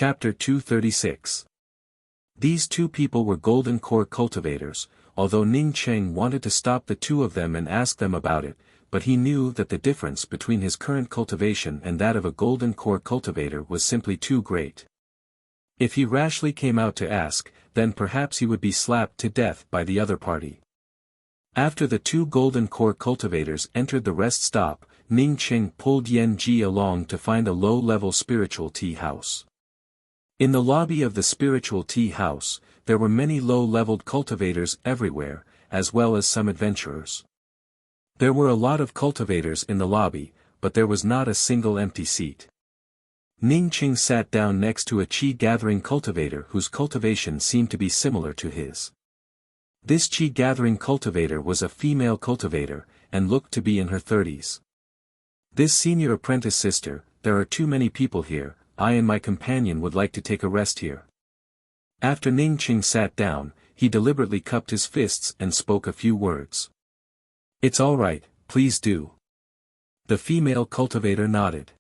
Chapter 236. These two people were golden core cultivators, although Ning Cheng wanted to stop the two of them and ask them about it, but he knew that the difference between his current cultivation and that of a golden core cultivator was simply too great. If he rashly came out to ask, then perhaps he would be slapped to death by the other party. After the two golden core cultivators entered the rest stop, Ning Cheng pulled Yan Ji along to find a low-level spiritual tea house. In the lobby of the spiritual tea house, there were many low-leveled cultivators everywhere, as well as some adventurers. There were a lot of cultivators in the lobby, but there was not a single empty seat. Ning Cheng sat down next to a chi-gathering cultivator whose cultivation seemed to be similar to his. This chi-gathering cultivator was a female cultivator, and looked to be in her 30s. This senior apprentice sister, there are too many people here, I and my companion would like to take a rest here. After Ning Cheng sat down, he deliberately cupped his fists and spoke a few words. It's all right, please do. The female cultivator nodded.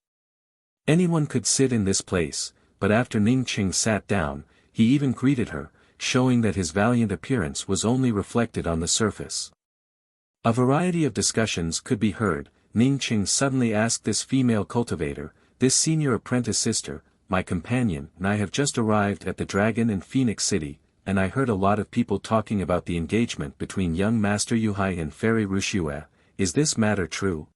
Anyone could sit in this place, but after Ning Cheng sat down, he even greeted her, showing that his valiant appearance was only reflected on the surface. A variety of discussions could be heard. Ning Cheng suddenly asked this female cultivator, this senior apprentice sister, my companion and I have just arrived at the Dragon in Phoenix City, and I heard a lot of people talking about the engagement between young Master Yuhai and Fairy Rushue. Is this matter true?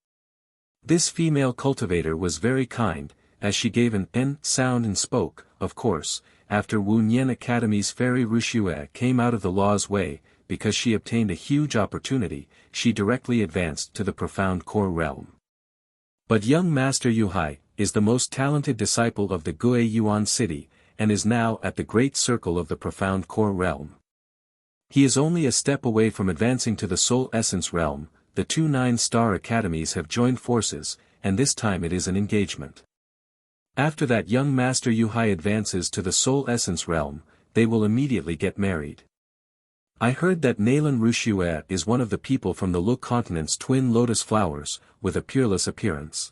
This female cultivator was very kind, as she gave an N sound and spoke, of course, after Wu Nian Academy's Fairy Rushue came out of the law's way, because she obtained a huge opportunity, she directly advanced to the profound core realm. But young Master Yuhai is the most talented disciple of the Gue Yuan city, and is now at the great circle of the profound core realm. He is only a step away from advancing to the soul essence realm. The two 9-star academies have joined forces, and this time it is an engagement. After that young Master Yuhai advances to the soul essence realm, they will immediately get married. I heard that Nalan Rushue is one of the people from the Lu continent's twin lotus flowers, with a peerless appearance.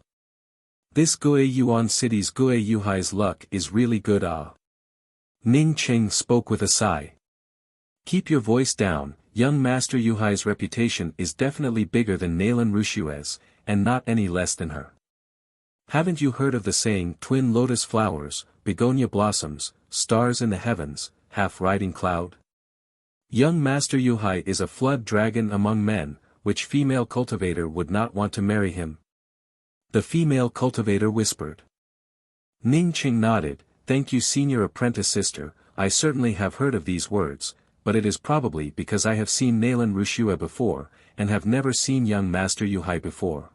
This Gue Yuan city's Gue Yuhai's luck is really good. Ning Cheng spoke with a sigh. Keep your voice down, young Master Yuhai's reputation is definitely bigger than Nalan Rushue's, and not any less than her. Haven't you heard of the saying twin lotus flowers, begonia blossoms, stars in the heavens, half-riding cloud? Young Master Yuhai is a flood dragon among men, which female cultivator would not want to marry him? The female cultivator whispered. Ning Cheng nodded, thank you senior apprentice sister, I certainly have heard of these words, but it is probably because I have seen Nalan Rushue before, and have never seen young Master Yuhai before.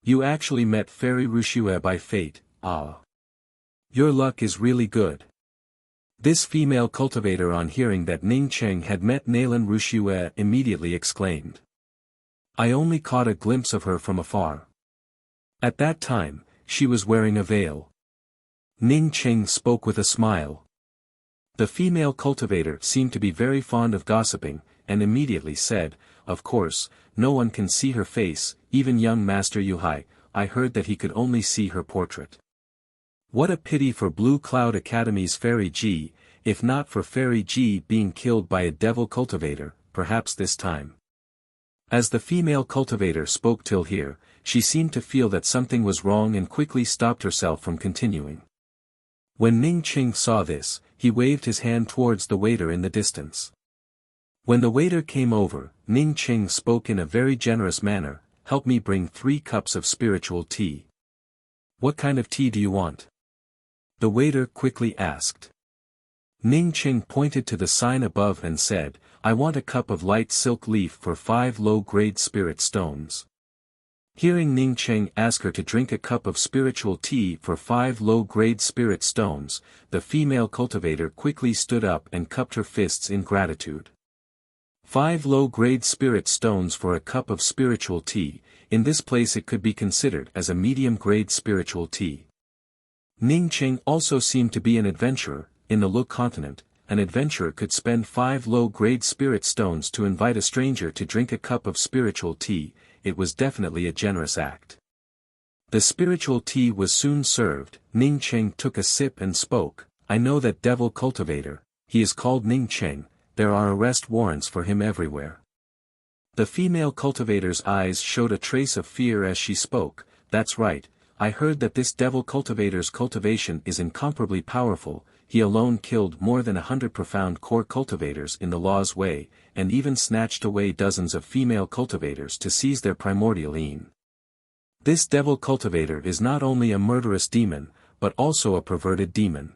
You actually met Fairy Rushue by fate, Your luck is really good. This female cultivator on hearing that Ning Cheng had met Nalan Rushue immediately exclaimed. I only caught a glimpse of her from afar. At that time, she was wearing a veil. Ning Cheng spoke with a smile. The female cultivator seemed to be very fond of gossiping, and immediately said, of course, no one can see her face, even young Master Yuhai, I heard that he could only see her portrait. What a pity for Blue Cloud Academy's Fairy Ji, if not for Fairy Ji being killed by a devil cultivator, perhaps this time. As the female cultivator spoke till here, she seemed to feel that something was wrong and quickly stopped herself from continuing. When Ning Cheng saw this, he waved his hand towards the waiter in the distance. When the waiter came over, Ning Cheng spoke in a very generous manner, help me bring 3 cups of spiritual tea. What kind of tea do you want? The waiter quickly asked. Ning Cheng pointed to the sign above and said, I want a cup of light silk leaf for 5 low-grade spirit stones. Hearing Ning Cheng ask her to drink a cup of spiritual tea for 5 low-grade spirit stones, the female cultivator quickly stood up and cupped her fists in gratitude. 5 low-grade spirit stones for a cup of spiritual tea, in this place it could be considered as a medium-grade spiritual tea. Ning Cheng also seemed to be an adventurer. In the Lu continent, an adventurer could spend 5 low-grade spirit stones to invite a stranger to drink a cup of spiritual tea. It was definitely a generous act. The spiritual tea was soon served. Ning Cheng took a sip and spoke, "I know that devil cultivator, he is called Ning Cheng, there are arrest warrants for him everywhere." The female cultivator's eyes showed a trace of fear as she spoke, "That's right, I heard that this devil cultivator's cultivation is incomparably powerful, he alone killed more than 100 profound core cultivators in the law's way, and even snatched away dozens of female cultivators to seize their primordial yin. This devil cultivator is not only a murderous demon, but also a perverted demon.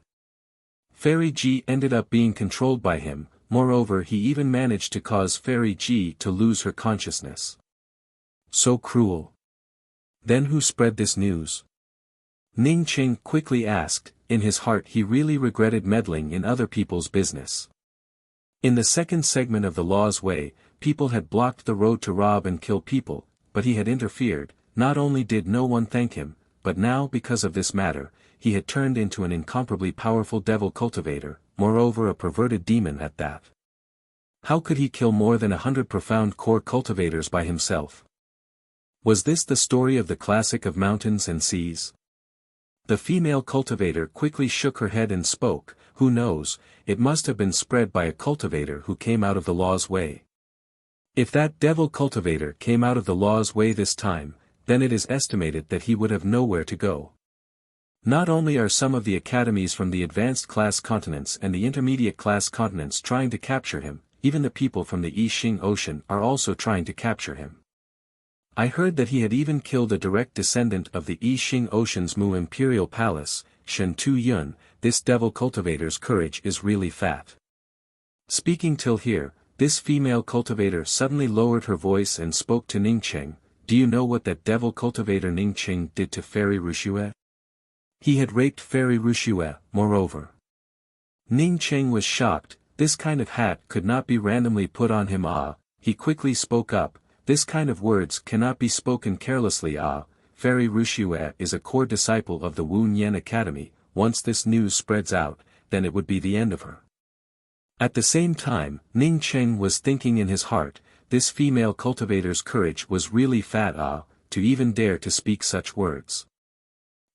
Fairy Ji ended up being controlled by him, moreover he even managed to cause Fairy Ji to lose her consciousness. So cruel. Then who spread this news?" Ning Cheng quickly asked. In his heart he really regretted meddling in other people's business. In the second segment of the law's way, people had blocked the road to rob and kill people, but he had interfered. Not only did no one thank him, but now because of this matter, he had turned into an incomparably powerful devil cultivator, moreover a perverted demon at that. How could he kill more than 100 profound core cultivators by himself? Was this the story of the classic of mountains and seas? The female cultivator quickly shook her head and spoke, "Who knows, it must have been spread by a cultivator who came out of the law's way. If that devil cultivator came out of the law's way this time, then it is estimated that he would have nowhere to go. Not only are some of the academies from the advanced class continents and the intermediate class continents trying to capture him, even the people from the I Ching Ocean are also trying to capture him. I heard that he had even killed a direct descendant of the I Ching Ocean's Mu Imperial Palace, Shen Tu Yun. This devil cultivator's courage is really fat." Speaking till here, this female cultivator suddenly lowered her voice and spoke to Ning Cheng. "Do you know what that devil cultivator Ning Cheng did to Fairy Rushue? He had raped Fairy Rushue, moreover." Ning Cheng was shocked. This kind of hat could not be randomly put on him. He quickly spoke up, "This kind of words cannot be spoken carelessly. Fairy Rushue is a core disciple of the Wu Nian Academy, once this news spreads out, then it would be the end of her." At the same time, Ning Cheng was thinking in his heart, this female cultivator's courage was really fat to even dare to speak such words.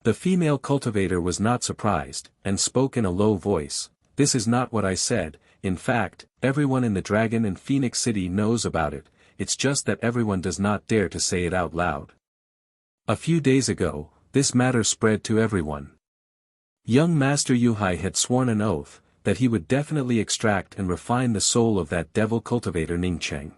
The female cultivator was not surprised, and spoke in a low voice, "This is not what I said, in fact, everyone in the Dragon and Phoenix City knows about it, it's just that everyone does not dare to say it out loud. A few days ago, this matter spread to everyone. Young Master Yuhai had sworn an oath, that he would definitely extract and refine the soul of that devil cultivator Ning Cheng.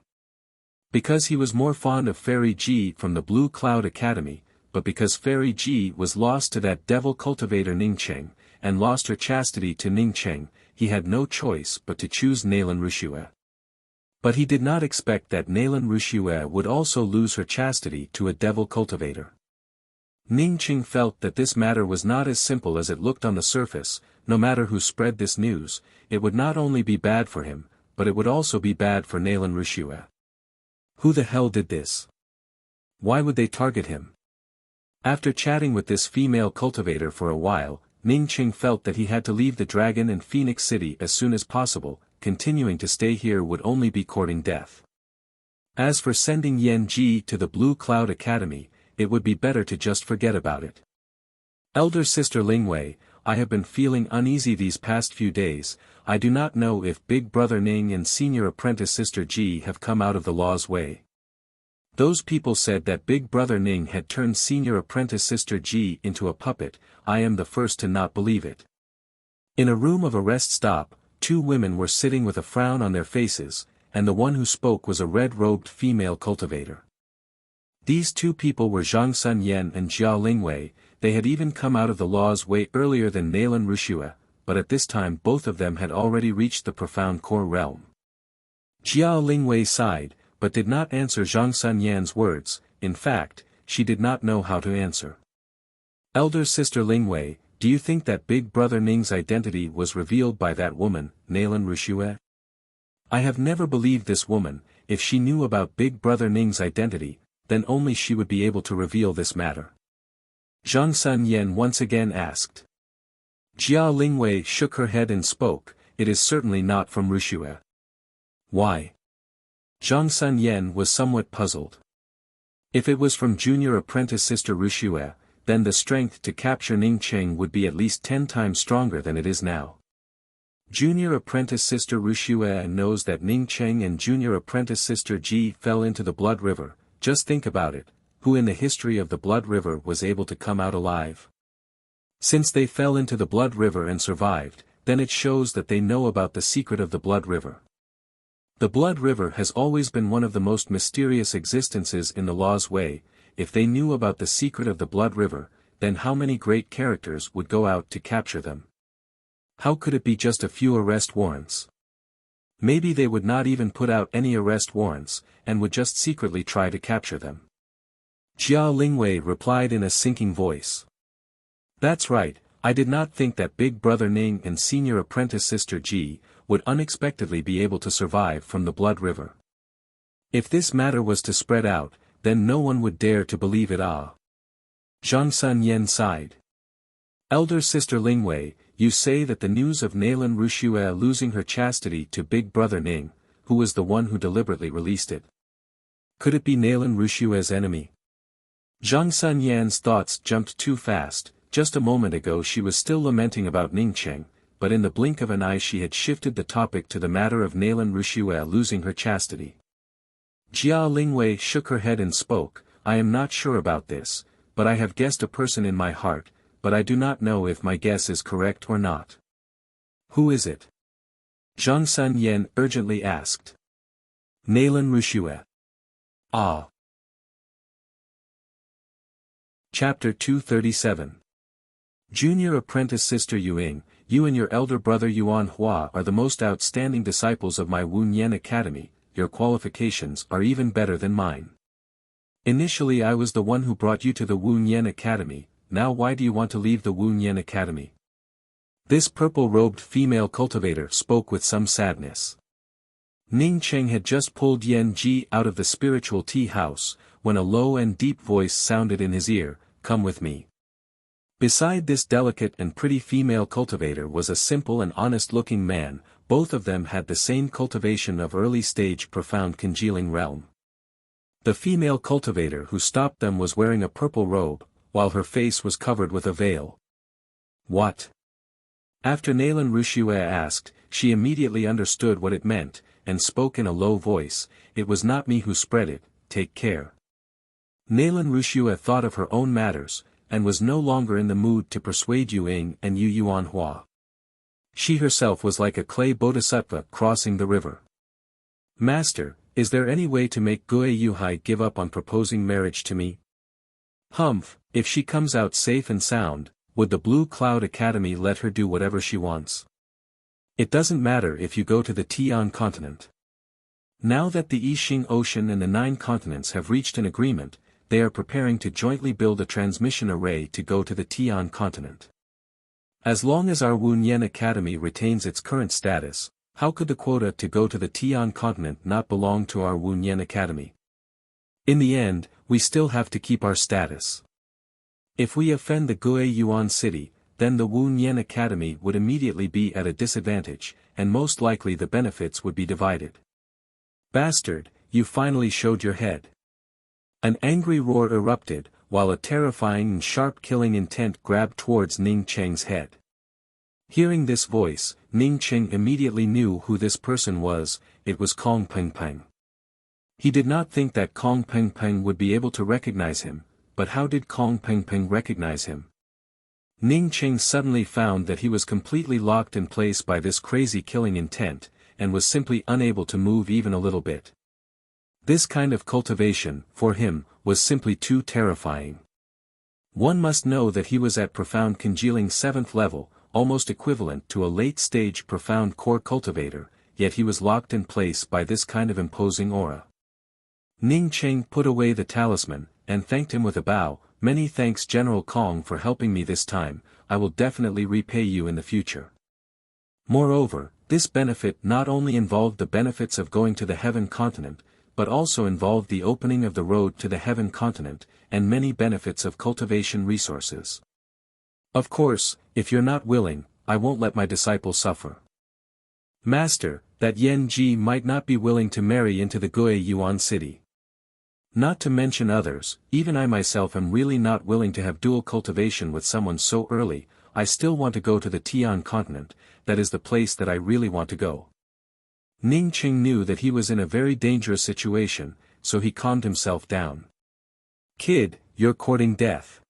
Because he was more fond of Fairy Ji from the Blue Cloud Academy, but because Fairy Ji was lost to that devil cultivator Ning Cheng, and lost her chastity to Ning Cheng, he had no choice but to choose Nalan Rushue. But he did not expect that Nalan Rushue would also lose her chastity to a devil cultivator. Ning Cheng felt that this matter was not as simple as it looked on the surface. No matter who spread this news, it would not only be bad for him, but it would also be bad for Nalan Rushue. Who the hell did this? Why would they target him? After chatting with this female cultivator for a while, Ning Cheng felt that he had to leave the Dragon and Phoenix City as soon as possible. Continuing to stay here would only be courting death. As for sending Yan Ji to the Blue Cloud Academy, it would be better to just forget about it. Elder Sister Lingwei, I have been feeling uneasy these past few days. I do not know if Big Brother Ning and Senior Apprentice Sister Ji have come out of the law's way. Those people said that Big Brother Ning had turned Senior Apprentice Sister Ji into a puppet. I am the first to not believe it. In a room of a rest stop, two women were sitting with a frown on their faces, and the one who spoke was a red-robed female cultivator. These two people were Zhang Sun Yen and Jiao Lingwei. They had even come out of the law's way earlier than Nalan Rushue, but at this time both of them had already reached the profound core realm. Jiao Lingwei sighed, but did not answer Zhang Sun Yan's words. In fact, she did not know how to answer. Elder Sister Lingwei, do you think that Big Brother Ning's identity was revealed by that woman, Nalan Rushue? I have never believed this woman. If she knew about Big Brother Ning's identity, then only she would be able to reveal this matter. Zhang Sun Yen once again asked. Jiao Lingwei shook her head and spoke, it is certainly not from Rushue. Why? Zhang Sun Yen was somewhat puzzled. If it was from Junior Apprentice Sister Rushue, then the strength to capture Ning Cheng would be at least 10 times stronger than it is now. Junior apprentice sister Wuxia knows that Ning Cheng and junior apprentice sister Ji fell into the Blood River. Just think about it, who in the history of the Blood River was able to come out alive? Since they fell into the Blood River and survived, then it shows that they know about the secret of the Blood River. The Blood River has always been one of the most mysterious existences in the Law's Way. If they knew about the secret of the Blood River, then how many great characters would go out to capture them? How could it be just a few arrest warrants? Maybe they would not even put out any arrest warrants, and would just secretly try to capture them. Jia Lingwei replied in a sinking voice. That's right, I did not think that big brother Ning and senior apprentice sister Ji would unexpectedly be able to survive from the Blood River. If this matter was to spread out, then no one would dare to believe it. Zhang Sun Yen sighed. Elder sister Lingwei, you say that the news of Nailan Wuxia losing her chastity to big brother Ning, who was the one who deliberately released it? Could it be Nailan Wuxia's enemy? Zhang Sun Yan's thoughts jumped too fast. Just a moment ago she was still lamenting about Ning Cheng, but in the blink of an eye she had shifted the topic to the matter of Nailan Wuxia losing her chastity. Jia Lingwei shook her head and spoke, I am not sure about this, but I have guessed a person in my heart, but I do not know if my guess is correct or not. Who is it? Zhang Sun Yen urgently asked. Nailan Wuxia. Ah. Chapter 237. Junior apprentice sister Yuing, you and your elder brother Yuan Hua are the most outstanding disciples of my Wunyan Academy. Your qualifications are even better than mine. Initially I was the one who brought you to the Wunyan Academy, now why do you want to leave the Wunyan Academy? This purple-robed female cultivator spoke with some sadness. Ning Cheng had just pulled Yan Ji out of the spiritual tea house, when a low and deep voice sounded in his ear, come with me. Beside this delicate and pretty female cultivator was a simple and honest-looking man. Both of them had the same cultivation of early-stage profound congealing realm. The female cultivator who stopped them was wearing a purple robe, while her face was covered with a veil. What? After Nailan Wuxia asked, she immediately understood what it meant, and spoke in a low voice, it was not me who spread it, take care. Nailan Wuxia thought of her own matters, and was no longer in the mood to persuade Yuing and Yuan Hua. She herself was like a clay bodhisattva crossing the river. Master, is there any way to make Gue Yuhai give up on proposing marriage to me? Humph, if she comes out safe and sound, would the Blue Cloud Academy let her do whatever she wants? It doesn't matter if you go to the Tian continent. Now that the Yixing Ocean and the 9 continents have reached an agreement, they are preparing to jointly build a transmission array to go to the Tian continent. As long as our Wunyan Academy retains its current status, how could the quota to go to the Tian continent not belong to our Wunyan Academy? In the end, we still have to keep our status. If we offend the Gue Yuan city, then the Wunyan Academy would immediately be at a disadvantage, and most likely the benefits would be divided. Bastard, you finally showed your head. An angry roar erupted, while a terrifying and sharp killing intent grabbed towards Ning Cheng's head. Hearing this voice, Ning Cheng immediately knew who this person was, it was Kong Peng Peng. He did not think that Kong Peng Peng would be able to recognize him, but how did Kong Peng Peng recognize him? Ning Cheng suddenly found that he was completely locked in place by this crazy killing intent, and was simply unable to move even a little bit. This kind of cultivation, for him, was simply too terrifying. One must know that he was at profound congealing 7th level, almost equivalent to a late-stage profound core cultivator, yet he was locked in place by this kind of imposing aura. Ning Cheng put away the talisman, and thanked him with a bow, many thanks General Kong for helping me this time, I will definitely repay you in the future. Moreover, this benefit not only involved the benefits of going to the Heaven continent, but also involved the opening of the road to the Heaven continent, and many benefits of cultivation resources. Of course, if you're not willing, I won't let my disciple suffer. Master, that Yan Ji might not be willing to marry into the Gue Yuan city. Not to mention others, even I myself am really not willing to have dual cultivation with someone so early. I still want to go to the Tian continent, that is the place that I really want to go. Ning Qing knew that he was in a very dangerous situation, so he calmed himself down. Kid, you're courting death.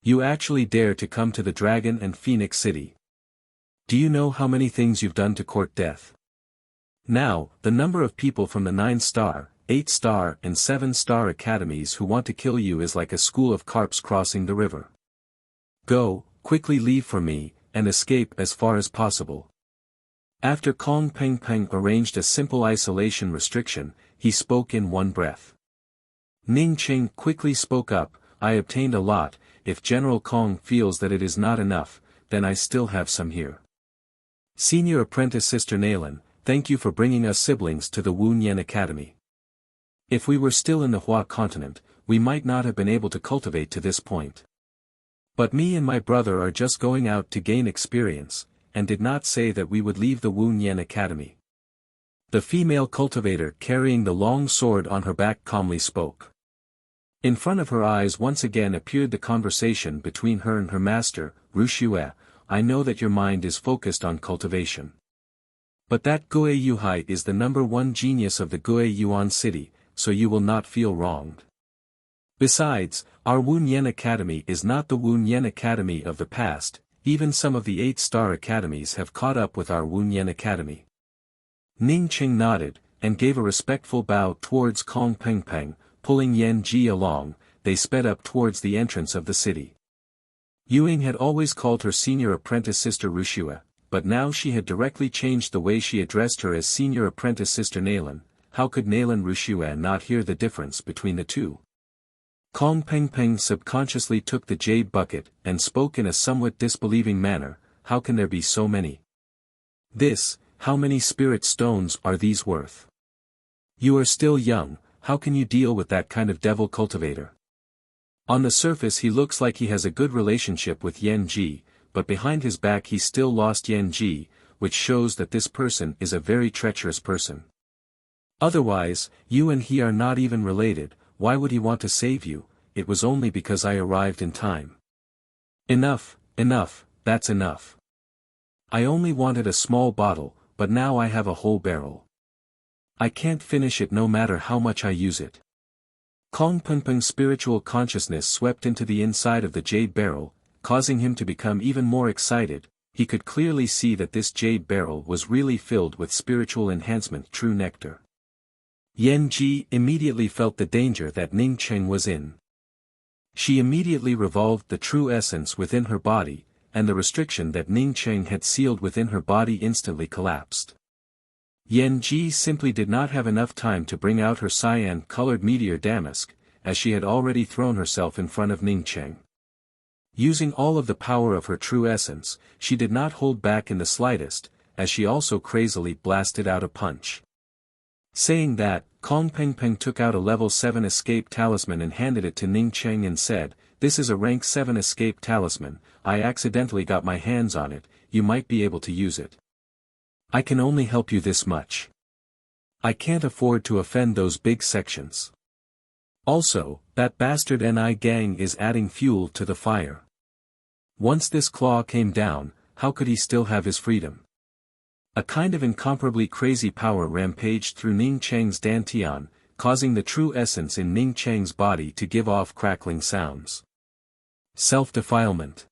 You actually dare to come to the Dragon and Phoenix City. Do you know how many things you've done to court death? Now, the number of people from the 9-star, 8-star and 7-star academies who want to kill you is like a school of carps crossing the river. Go, quickly leave for me, and escape as far as possible. After Kong Peng Peng arranged a simple isolation restriction, he spoke in one breath. Ning Qing quickly spoke up, I obtained a lot. If General Kong feels that it is not enough, then I still have some here. Senior Apprentice Sister Nalan, thank you for bringing us siblings to the Wu Nian Academy. If we were still in the Hua continent, we might not have been able to cultivate to this point. But me and my brother are just going out to gain experience, and did not say that we would leave the Wu Nian Academy. The female cultivator carrying the long sword on her back calmly spoke. In front of her eyes once again appeared the conversation between her and her master, Ruxue. I know that your mind is focused on cultivation. But that Gue Yuhai is the #1 genius of the Gue Yuan city, so you will not feel wronged. Besides, our Wu Nian Academy is not the Wu Nian Academy of the past, even some of the 8-star academies have caught up with our Wu Nian Academy. Ning Qing nodded, and gave a respectful bow towards Kong Peng Peng. Pulling Yan Ji along, they sped up towards the entrance of the city. Yuing had always called her senior apprentice sister Ruxue, but now she had directly changed the way she addressed her as senior apprentice sister Nalan. How could Nalan Ruxue not hear the difference between the two? Kong Peng Peng subconsciously took the jade bucket and spoke in a somewhat disbelieving manner, how can there be so many? How many spirit stones are these worth? You are still young. How can you deal with that kind of devil cultivator? On the surface he looks like he has a good relationship with Yan Ji, but behind his back he still lost Yan Ji, which shows that this person is a very treacherous person. Otherwise, you and he are not even related. Why would he want to save you? It was only because I arrived in time. Enough, that's enough. I only wanted a small bottle, but now I have a whole barrel. I can't finish it no matter how much I use it. Kong Peng Peng's spiritual consciousness swept into the inside of the jade barrel, causing him to become even more excited. He could clearly see that this jade barrel was really filled with spiritual enhancement, true nectar. Yan Ji immediately felt the danger that Ning Qing was in. She immediately revolved the true essence within her body, and the restriction that Ning Qing had sealed within her body instantly collapsed. Yan Ji simply did not have enough time to bring out her cyan-colored meteor damask, as she had already thrown herself in front of Ning Qing. Using all of the power of her true essence, she did not hold back in the slightest, as she also crazily blasted out a punch. Saying that, Kong Peng Peng took out a level 7 escape talisman and handed it to Ning Qing and said, "This is a rank 7 escape talisman, I accidentally got my hands on it, you might be able to use it. I can only help you this much. I can't afford to offend those big sections. Also, that bastard Ni gang is adding fuel to the fire. Once this claw came down, how could he still have his freedom?" A kind of incomparably crazy power rampaged through Ning Cheng's dantian, causing the true essence in Ning Cheng's body to give off crackling sounds. Self-defilement.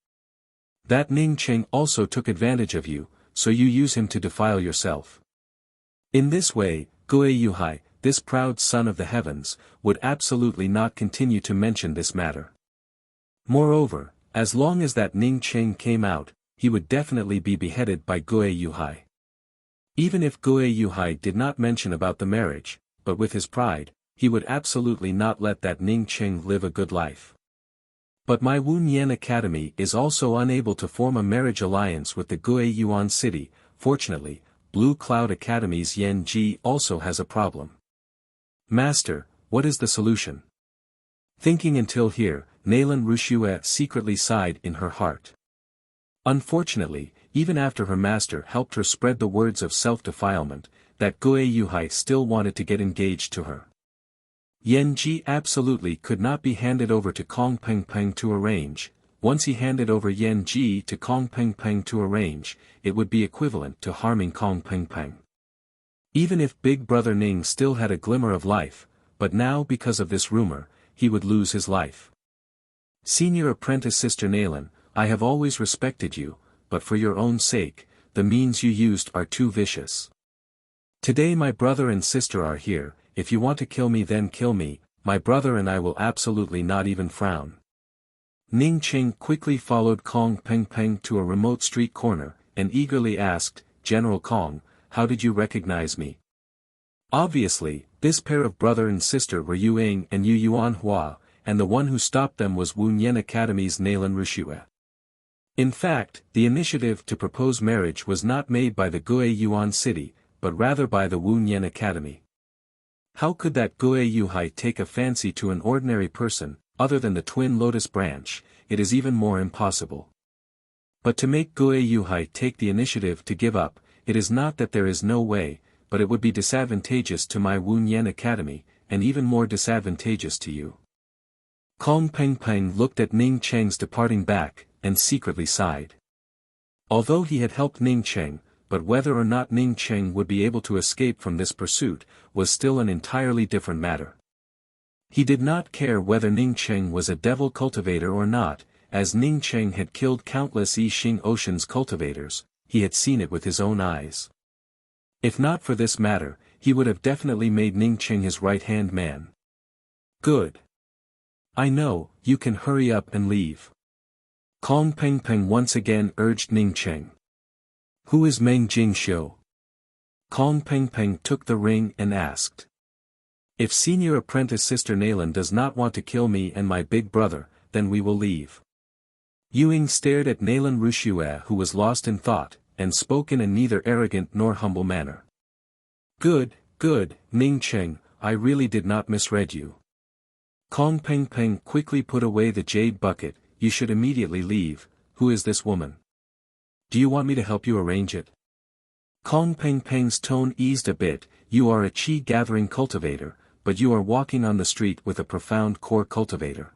That Ning Cheng also took advantage of you, so you use him to defile yourself. In this way, Gue Yuhai, this proud son of the heavens, would absolutely not continue to mention this matter. Moreover, as long as that Ning Cheng came out, he would definitely be beheaded by Gue Yuhai. Even if Gue Yuhai did not mention about the marriage, but with his pride, he would absolutely not let that Ning Cheng live a good life. But my Wu Nian Academy is also unable to form a marriage alliance with the Gue Yuan city. Fortunately, Blue Cloud Academy's Yan Ji also has a problem. Master, what is the solution? Thinking until here, Nalan Ruxue secretly sighed in her heart. Unfortunately, even after her master helped her spread the words of self-defilement, that Gue Yuhai still wanted to get engaged to her. Yan Ji absolutely could not be handed over to Kong Peng Peng to arrange. Once he handed over Yan Ji to Kong Peng Peng to arrange, it would be equivalent to harming Kong Peng Peng. Even if Big Brother Ning still had a glimmer of life, but now because of this rumor, he would lose his life. Senior Apprentice Sister Nalan, I have always respected you, but for your own sake, the means you used are too vicious. Today my brother and sister are here, if you want to kill me then kill me, my brother and I will absolutely not even frown. Ning Qing quickly followed Kong Peng Peng to a remote street corner, and eagerly asked, General Kong, how did you recognize me? Obviously, this pair of brother and sister were Yu Ying and Yu Yuan Hua, and the one who stopped them was Wu Nian Academy's Nalan Rushue. In fact, the initiative to propose marriage was not made by the Gue Yuan city, but rather by the Wu Nian Academy. How could that Gue Yuhai take a fancy to an ordinary person, other than the twin lotus branch? It is even more impossible. But to make Gue Yuhai take the initiative to give up, it is not that there is no way, but it would be disadvantageous to my Wu Nian Academy, and even more disadvantageous to you. Kong Peng Peng looked at Ning Cheng's departing back, and secretly sighed. Although he had helped Ning Cheng, but whether or not Ning Cheng would be able to escape from this pursuit, was still an entirely different matter. He did not care whether Ning Cheng was a devil cultivator or not, as Ning Cheng had killed countless Yi Xing Ocean's cultivators, he had seen it with his own eyes. If not for this matter, he would have definitely made Ning Cheng his right-hand man. Good. I know, you can hurry up and leave. Kong Peng Peng once again urged Ning Cheng. Who is Meng Jingxiu? Kong Peng Peng took the ring and asked. If Senior Apprentice Sister Nalan does not want to kill me and my big brother, then we will leave. Yu Ying stared at Nalan Rushue who was lost in thought, and spoke in a neither arrogant nor humble manner. Good, Ning Cheng, I really did not misread you. Kong Peng Peng quickly put away the jade bucket, you should immediately leave. Who is this woman? Do you want me to help you arrange it? Kong Peng Peng's tone eased a bit, you are a chi-gathering cultivator, but you are walking on the street with a profound core cultivator.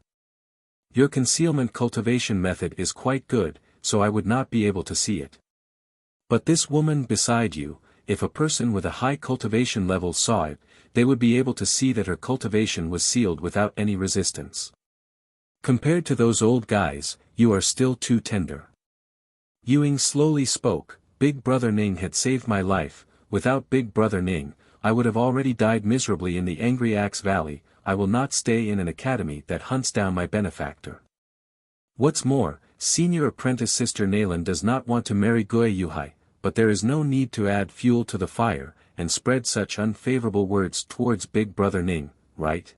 Your concealment cultivation method is quite good, so I would not be able to see it. But this woman beside you, if a person with a high cultivation level saw it, they would be able to see that her cultivation was sealed without any resistance. Compared to those old guys, you are still too tender. Yu Ying slowly spoke, Big Brother Ning had saved my life, without Big Brother Ning, I would have already died miserably in the Angry Axe Valley, I will not stay in an academy that hunts down my benefactor. What's more, Senior Apprentice Sister Nalan does not want to marry Gue Yuhai, but there is no need to add fuel to the fire, and spread such unfavorable words towards Big Brother Ning, right?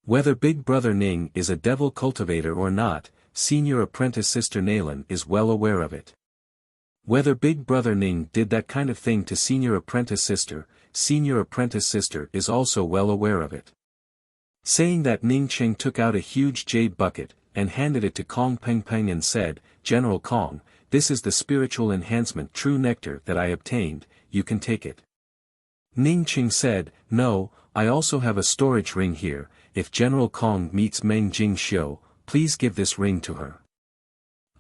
Whether Big Brother Ning is a devil cultivator or not, Senior Apprentice Sister Nalan is well aware of it. Whether Big Brother Ning did that kind of thing to Senior Apprentice Sister is also well aware of it. Saying that, Ning Cheng took out a huge jade bucket, and handed it to Kong Peng Peng and said, General Kong, this is the spiritual enhancement true nectar that I obtained, you can take it. Ning Cheng said, no, I also have a storage ring here, if General Kong meets Meng Jingxiu, please give this ring to her.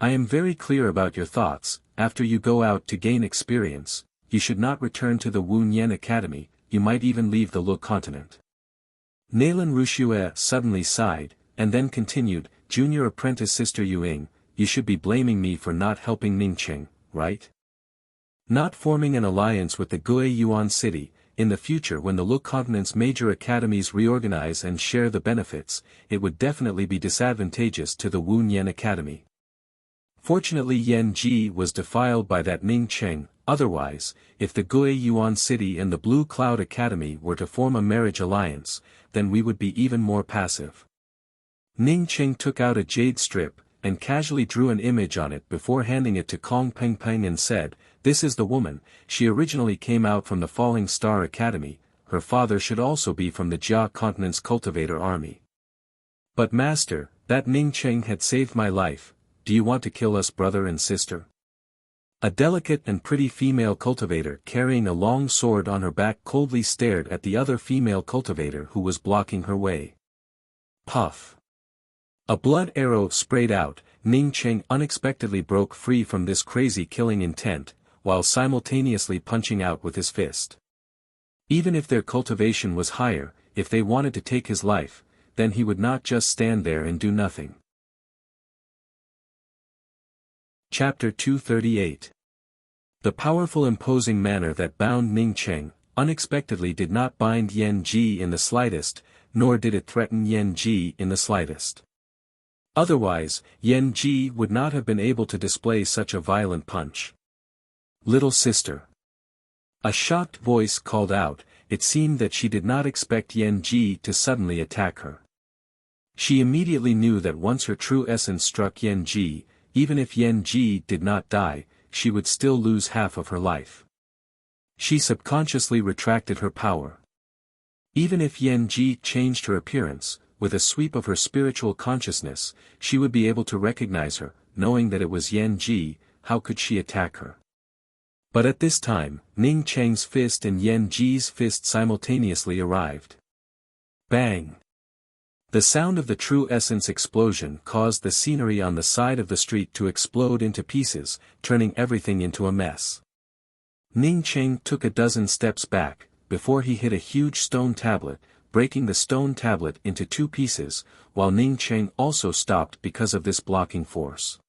I am very clear about your thoughts, after you go out to gain experience, you should not return to the Wu Nian Academy, you might even leave the Lu continent. Nalan Rushue suddenly sighed, and then continued, Junior Apprentice Sister Yu Ying, you should be blaming me for not helping Ning Cheng, right? Not forming an alliance with the Gue Yuan city, in the future when the Lu continent's major academies reorganize and share the benefits, it would definitely be disadvantageous to the Wu Nian Academy. Fortunately Yan Ji was defiled by that Ning Cheng, otherwise, if the Gue Yuan city and the Blue Cloud Academy were to form a marriage alliance, then we would be even more passive. Ning Cheng took out a jade strip, and casually drew an image on it before handing it to Kong Peng Peng and said, this is the woman, she originally came out from the Falling Star Academy, her father should also be from the Jia continent's cultivator army. But master, that Ning Cheng had saved my life, do you want to kill us brother and sister? A delicate and pretty female cultivator carrying a long sword on her back coldly stared at the other female cultivator who was blocking her way. Puff! A blood arrow sprayed out. Ning Cheng unexpectedly broke free from this crazy killing intent, while simultaneously punching out with his fist. Even if their cultivation was higher, if they wanted to take his life, then he would not just stand there and do nothing. Chapter 238. The powerful imposing manner that bound Ning Cheng, unexpectedly did not bind Yan Ji in the slightest, nor did it threaten Yan Ji in the slightest. Otherwise, Yan Ji would not have been able to display such a violent punch. Little sister. A shocked voice called out. It seemed that she did not expect Yan Ji to suddenly attack her. She immediately knew that once her true essence struck Yan Ji, even if Yan Ji did not die, she would still lose half of her life. She subconsciously retracted her power. Even if Yan Ji changed her appearance, with a sweep of her spiritual consciousness, she would be able to recognize her, knowing that it was Yan Ji. How could she attack her? But at this time, Ning Cheng's fist and Yan Ji's fist simultaneously arrived. Bang! The sound of the true essence explosion caused the scenery on the side of the street to explode into pieces, turning everything into a mess. Ning Cheng took a dozen steps back, before he hit a huge stone tablet, breaking the stone tablet into two pieces, while Ning Cheng also stopped because of this blocking force.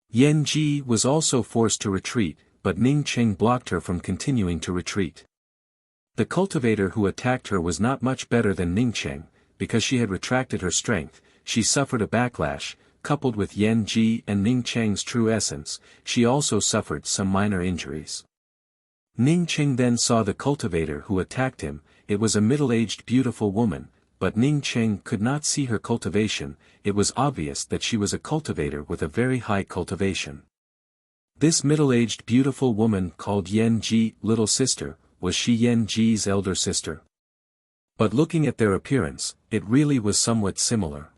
Yan Ji was also forced to retreat, but Ning Cheng blocked her from continuing to retreat. The cultivator who attacked her was not much better than Ning Cheng. Because she had retracted her strength, she suffered a backlash. Coupled with Yan Ji and Ning Cheng's true essence, she also suffered some minor injuries. Ning Cheng then saw the cultivator who attacked him. It was a middle-aged beautiful woman, but Ning Cheng could not see her cultivation. It was obvious that she was a cultivator with a very high cultivation. This middle-aged beautiful woman called Yan Ji little sister. Was she Yan Ji's elder sister? But looking at their appearance, it really was somewhat similar.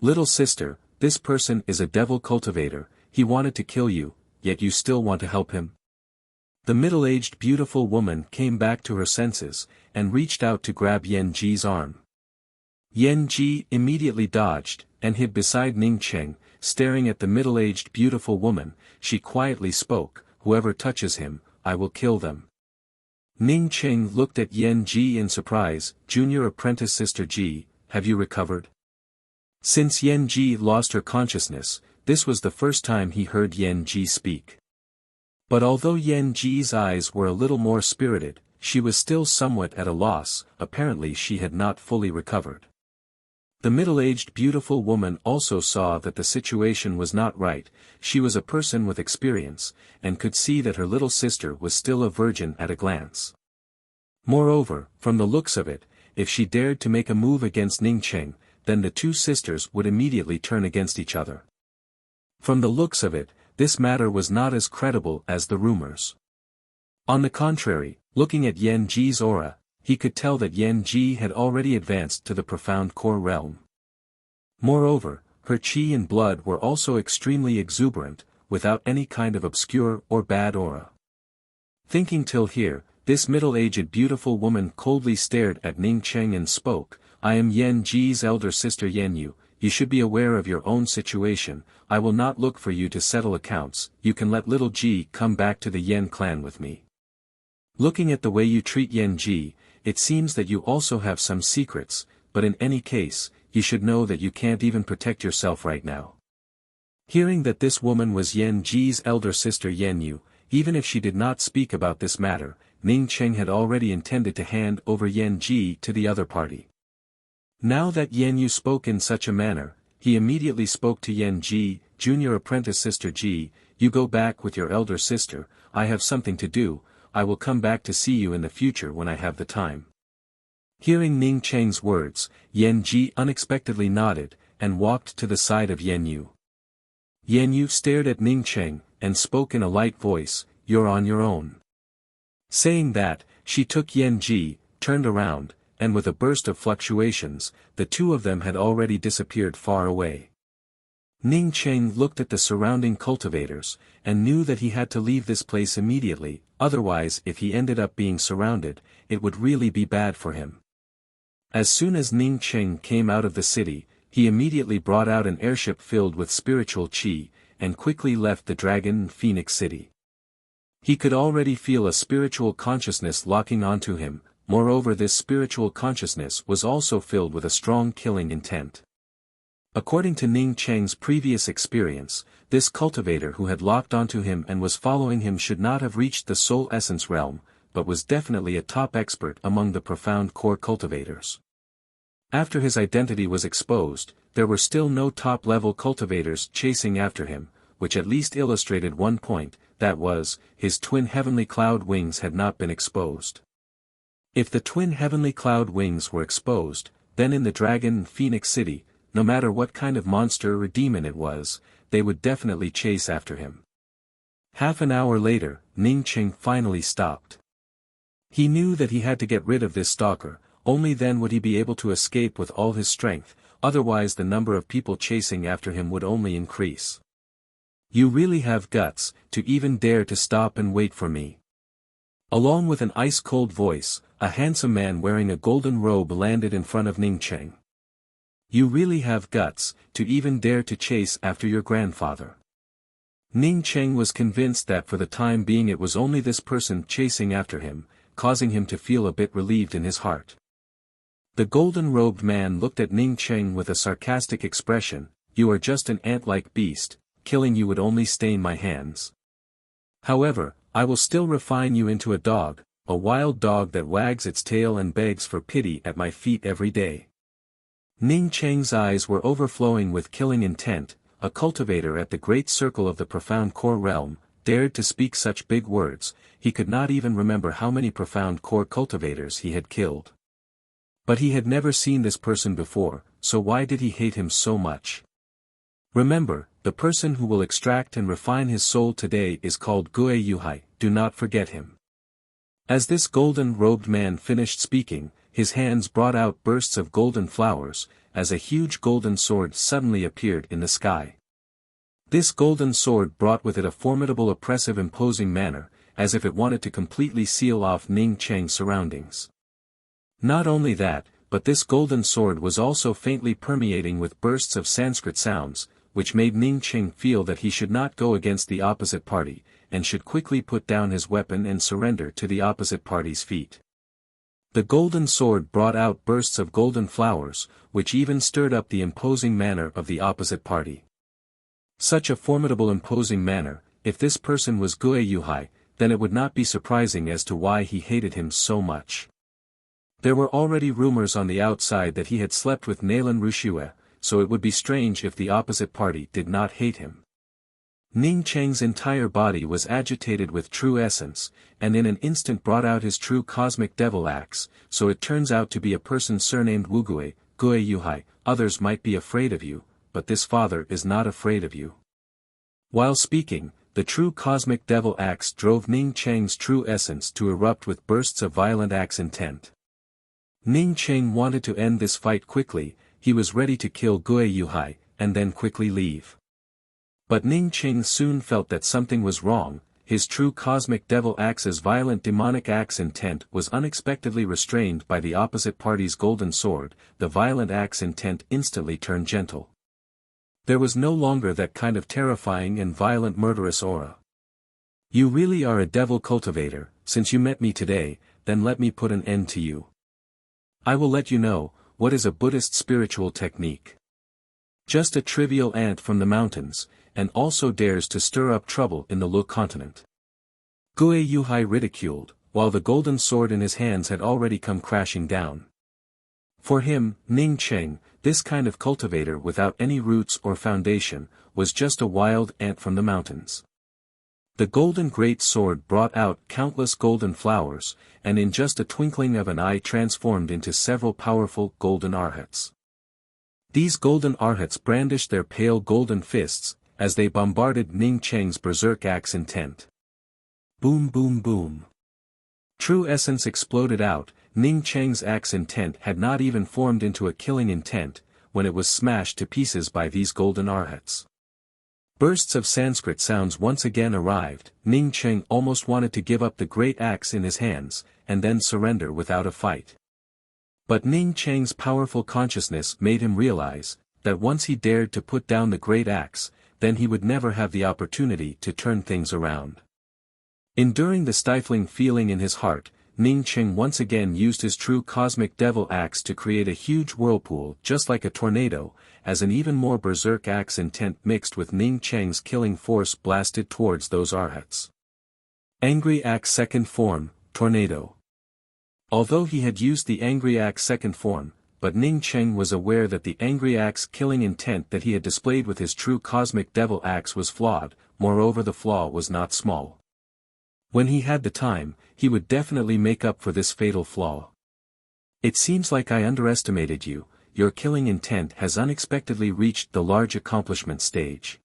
Little sister, this person is a devil cultivator. He wanted to kill you, yet you still want to help him? The middle-aged beautiful woman came back to her senses, and reached out to grab Yan Ji's arm. Yan Ji immediately dodged, and hid beside Ning Cheng, staring at the middle-aged beautiful woman. She quietly spoke, "Whoever touches him, I will kill them." Ning Cheng looked at Yan Ji in surprise. "Junior apprentice sister Ji, have you recovered?" Since Yan Ji lost her consciousness, this was the first time he heard Yan Ji speak. But although Yan Ji's eyes were a little more spirited, she was still somewhat at a loss. Apparently she had not fully recovered. The middle-aged beautiful woman also saw that the situation was not right. She was a person with experience, and could see that her little sister was still a virgin at a glance. Moreover, from the looks of it, if she dared to make a move against Ning Cheng, then the two sisters would immediately turn against each other. From the looks of it, this matter was not as credible as the rumors. On the contrary, looking at Yan Ji's aura, he could tell that Yan Ji had already advanced to the profound core realm. Moreover, her chi and blood were also extremely exuberant, without any kind of obscure or bad aura. Thinking till here, this middle-aged beautiful woman coldly stared at Ning Cheng and spoke, "I am Yan Ji's elder sister Yan Yu. You should be aware of your own situation. I will not look for you to settle accounts. You can let little Ji come back to the Yan clan with me. Looking at the way you treat Yan Ji, it seems that you also have some secrets, but in any case, you should know that you can't even protect yourself right now." Hearing that this woman was Yan Ji's elder sister Yan Yu, even if she did not speak about this matter, Ning Cheng had already intended to hand over Yan Ji to the other party. Now that Yan Yu spoke in such a manner, he immediately spoke to Yan Ji, "Junior apprentice sister Ji, you go back with your elder sister. I have something to do. I will come back to see you in the future when I have the time." Hearing Ning Cheng's words, Yan Ji unexpectedly nodded, and walked to the side of Yan Yu. Yan Yu stared at Ning Cheng, and spoke in a light voice, "You're on your own." Saying that, she took Yan Ji, turned around, and with a burst of fluctuations, the two of them had already disappeared far away. Ning Cheng looked at the surrounding cultivators, and knew that he had to leave this place immediately, otherwise if he ended up being surrounded, it would really be bad for him. As soon as Ning Cheng came out of the city, he immediately brought out an airship filled with spiritual qi, and quickly left the Dragon and Phoenix City. He could already feel a spiritual consciousness locking onto him, moreover this spiritual consciousness was also filled with a strong killing intent. According to Ning Cheng's previous experience, this cultivator who had locked onto him and was following him should not have reached the soul essence realm, but was definitely a top expert among the profound core cultivators. After his identity was exposed, there were still no top-level cultivators chasing after him, which at least illustrated one point, that was, his twin heavenly cloud wings had not been exposed. If the twin heavenly cloud wings were exposed, then in the Dragon and Phoenix City, no matter what kind of monster or demon it was, they would definitely chase after him. Half an hour later, Ning Cheng finally stopped. He knew that he had to get rid of this stalker, only then would he be able to escape with all his strength, otherwise the number of people chasing after him would only increase. You really have guts, to even dare to stop and wait for me. Along with an ice-cold voice, a handsome man wearing a golden robe landed in front of Ning Cheng. You really have guts, to even dare to chase after your grandfather. Ning Cheng was convinced that for the time being it was only this person chasing after him, causing him to feel a bit relieved in his heart. The golden-robed man looked at Ning Cheng with a sarcastic expression, "You are just an ant-like beast, killing you would only stain my hands. However, I will still refine you into a wild dog that wags its tail and begs for pity at my feet every day." Ning Cheng's eyes were overflowing with killing intent. A cultivator at the great circle of the profound core realm, dared to speak such big words. He could not even remember how many profound core cultivators he had killed. But he had never seen this person before, so why did he hate him so much? Remember, the person who will extract and refine his soul today is called Gue Yuhai, do not forget him. As this golden-robed man finished speaking, his hands brought out bursts of golden flowers, as a huge golden sword suddenly appeared in the sky. This golden sword brought with it a formidable oppressive imposing manner, as if it wanted to completely seal off Ning Cheng's surroundings. Not only that, but this golden sword was also faintly permeating with bursts of Sanskrit sounds, which made Ning Cheng feel that he should not go against the opposite party, and should quickly put down his weapon and surrender to the opposite party's feet. The golden sword brought out bursts of golden flowers, which even stirred up the imposing manner of the opposite party. Such a formidable imposing manner, if this person was Gue Yuhai, then it would not be surprising as to why he hated him so much. There were already rumors on the outside that he had slept with Nalan Rushue, so it would be strange if the opposite party did not hate him. Ning Cheng's entire body was agitated with true essence, and in an instant brought out his true cosmic devil axe, so it turns out to be a person surnamed Wugue, Gue Yuhai. Others might be afraid of you, but this father is not afraid of you. While speaking, the true cosmic devil axe drove Ning Cheng's true essence to erupt with bursts of violent axe intent. Ning Cheng wanted to end this fight quickly. He was ready to kill Gue Yuhai, and then quickly leave. But Ning Cheng soon felt that something was wrong. His true cosmic devil axe's violent demonic axe intent was unexpectedly restrained by the opposite party's golden sword. The violent axe intent instantly turned gentle. There was no longer that kind of terrifying and violent murderous aura. You really are a devil cultivator. Since you met me today, then let me put an end to you. I will let you know what is a Buddhist spiritual technique. Just a trivial ant from the mountains, and also dares to stir up trouble in the Lu continent. Gue Yuhai ridiculed, while the golden sword in his hands had already come crashing down. For him, Ning Cheng, this kind of cultivator without any roots or foundation, was just a wild ant from the mountains. The golden great sword brought out countless golden flowers, and in just a twinkling of an eye transformed into several powerful golden arhats. These golden arhats brandished their pale golden fists, as they bombarded Ning Cheng's berserk axe intent. Boom boom boom. True essence exploded out. Ning Cheng's axe intent had not even formed into a killing intent, when it was smashed to pieces by these golden arhats. Bursts of Sanskrit sounds once again arrived. Ning Cheng almost wanted to give up the great axe in his hands, and then surrender without a fight. But Ning Cheng's powerful consciousness made him realize, that once he dared to put down the great axe, then he would never have the opportunity to turn things around. Enduring the stifling feeling in his heart, Ning Cheng once again used his true cosmic devil axe to create a huge whirlpool just like a tornado, as an even more berserk axe intent mixed with Ning Cheng's killing force blasted towards those arhats. Angry Axe Second Form, Tornado. Although he had used the Angry Axe Second Form, but Ning Cheng was aware that the Angry Axe killing intent that he had displayed with his true cosmic devil axe was flawed, moreover the flaw was not small. When he had the time, he would definitely make up for this fatal flaw. It seems like I underestimated you. Your killing intent has unexpectedly reached the large accomplishment stage.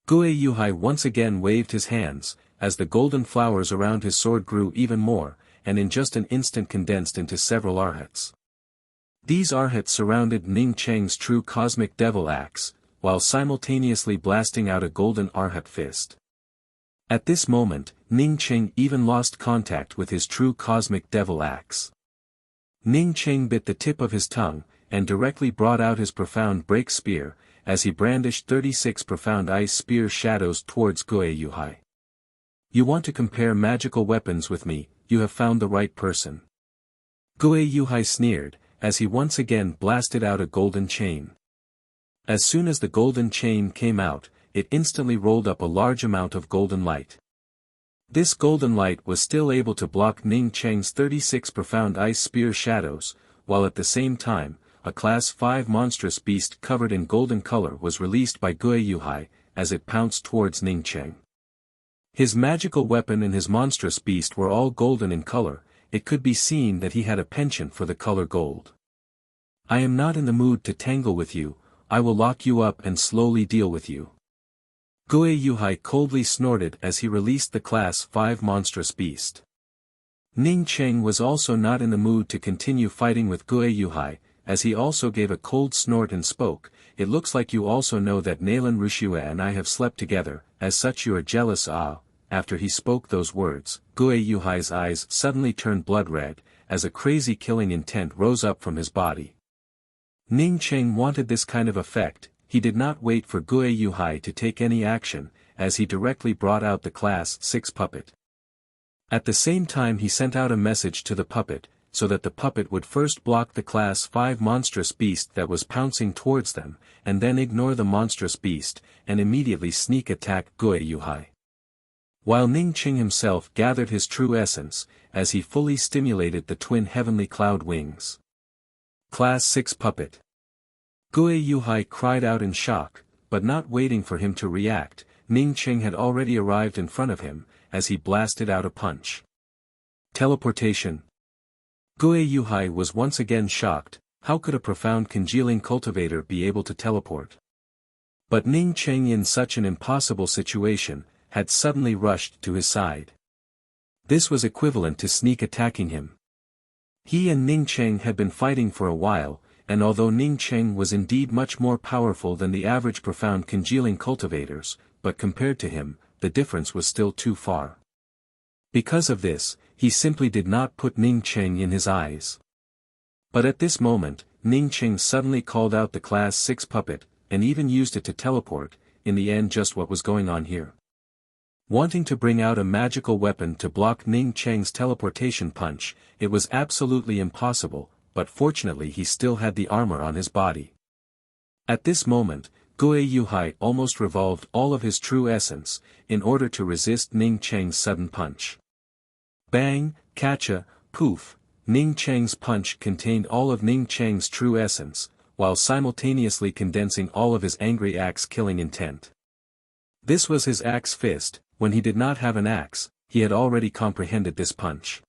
Gue Yuhai once again waved his hands, as the golden flowers around his sword grew even more, and in just an instant condensed into several arhats. These arhats surrounded Ning Cheng's true cosmic devil axe, while simultaneously blasting out a golden arhat fist. At this moment, Ning Cheng even lost contact with his true cosmic devil axe. Ning Cheng bit the tip of his tongue, and directly brought out his profound break spear, as he brandished 36 profound ice spear shadows towards Gue Yuhai. You want to compare magical weapons with me, you have found the right person. Gue Yuhai sneered, as he once again blasted out a golden chain. As soon as the golden chain came out, it instantly rolled up a large amount of golden light. This golden light was still able to block Ning Cheng's 36 profound ice spear shadows, while at the same time, a Class 5 monstrous beast covered in golden color was released by Gue Yuhai, as it pounced towards Ning Cheng. His magical weapon and his monstrous beast were all golden in color. It could be seen that he had a penchant for the color gold. I am not in the mood to tangle with you, I will lock you up and slowly deal with you. Gue Yuhai coldly snorted as he released the Class 5 monstrous beast. Ning Cheng was also not in the mood to continue fighting with Gue Yuhai, as he also gave a cold snort and spoke, it looks like you also know that Nalan Rushua and I have slept together, as such you are jealous. After he spoke those words, Gue Yuhai's eyes suddenly turned blood red, as a crazy killing intent rose up from his body. Ning Cheng wanted this kind of effect. He did not wait for Gue Yuhai to take any action, as he directly brought out the Class 6 puppet. At the same time he sent out a message to the puppet, so that the puppet would first block the Class 5 monstrous beast that was pouncing towards them, and then ignore the monstrous beast, and immediately sneak attack Gue Yuhai. While Ning Cheng himself gathered his true essence, as he fully stimulated the twin heavenly cloud wings. Class 6 puppet. Gue Yuhai cried out in shock, but not waiting for him to react, Ning Cheng had already arrived in front of him, as he blasted out a punch. Teleportation. Gue Yuhai was once again shocked. How could a profound congealing cultivator be able to teleport? But Ning Cheng, in such an impossible situation, had suddenly rushed to his side. This was equivalent to sneak attacking him. He and Ning Cheng had been fighting for a while, and although Ning Cheng was indeed much more powerful than the average profound congealing cultivators, but compared to him, the difference was still too far. Because of this, he simply did not put Ning Cheng in his eyes. But at this moment, Ning Cheng suddenly called out the Class 6 puppet, and even used it to teleport, in the end just what was going on here. Wanting to bring out a magical weapon to block Ning Cheng's teleportation punch, it was absolutely impossible, but fortunately he still had the armor on his body. At this moment, Gue Yuhai almost revolved all of his true essence, in order to resist Ning Cheng's sudden punch. Bang, catcha, poof, Ning Cheng's punch contained all of Ning Cheng's true essence, while simultaneously condensing all of his angry axe killing intent. This was his axe fist. When he did not have an axe, he had already comprehended this punch.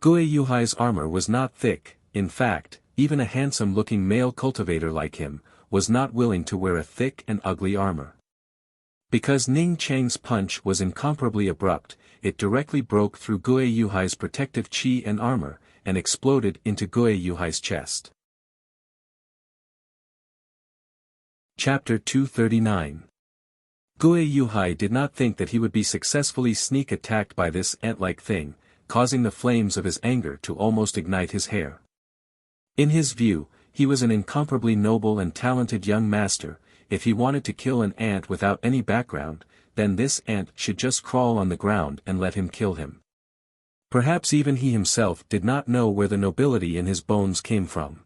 Gue Yuhai's armor was not thick. In fact, even a handsome-looking male cultivator like him, was not willing to wear a thick and ugly armor. Because Ning Cheng's punch was incomparably abrupt, it directly broke through Gue Yuhai's protective chi and armor, and exploded into Gue Yuhai's chest. Chapter 239. Gue Yuhai did not think that he would be successfully sneak attacked by this ant-like thing, causing the flames of his anger to almost ignite his hair. In his view, he was an incomparably noble and talented young master. If he wanted to kill an ant without any background, then this ant should just crawl on the ground and let him kill him. Perhaps even he himself did not know where the nobility in his bones came from.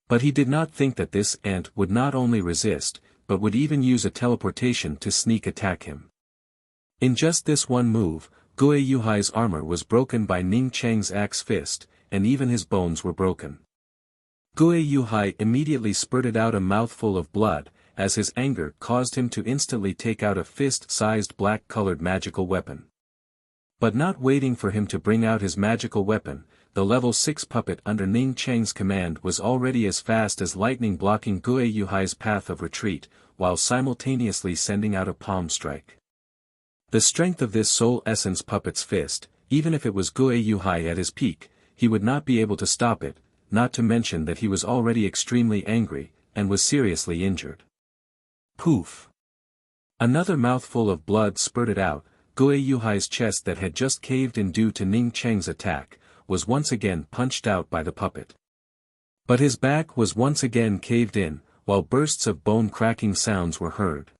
But he did not think that this ant would not only resist, but would even use a teleportation to sneak attack him. In just this one move, Gue Yuhai's armor was broken by Ning Cheng's axe fist, and even his bones were broken. Gue Yuhai immediately spurted out a mouthful of blood, as his anger caused him to instantly take out a fist-sized black-colored magical weapon. But not waiting for him to bring out his magical weapon, the level 6 puppet under Ning Cheng's command was already as fast as lightning blocking Gue Yuhai's path of retreat, while simultaneously sending out a palm strike. The strength of this soul essence puppet's fist, even if it was Gue Yuhai at his peak, he would not be able to stop it, not to mention that he was already extremely angry, and was seriously injured. Poof! Another mouthful of blood spurted out. Gue Yuhai's chest that had just caved in due to Ning Cheng's attack, was once again punched out by the puppet. But his back was once again caved in, while bursts of bone-cracking sounds were heard.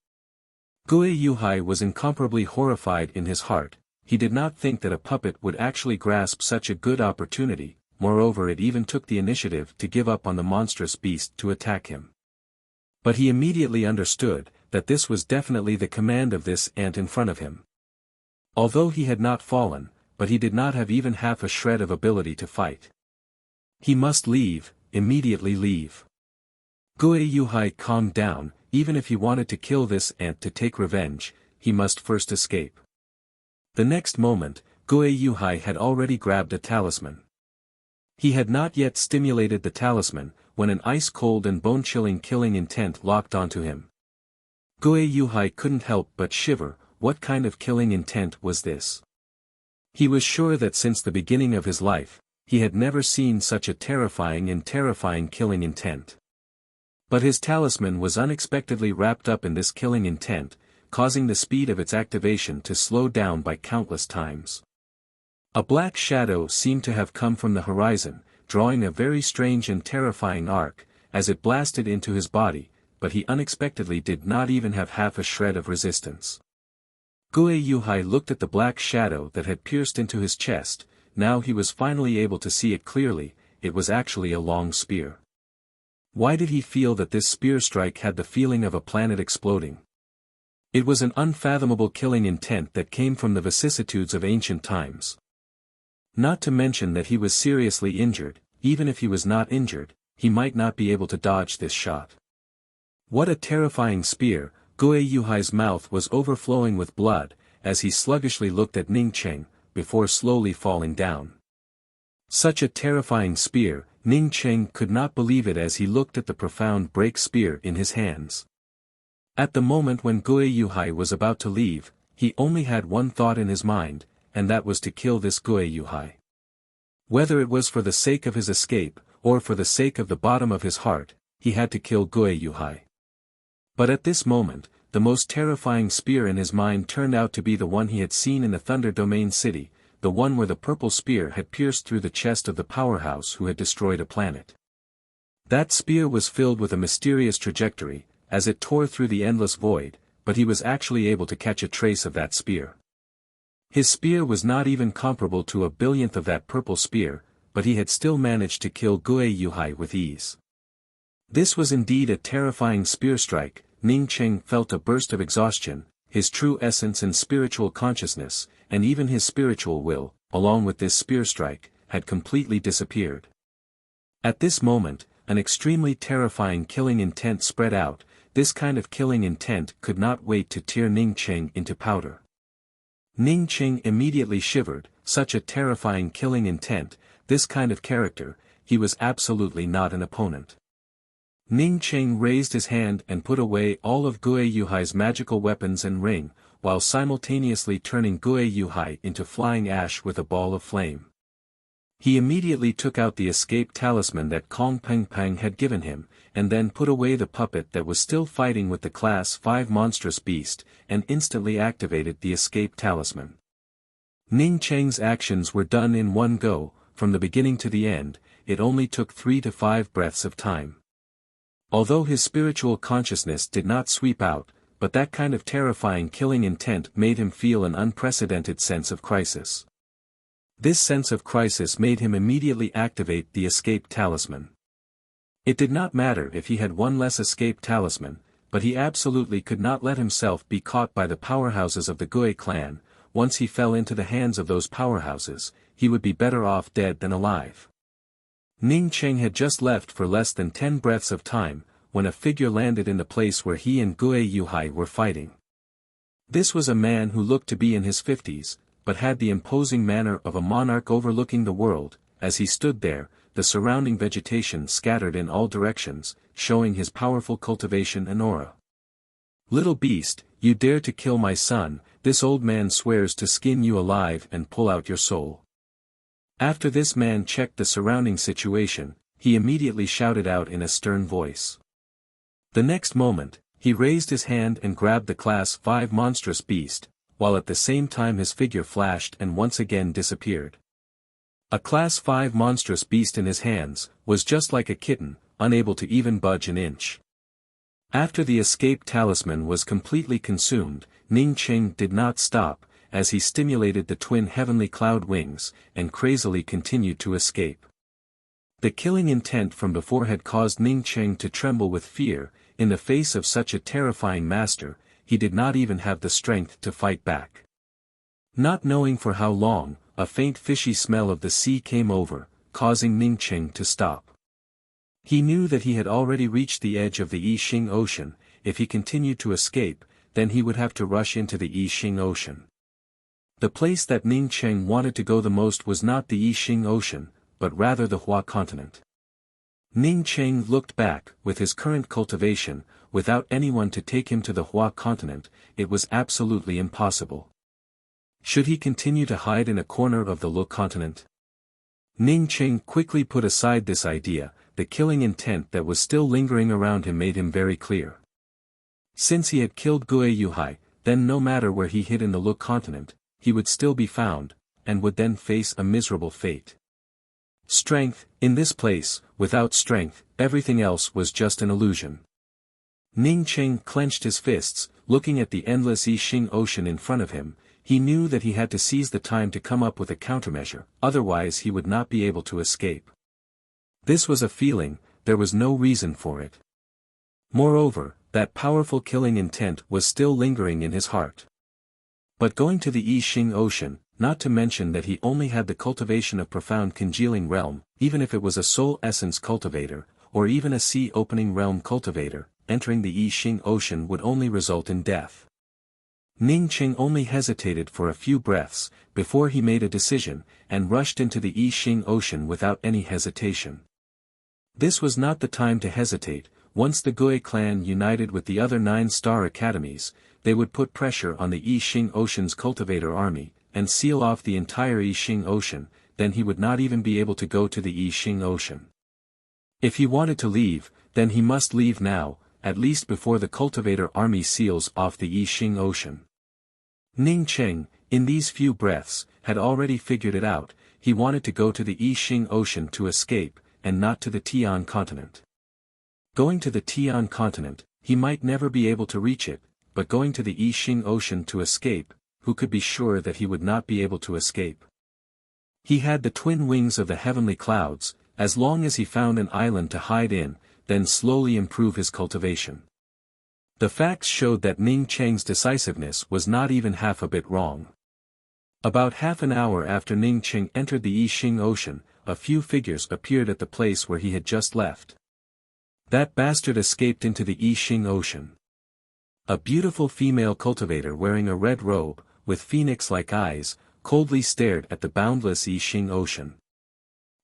Gue Yuhai was incomparably horrified in his heart. He did not think that a puppet would actually grasp such a good opportunity, moreover it even took the initiative to give up on the monstrous beast to attack him. But he immediately understood that this was definitely the command of this ant in front of him. Although he had not fallen, but he did not have even half a shred of ability to fight. He must leave, immediately leave. Gue Yuhai calmed down. Even if he wanted to kill this ant to take revenge, he must first escape. The next moment, Gue Yuhai had already grabbed a talisman. He had not yet stimulated the talisman, when an ice-cold and bone-chilling killing intent locked onto him. Gue Yuhai couldn't help but shiver. What kind of killing intent was this? He was sure that since the beginning of his life, he had never seen such a terrifying killing intent. But his talisman was unexpectedly wrapped up in this killing intent, causing the speed of its activation to slow down by countless times. A black shadow seemed to have come from the horizon, drawing a very strange and terrifying arc, as it blasted into his body, but he unexpectedly did not even have half a shred of resistance. Gue Yuhai looked at the black shadow that had pierced into his chest. Now he was finally able to see it clearly. It was actually a long spear. Why did he feel that this spear strike had the feeling of a planet exploding? It was an unfathomable killing intent that came from the vicissitudes of ancient times. Not to mention that he was seriously injured. Even if he was not injured, he might not be able to dodge this shot. What a terrifying spear! Gue Yuhai's mouth was overflowing with blood, as he sluggishly looked at Ning Cheng, before slowly falling down. Such a terrifying spear! Ning Cheng could not believe it as he looked at the profound break spear in his hands. At the moment when Gue Yuhai was about to leave, he only had one thought in his mind, and that was to kill this Gue Yuhai. Whether it was for the sake of his escape, or for the sake of the bottom of his heart, he had to kill Gue Yuhai. But at this moment, the most terrifying spear in his mind turned out to be the one he had seen in the Thunder Domain City, the one where the purple spear had pierced through the chest of the powerhouse who had destroyed a planet. That spear was filled with a mysterious trajectory, as it tore through the endless void, but he was actually able to catch a trace of that spear. His spear was not even comparable to a billionth of that purple spear, but he had still managed to kill Gue Yuhai with ease. This was indeed a terrifying spear strike. Ning Cheng felt a burst of exhaustion. His true essence and spiritual consciousness, and even his spiritual will, along with this spear strike, had completely disappeared. At this moment, an extremely terrifying killing intent spread out. This kind of killing intent could not wait to tear Ning Cheng into powder. Ning Cheng immediately shivered. Such a terrifying killing intent, this kind of character, he was absolutely not an opponent. Ning Cheng raised his hand and put away all of Gue Yuhai's magical weapons and ring, while simultaneously turning Gue Yuhai into flying ash with a ball of flame. He immediately took out the escape talisman that Kong Peng Peng had given him, and then put away the puppet that was still fighting with the Class 5 monstrous beast, and instantly activated the escape talisman. Ning Cheng's actions were done in one go, from the beginning to the end. It only took 3 to 5 breaths of time. Although his spiritual consciousness did not sweep out, but that kind of terrifying killing intent made him feel an unprecedented sense of crisis. This sense of crisis made him immediately activate the escape talisman. It did not matter if he had one less escape talisman, but he absolutely could not let himself be caught by the powerhouses of the Gui clan. Once he fell into the hands of those powerhouses, he would be better off dead than alive. Ning Cheng had just left for less than 10 breaths of time, when a figure landed in the place where he and Gui Yuhai were fighting. This was a man who looked to be in his 50s, but had the imposing manner of a monarch overlooking the world. As he stood there, the surrounding vegetation scattered in all directions, showing his powerful cultivation and aura. "Little beast, you dare to kill my son, this old man swears to skin you alive and pull out your soul." After this man checked the surrounding situation, he immediately shouted out in a stern voice. The next moment, he raised his hand and grabbed the Class 5 monstrous beast, while at the same time his figure flashed and once again disappeared. A Class 5 monstrous beast in his hands, was just like a kitten, unable to even budge an inch. After the escape talisman was completely consumed, Ning Cheng did not stop, as he stimulated the twin heavenly cloud wings, and crazily continued to escape. The killing intent from before had caused Ning Cheng to tremble with fear. In the face of such a terrifying master, he did not even have the strength to fight back. Not knowing for how long, a faint fishy smell of the sea came over, causing Ning Cheng to stop. He knew that he had already reached the edge of the Yixing Ocean. If he continued to escape, then he would have to rush into the Yixing Ocean. The place that Ning Cheng wanted to go the most was not the Yixing Ocean, but rather the Hua continent. Ning Cheng looked back. With his current cultivation, without anyone to take him to the Hua continent, it was absolutely impossible. Should he continue to hide in a corner of the Lu continent? Ning Cheng quickly put aside this idea. The killing intent that was still lingering around him made him very clear. Since he had killed Gui Yuhai, then no matter where he hid in the Lu continent, he would still be found, and would then face a miserable fate. Strength, in this place, without strength, everything else was just an illusion. Ning Cheng clenched his fists, looking at the endless Yixing Ocean in front of him. He knew that he had to seize the time to come up with a countermeasure, otherwise he would not be able to escape. This was a feeling, there was no reason for it. Moreover, that powerful killing intent was still lingering in his heart. But going to the Yixing Ocean, not to mention that he only had the cultivation of profound congealing realm, even if it was a soul essence cultivator, or even a sea opening realm cultivator, entering the Yixing Ocean would only result in death. Ning Cheng only hesitated for a few breaths, before he made a decision, and rushed into the Yixing Ocean without any hesitation. This was not the time to hesitate. Once the Gui clan united with the other 9-star academies, they would put pressure on the Yixing Ocean's cultivator army, and seal off the entire Yixing Ocean. Then he would not even be able to go to the Yixing Ocean. If he wanted to leave, then he must leave now, at least before the cultivator army seals off the Yixing Ocean. Ning Cheng, in these few breaths, had already figured it out. He wanted to go to the Yixing Ocean to escape, and not to the Tian continent. Going to the Tian continent, he might never be able to reach it, but going to the Yixing Ocean to escape, who could be sure that he would not be able to escape? He had the twin wings of the heavenly clouds. As long as he found an island to hide in, then slowly improve his cultivation. The facts showed that Ning Cheng's decisiveness was not even half a bit wrong. About half an hour after Ning Cheng entered the Yixing Ocean, a few figures appeared at the place where he had just left. That bastard escaped into the Yixing Ocean. A beautiful female cultivator wearing a red robe, with phoenix-like eyes, coldly stared at the boundless Yixing Ocean.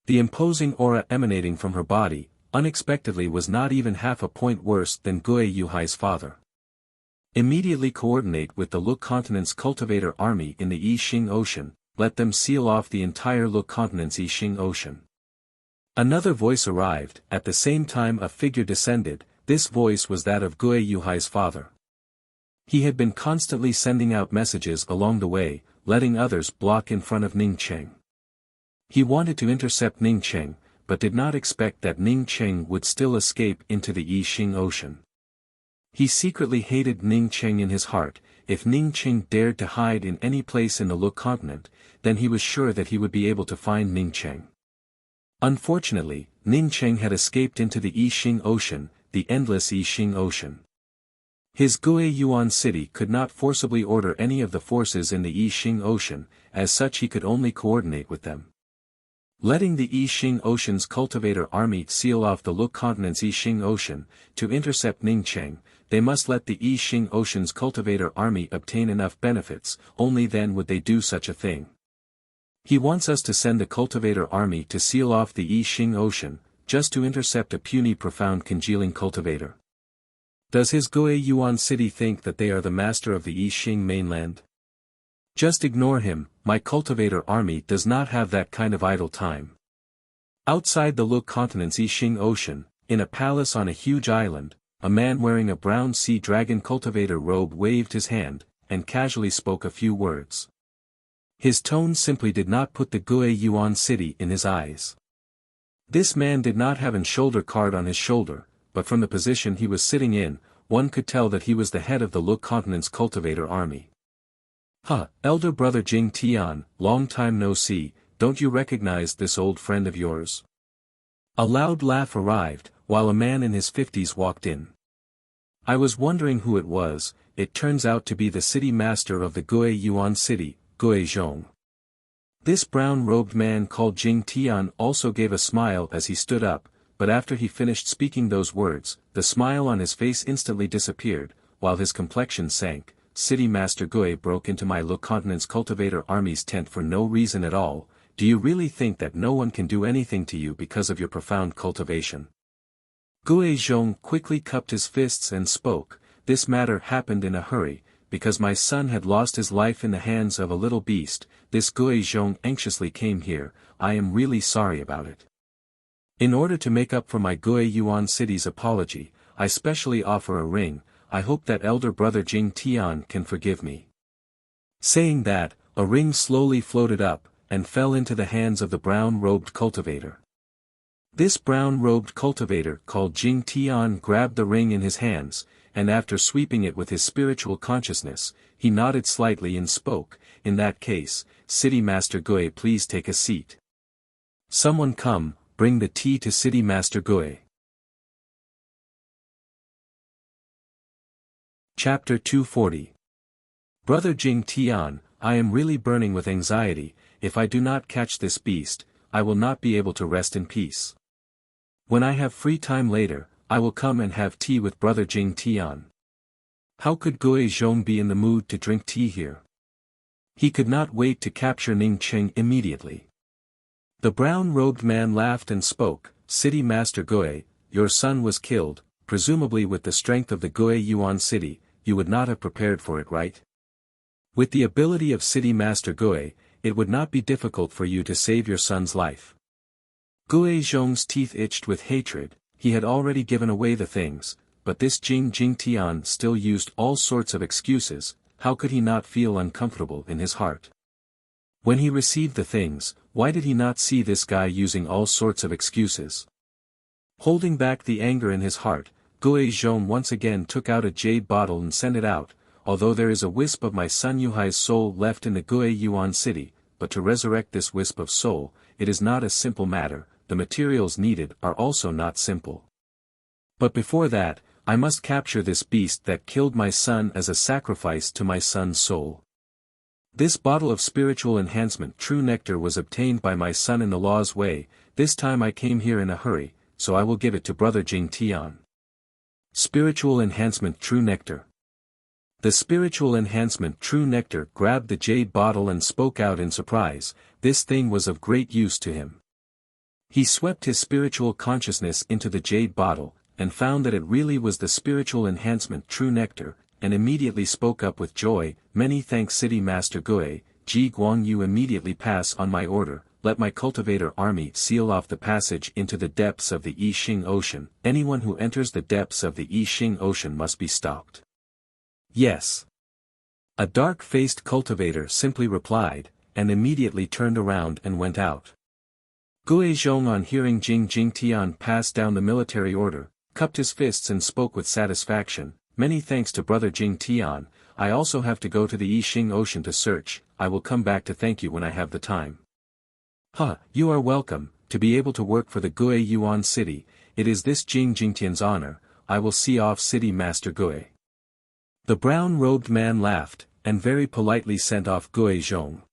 The imposing aura emanating from her body, unexpectedly was not even half a point worse than Gui Yuhai's father. Immediately coordinate with the Lu continent's cultivator army in the Yixing Ocean, let them seal off the entire Lu continent's Yixing Ocean. Another voice arrived. At the same time a figure descended. This voice was that of Gui Yuhai's father. He had been constantly sending out messages along the way, letting others block in front of Ningcheng. He wanted to intercept Ningcheng, but did not expect that Ningcheng would still escape into the Yixing Ocean. He secretly hated Ningcheng in his heart. If Ningcheng dared to hide in any place in the Lu continent, then he was sure that he would be able to find Ningcheng. Unfortunately, Ningcheng had escaped into the Yixing Ocean, the endless Yixing Ocean. His Gui Yuan city could not forcibly order any of the forces in the Yixing Ocean, as such he could only coordinate with them. Letting the Yixing Ocean's cultivator army seal off the Lu continent's Yixing Ocean, to intercept Ningcheng, they must let the Yixing Ocean's cultivator army obtain enough benefits, only then would they do such a thing. He wants us to send the cultivator army to seal off the Yixing Ocean, just to intercept a puny profound congealing cultivator. Does his Gui Yuan city think that they are the master of the Yixing mainland? Just ignore him, my cultivator army does not have that kind of idle time. Outside the Lu continent's Yixing Ocean, in a palace on a huge island, a man wearing a brown sea dragon cultivator robe waved his hand, and casually spoke a few words. His tone simply did not put the Gui Yuan city in his eyes. This man did not have a shoulder card on his shoulder, but from the position he was sitting in, one could tell that he was the head of the Lu continent's cultivator army. Elder brother Jing Tian, long time no see, don't you recognize this old friend of yours? A loud laugh arrived, while a man in his 50s walked in. I was wondering who it was. It turns out to be the city master of the Gui Yuan city, Gui Zhong. This brown-robed man called Jing Tian also gave a smile as he stood up, but after he finished speaking those words, the smile on his face instantly disappeared, while his complexion sank. City Master Gui broke into my Lu continent's cultivator army's tent for no reason at all. Do you really think that no one can do anything to you because of your profound cultivation? Gui Zhong quickly cupped his fists and spoke. This matter happened in a hurry, because my son had lost his life in the hands of a little beast. This Gui Zhong anxiously came here. I am really sorry about it. In order to make up for my Gui Yuan city's apology, I specially offer a ring. I hope that elder brother Jing Tian can forgive me. Saying that, a ring slowly floated up, and fell into the hands of the brown-robed cultivator. This brown-robed cultivator called Jing Tian grabbed the ring in his hands, and after sweeping it with his spiritual consciousness, he nodded slightly and spoke. In that case, City Master Gui, please take a seat. Someone come, bring the tea to City Master Gui. Chapter 240. Brother Jing Tian, I am really burning with anxiety. If I do not catch this beast, I will not be able to rest in peace. When I have free time later, I will come and have tea with brother Jing Tian. How could Gui Zhong be in the mood to drink tea here? He could not wait to capture Ningcheng immediately. The brown-robed man laughed and spoke. City Master Gui, your son was killed, presumably with the strength of the Gui Yuan city. You would not have prepared for it, right? With the ability of City Master Gui, it would not be difficult for you to save your son's life. Gui Zhong's teeth itched with hatred. He had already given away the things, but this Jing Tian still used all sorts of excuses. How could he not feel uncomfortable in his heart? When he received the things, why did he not see this guy using all sorts of excuses? Holding back the anger in his heart, Gui Zhong once again took out a jade bottle and sent it out. Although there is a wisp of my son Yuhai's soul left in the Gui Yuan city, but to resurrect this wisp of soul, it is not a simple matter. The materials needed are also not simple. But before that, I must capture this beast that killed my son as a sacrifice to my son's soul. This bottle of spiritual enhancement true nectar was obtained by my son in the law's way. This time I came here in a hurry, so I will give it to brother Jing Tian. Spiritual enhancement true nectar. The spiritual enhancement true nectar grabbed the jade bottle and spoke out in surprise. This thing was of great use to him. He swept his spiritual consciousness into the jade bottle, and found that it really was the spiritual enhancement true nectar, and immediately spoke up with joy. Many thanks City Master Gui. Ji Guang, you immediately pass on my order, let my cultivator army seal off the passage into the depths of the Yixing Ocean. Anyone who enters the depths of the Yixing Ocean must be stopped. Yes. A dark-faced cultivator simply replied, and immediately turned around and went out. Gui Zhong, on hearing Jing Jingtian pass down the military order, cupped his fists and spoke with satisfaction, "Many thanks to brother Jingtian, I also have to go to the Yixing Ocean to search, I will come back to thank you when I have the time." You are welcome, to be able to work for the Gui Yuan city, it is this Jing Jingtian's honor, I will see off city master Gui. The brown-robed man laughed, and very politely sent off Gui Zhong.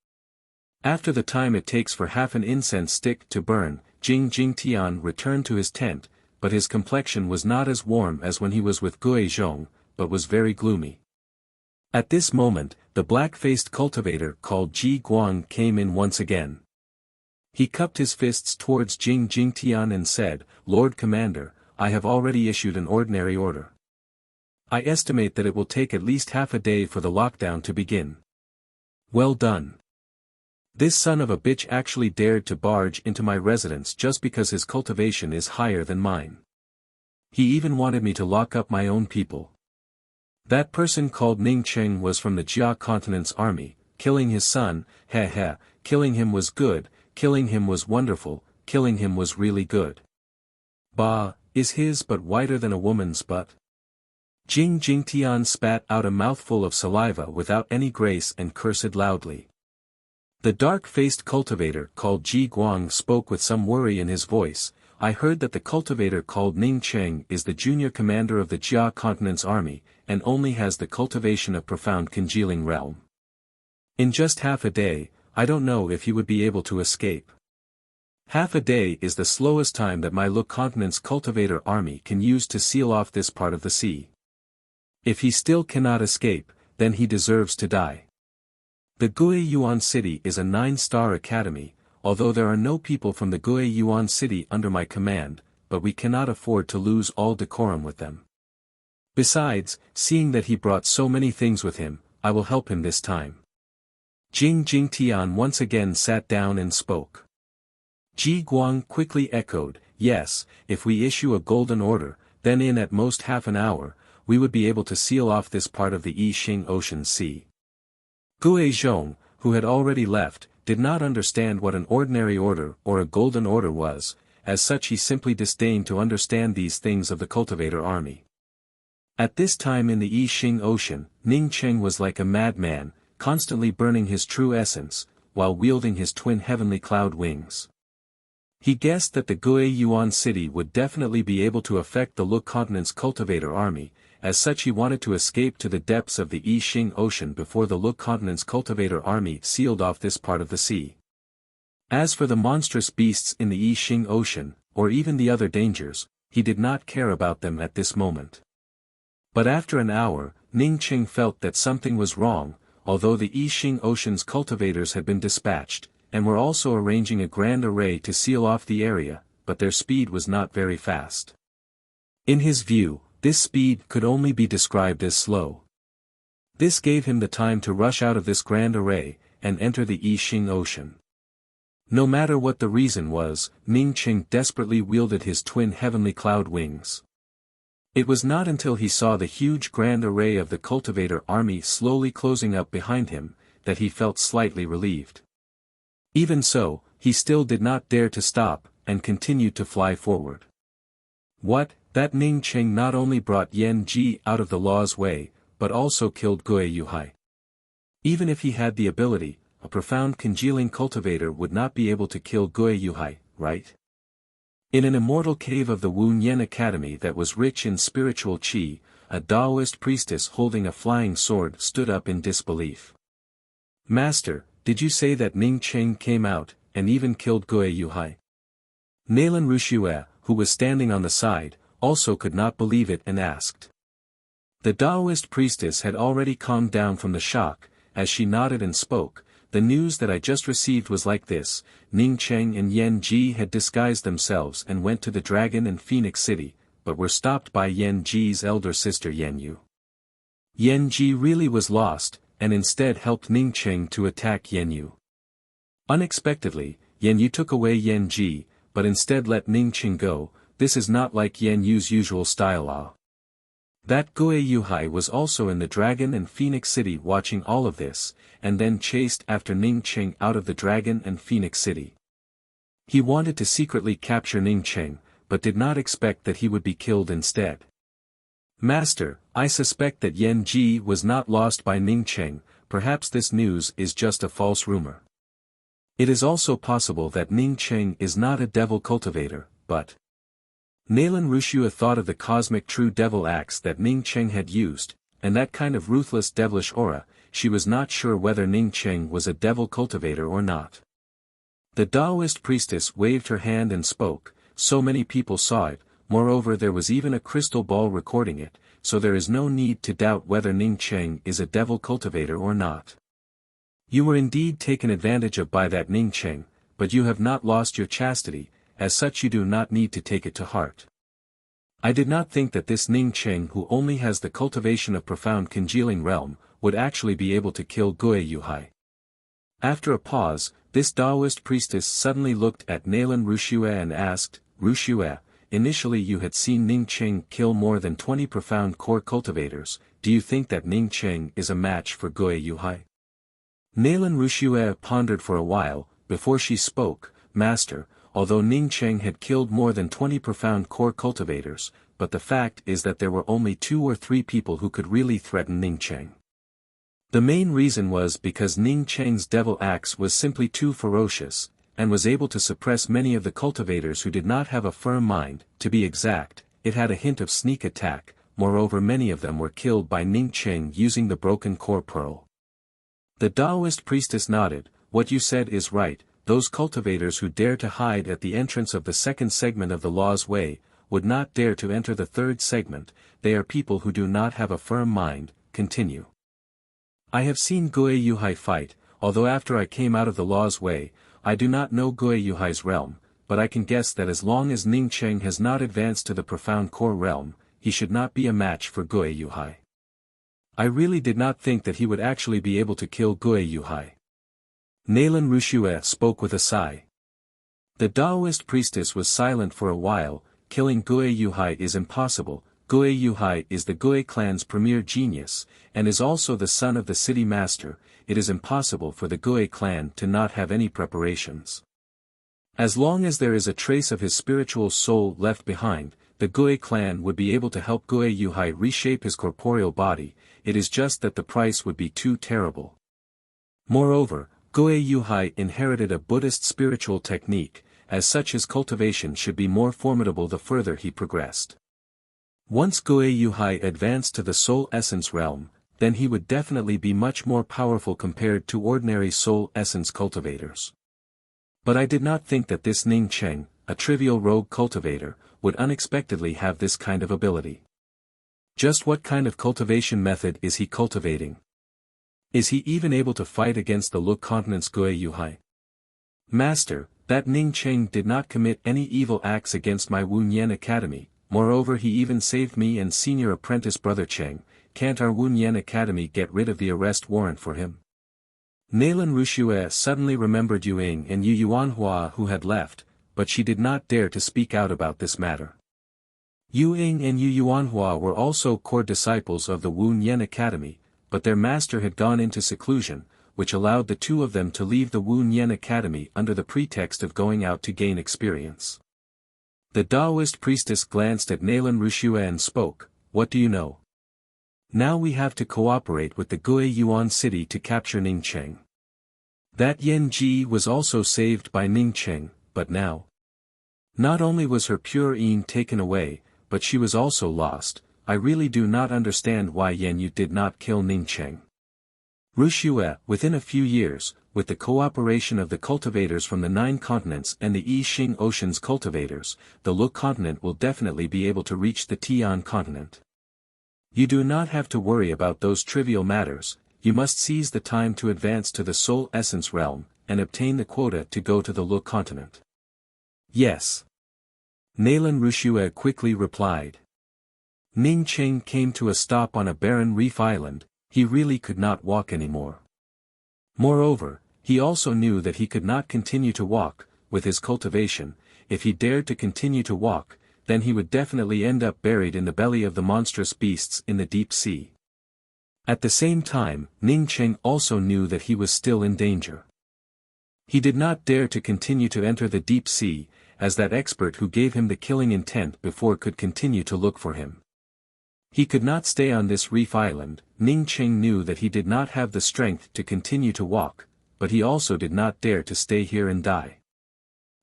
After the time it takes for half an incense stick to burn, Jing Jingtian returned to his tent, but his complexion was not as warm as when he was with Gui Zhong, but was very gloomy. At this moment, the black-faced cultivator called Ji Guang came in once again. He cupped his fists towards Jing Jingtian and said, "Lord Commander, I have already issued an ordinary order. I estimate that it will take at least half a day for the lockdown to begin." "Well done. This son of a bitch actually dared to barge into my residence just because his cultivation is higher than mine. He even wanted me to lock up my own people. That person called Ning Cheng was from the Jia Continent's army, killing his son, killing him was good, killing him was wonderful, killing him was really good. Bah, is his butt whiter than a woman's butt?" Jing Jingtian spat out a mouthful of saliva without any grace and cursed loudly. The dark-faced cultivator called Ji Guang spoke with some worry in his voice, "I heard that the cultivator called Ning Cheng is the junior commander of the Jia Continent's army, and only has the cultivation of profound congealing realm. In just half a day, I don't know if he would be able to escape. Half a day is the slowest time that my Lu Continent's cultivator army can use to seal off this part of the sea. If he still cannot escape, then he deserves to die. The Gui Yuan city is a 9-star academy, although there are no people from the Gui Yuan city under my command, but we cannot afford to lose all decorum with them. Besides, seeing that he brought so many things with him, I will help him this time." Jing Jingtian once again sat down and spoke. Ji Guang quickly echoed, "Yes, if we issue a golden order, then in at most half an hour, we would be able to seal off this part of the Yixing Ocean Sea." Gui Zhong, who had already left, did not understand what an ordinary order or a golden order was, as such he simply disdained to understand these things of the cultivator army. At this time in the Yixing Ocean, Ning Cheng was like a madman, constantly burning his true essence, while wielding his twin heavenly cloud wings. He guessed that the Gui Yuan city would definitely be able to affect the Lu Continent's cultivator army, as such he wanted to escape to the depths of the Yixing Ocean before the Lu Continent's cultivator army sealed off this part of the sea. As for the monstrous beasts in the Yixing Ocean, or even the other dangers, he did not care about them at this moment. But after an hour, Ning Cheng felt that something was wrong, although the Yixing Ocean's cultivators had been dispatched, and were also arranging a grand array to seal off the area, but their speed was not very fast. In his view, this speed could only be described as slow. This gave him the time to rush out of this grand array, and enter the Yixing Ocean. No matter what the reason was, Ning Cheng desperately wielded his twin heavenly cloud wings. It was not until he saw the huge grand array of the cultivator army slowly closing up behind him, that he felt slightly relieved. Even so, he still did not dare to stop, and continued to fly forward. What? That Ning Cheng not only brought Yan Ji out of the law's way, but also killed Gui Yuhai. Even if he had the ability, a profound congealing cultivator would not be able to kill Gui Yuhai, right? In an immortal cave of the Wu Yen Academy that was rich in spiritual qi, a Taoist priestess holding a flying sword stood up in disbelief. "Master, did you say that Ning Cheng came out, and even killed Gui Yuhai?" Nalan Rushue, who was standing on the side, also could not believe it and asked. The Taoist priestess had already calmed down from the shock, as she nodded and spoke, "The news that I just received was like this, Ning Cheng and Yan Ji had disguised themselves and went to the Dragon and Phoenix City, but were stopped by Yan Ji's elder sister Yan Yu. Yan Ji really was lost, and instead helped Ning Cheng to attack Yan Yu. Unexpectedly, Yan Yu took away Yan Ji, but instead let Ning Cheng go. This is not like Yan Yu's usual style. That Guo Yuhai was also in the Dragon and Phoenix City watching all of this, and then chased after Ning Cheng out of the Dragon and Phoenix City. He wanted to secretly capture Ning Cheng, but did not expect that he would be killed instead. Master, I suspect that Yan Ji was not lost by Ning Cheng. Perhaps this news is just a false rumor. It is also possible that Ning Cheng is not a devil cultivator, but... Nalan Rushua thought of the cosmic true devil axe that Ning Cheng had used, and that kind of ruthless devilish aura. She was not sure whether Ning Cheng was a devil cultivator or not. The Taoist priestess waved her hand and spoke. So many people saw it, moreover there was even a crystal ball recording it, so there is no need to doubt whether Ning Cheng is a devil cultivator or not. You were indeed taken advantage of by that Ning Cheng, but you have not lost your chastity. As such you do not need to take it to heart. I did not think that this Ning Cheng, who only has the cultivation of profound congealing realm, would actually be able to kill Guo Yuhai. After a pause, this Taoist priestess suddenly looked at Nalan Rushua and asked, Rushua, initially you had seen Ning Cheng kill more than 20 profound core cultivators. Do you think that Ning Cheng is a match for Guo Yuhai? Nalan Rushua pondered for a while, before she spoke. Master, although Ning Cheng had killed more than 20 profound core cultivators, but the fact is that there were only 2 or 3 people who could really threaten Ning Cheng. The main reason was because Ning Cheng's devil axe was simply too ferocious, and was able to suppress many of the cultivators who did not have a firm mind. To be exact, it had a hint of sneak attack. Moreover many of them were killed by Ning Cheng using the broken core pearl. The Taoist priestess nodded. What you said is right. Those cultivators who dare to hide at the entrance of the second segment of the Law's Way, would not dare to enter the third segment. They are people who do not have a firm mind. Continue. I have seen Guo Yuhai fight, although after I came out of the Law's Way, I do not know Guo Yuhai's realm, but I can guess that as long as Ning Cheng has not advanced to the profound core realm, he should not be a match for Guo Yuhai. I really did not think that he would actually be able to kill Guo Yuhai. Nalan Rushua spoke with a sigh. The Taoist priestess was silent for a while. Killing Guo Yuhai is impossible. Guo Yuhai is the Guo clan's premier genius, and is also the son of the city master. It is impossible for the Guo clan to not have any preparations. As long as there is a trace of his spiritual soul left behind, the Guo clan would be able to help Guo Yuhai reshape his corporeal body. It is just that the price would be too terrible. Moreover, Guo Yuhai inherited a Buddhist spiritual technique. As such his cultivation should be more formidable the further he progressed. Once Guo Yuhai advanced to the soul essence realm, then he would definitely be much more powerful compared to ordinary soul essence cultivators. But I did not think that this Ning Cheng, a trivial rogue cultivator, would unexpectedly have this kind of ability. Just what kind of cultivation method is he cultivating? Is he even able to fight against the Look Continent's Guo Yuhai? Master, that Ning Cheng did not commit any evil acts against my Wunyan Academy. Moreover he even saved me and senior apprentice brother Cheng. Can't our Wunyan Academy get rid of the arrest warrant for him? Nalan Rushua suddenly remembered Yu Ying and Yu Yuanhua who had left, but she did not dare to speak out about this matter. Yu Ying and Yu Yuanhua were also core disciples of the Wunyan Academy, but their master had gone into seclusion, which allowed the two of them to leave the Wunyan Academy under the pretext of going out to gain experience. The Taoist priestess glanced at Nalan Rushua and spoke, "What do you know? Now we have to cooperate with the Guo Yuan city to capture Ning Cheng." That Yan Ji was also saved by Ning Cheng, but now. Not only was her pure yin taken away, but she was also lost. I really do not understand why Yan Yu did not kill Ning Cheng. Rushua, within a few years, with the cooperation of the cultivators from the 9 continents and the I Ching Ocean's cultivators, the Look continent will definitely be able to reach the Tian continent. You do not have to worry about those trivial matters. You must seize the time to advance to the soul essence realm, and obtain the quota to go to the Look continent. Yes. Nalan Rushua quickly replied. Ning Cheng came to a stop on a barren reef island. he really could not walk anymore. Moreover, he also knew that he could not continue to walk, with his cultivation. If he dared to continue to walk, then he would definitely end up buried in the belly of the monstrous beasts in the deep sea. At the same time, Ning Cheng also knew that he was still in danger. He did not dare to continue to enter the deep sea, as that expert who gave him the killing intent before could continue to look for him. He could not stay on this reef island. Ning Cheng knew that he did not have the strength to continue to walk, but he also did not dare to stay here and die.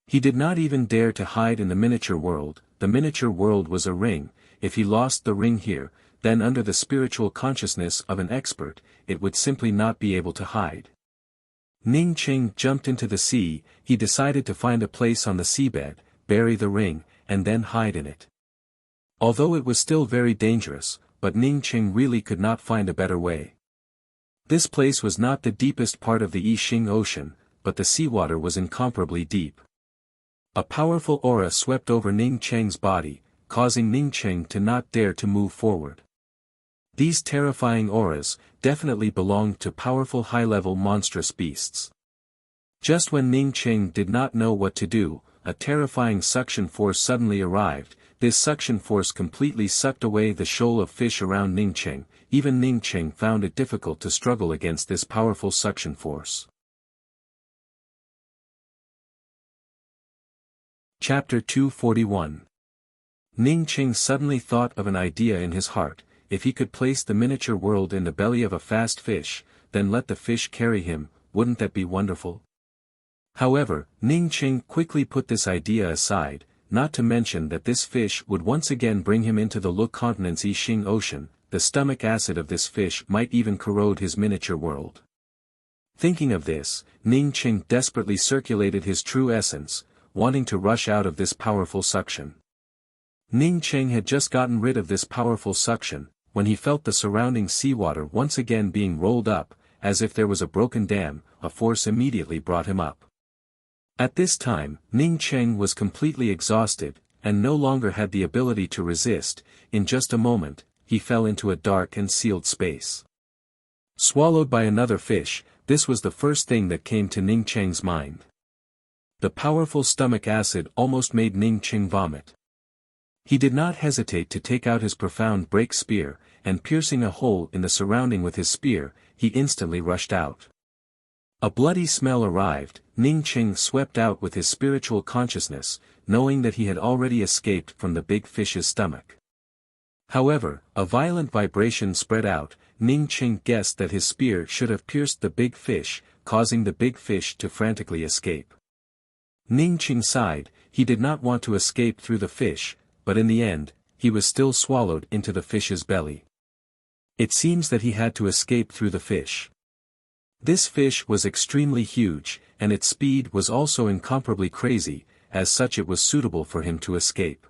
He did not even dare to hide in the miniature world. The miniature world was a ring. If he lost the ring here, then under the spiritual consciousness of an expert, it would simply not be able to hide. Ning Cheng jumped into the sea. He decided to find a place on the seabed, bury the ring, and then hide in it. Although it was still very dangerous, but Ning Cheng really could not find a better way. This place was not the deepest part of the Yixing Ocean, but the seawater was incomparably deep. A powerful aura swept over Ning Cheng's body, causing Ning Cheng to not dare to move forward. These terrifying auras definitely belonged to powerful high-level monstrous beasts. Just when Ning Cheng did not know what to do, a terrifying suction force suddenly arrived. This suction force completely sucked away the shoal of fish around Ning Cheng. Even Ning Cheng found it difficult to struggle against this powerful suction force. Chapter 241. Ning Cheng suddenly thought of an idea in his heart. If he could place the miniature world in the belly of a fast fish, then let the fish carry him, wouldn't that be wonderful? However, Ning Cheng quickly put this idea aside, not to mention that this fish would once again bring him into the Luk continent's Yixing Ocean. The stomach acid of this fish might even corrode his miniature world. Thinking of this, Ning Cheng desperately circulated his true essence, wanting to rush out of this powerful suction. Ning Cheng had just gotten rid of this powerful suction, when he felt the surrounding seawater once again being rolled up, as if there was a broken dam. A force immediately brought him up. At this time, Ning Cheng was completely exhausted, and no longer had the ability to resist. In just a moment, he fell into a dark and sealed space. Swallowed by another fish, this was the first thing that came to Ning Cheng's mind. The powerful stomach acid almost made Ning Cheng vomit. He did not hesitate to take out his profound break spear, and piercing a hole in the surrounding with his spear, he instantly rushed out. A bloody smell arrived. Ning Cheng swept out with his spiritual consciousness, knowing that he had already escaped from the big fish's stomach. However, a violent vibration spread out. Ning Cheng guessed that his spear should have pierced the big fish, causing the big fish to frantically escape. Ning Cheng sighed. He did not want to escape through the fish, but in the end, he was still swallowed into the fish's belly. It seems that he had to escape through the fish. This fish was extremely huge, and its speed was also incomparably crazy. As such it was suitable for him to escape.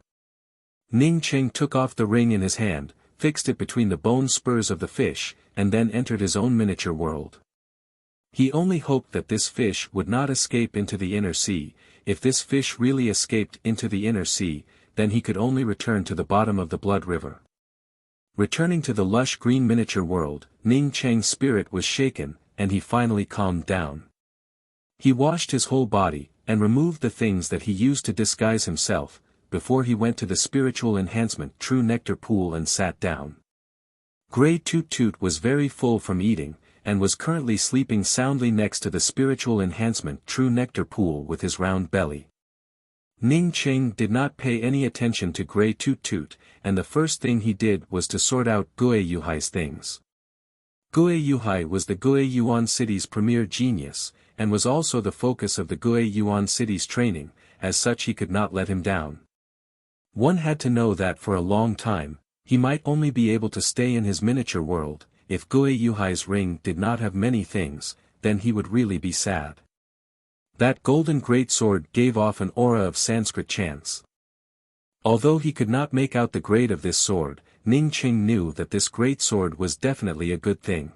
Ning Cheng took off the ring in his hand, fixed it between the bone spurs of the fish, and then entered his own miniature world. He only hoped that this fish would not escape into the inner sea. If this fish really escaped into the inner sea, then he could only return to the bottom of the blood river. Returning to the lush green miniature world, Ning Cheng's spirit was shaken, and he finally calmed down. He washed his whole body, and removed the things that he used to disguise himself, before he went to the spiritual enhancement True Nectar pool and sat down. Grey Toot Toot was very full from eating, and was currently sleeping soundly next to the spiritual enhancement True Nectar pool with his round belly. Ning Cheng did not pay any attention to Grey Toot Toot, and the first thing he did was to sort out Gue Yuhai's things. Gue Yuhai was the Gue Yuan city's premier genius, and was also the focus of the Gue Yuan city's training. As such he could not let him down. One had to know that for a long time, he might only be able to stay in his miniature world. If Gue Yuhai's ring did not have many things, then he would really be sad. That golden great sword gave off an aura of Sanskrit chants. Although he could not make out the grade of this sword, Ning Cheng knew that this great sword was definitely a good thing.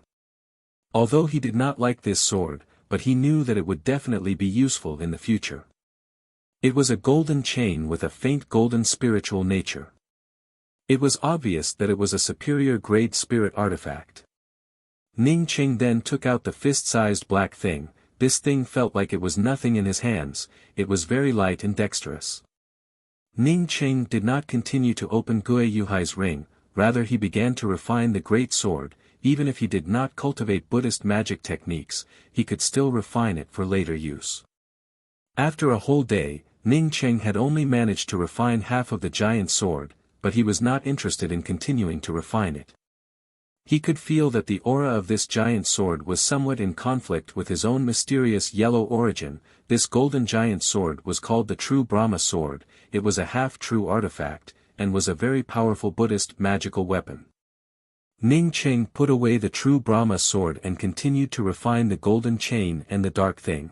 Although he did not like this sword, but he knew that it would definitely be useful in the future. It was a golden chain with a faint golden spiritual nature. It was obvious that it was a superior grade spirit artifact. Ning Qing then took out the fist-sized black thing. This thing felt like it was nothing in his hands, it was very light and dexterous. Ning Qing did not continue to open Gui Yuhai's ring, rather he began to refine the great sword. Even if he did not cultivate Buddhist magic techniques, he could still refine it for later use. After a whole day, Ning Qing had only managed to refine half of the giant sword, but he was not interested in continuing to refine it. He could feel that the aura of this giant sword was somewhat in conflict with his own mysterious yellow origin. This golden giant sword was called the true Brahma sword. It was a half-true artifact, and was a very powerful Buddhist magical weapon. Ning Qing put away the true Brahma sword and continued to refine the golden chain and the dark thing.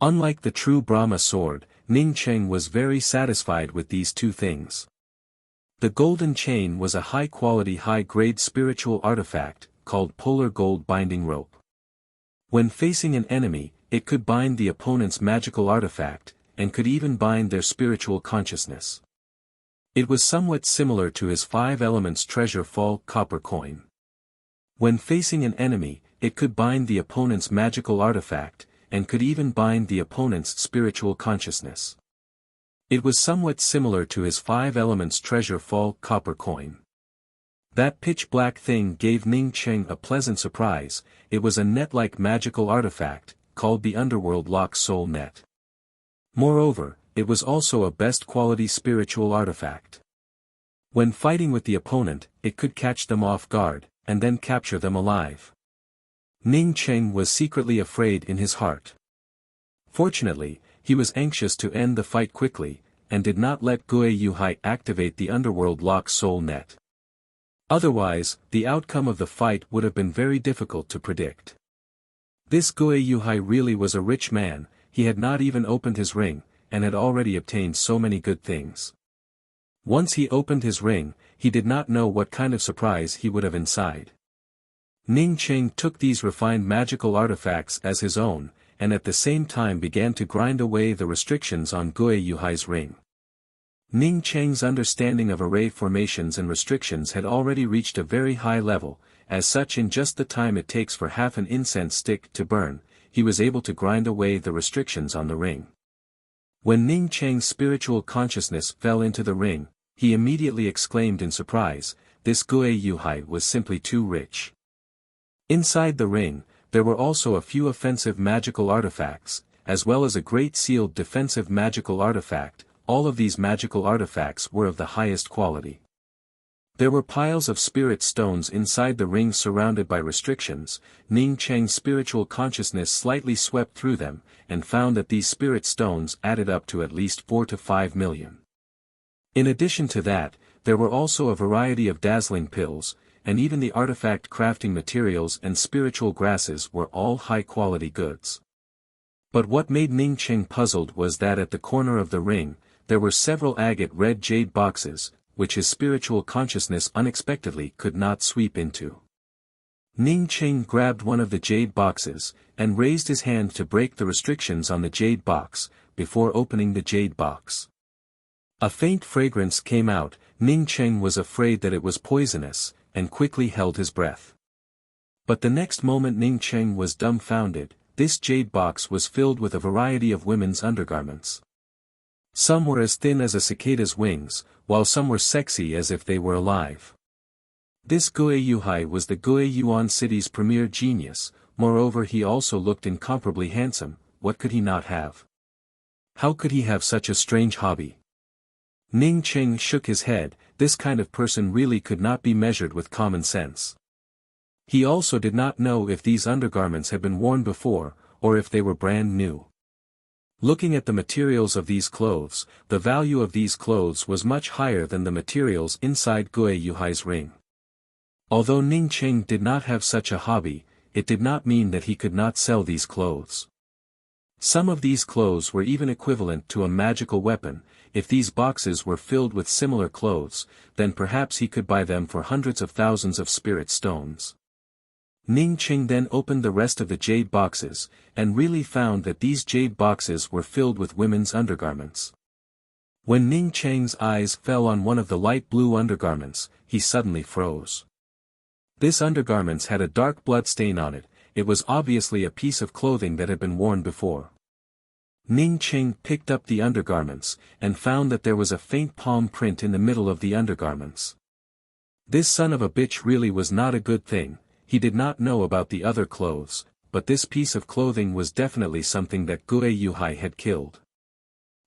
Unlike the true Brahma sword, Ning Qing was very satisfied with these two things. The golden chain was a high-quality high-grade spiritual artifact, called polar gold binding rope. When facing an enemy, it could bind the opponent's magical artifact, and could even bind their spiritual consciousness. It was somewhat similar to his 5 elements treasure fall copper coin. When facing an enemy, it could bind the opponent's magical artifact, and could even bind the opponent's spiritual consciousness. It was somewhat similar to his 5 elements treasure fall copper coin. That pitch-black thing gave Ning Qing a pleasant surprise. It was a net-like magical artifact, called the Underworld Lock Soul Net. Moreover, it was also a best-quality spiritual artifact. When fighting with the opponent, it could catch them off guard, and then capture them alive. Ning Qing was secretly afraid in his heart. Fortunately, he was anxious to end the fight quickly, and did not let Gui Yuhai activate the Underworld Lock Soul Net. Otherwise, the outcome of the fight would have been very difficult to predict. This Gui Yuhai really was a rich man. He had not even opened his ring, and had already obtained so many good things. Once he opened his ring, he did not know what kind of surprise he would have inside. Ning Qing took these refined magical artifacts as his own, and at the same time began to grind away the restrictions on Gui Yuhai's ring. Ning Qing's understanding of array formations and restrictions had already reached a very high level. As such, in just the time it takes for half an incense stick to burn, he was able to grind away the restrictions on the ring. When Ning Qing's spiritual consciousness fell into the ring, he immediately exclaimed in surprise, this Gui Yuhai was simply too rich. Inside the ring, there were also a few offensive magical artifacts, as well as a great sealed defensive magical artifact. All of these magical artifacts were of the highest quality. There were piles of spirit stones inside the ring surrounded by restrictions. Ning Qing's spiritual consciousness slightly swept through them, and found that these spirit stones added up to at least 4 to 5 million. In addition to that, there were also a variety of dazzling pills, and even the artifact crafting materials and spiritual grasses were all high-quality goods. But what made Ning Qing puzzled was that at the corner of the ring, there were several agate red jade boxes, which his spiritual consciousness unexpectedly could not sweep into. Ning Qing grabbed one of the jade boxes, and raised his hand to break the restrictions on the jade box, before opening the jade box. A faint fragrance came out. Ning Qing was afraid that it was poisonous, and quickly held his breath. But the next moment Ning Qing was dumbfounded. This jade box was filled with a variety of women's undergarments. Some were as thin as a cicada's wings, while some were sexy as if they were alive. This Gui Yuhai was the Gui Yuan city's premier genius. Moreover, he also looked incomparably handsome. What could he not have? How could he have such a strange hobby? Ning Qing shook his head. This kind of person really could not be measured with common sense. He also did not know if these undergarments had been worn before, or if they were brand new. Looking at the materials of these clothes, the value of these clothes was much higher than the materials inside Gui Yuhai's ring. Although Ning Qing did not have such a hobby, it did not mean that he could not sell these clothes. Some of these clothes were even equivalent to a magical weapon. If these boxes were filled with similar clothes, then perhaps he could buy them for hundreds of thousands of spirit stones. Ning Qing then opened the rest of the jade boxes, and really found that these jade boxes were filled with women's undergarments. When Ning Qing's eyes fell on one of the light blue undergarments, he suddenly froze. This undergarments had a dark blood stain on it. It was obviously a piece of clothing that had been worn before. Ning Qing picked up the undergarments, and found that there was a faint palm print in the middle of the undergarments. This son of a bitch really was not a good thing. He did not know about the other clothes, but this piece of clothing was definitely something that Gue Yuhai had killed.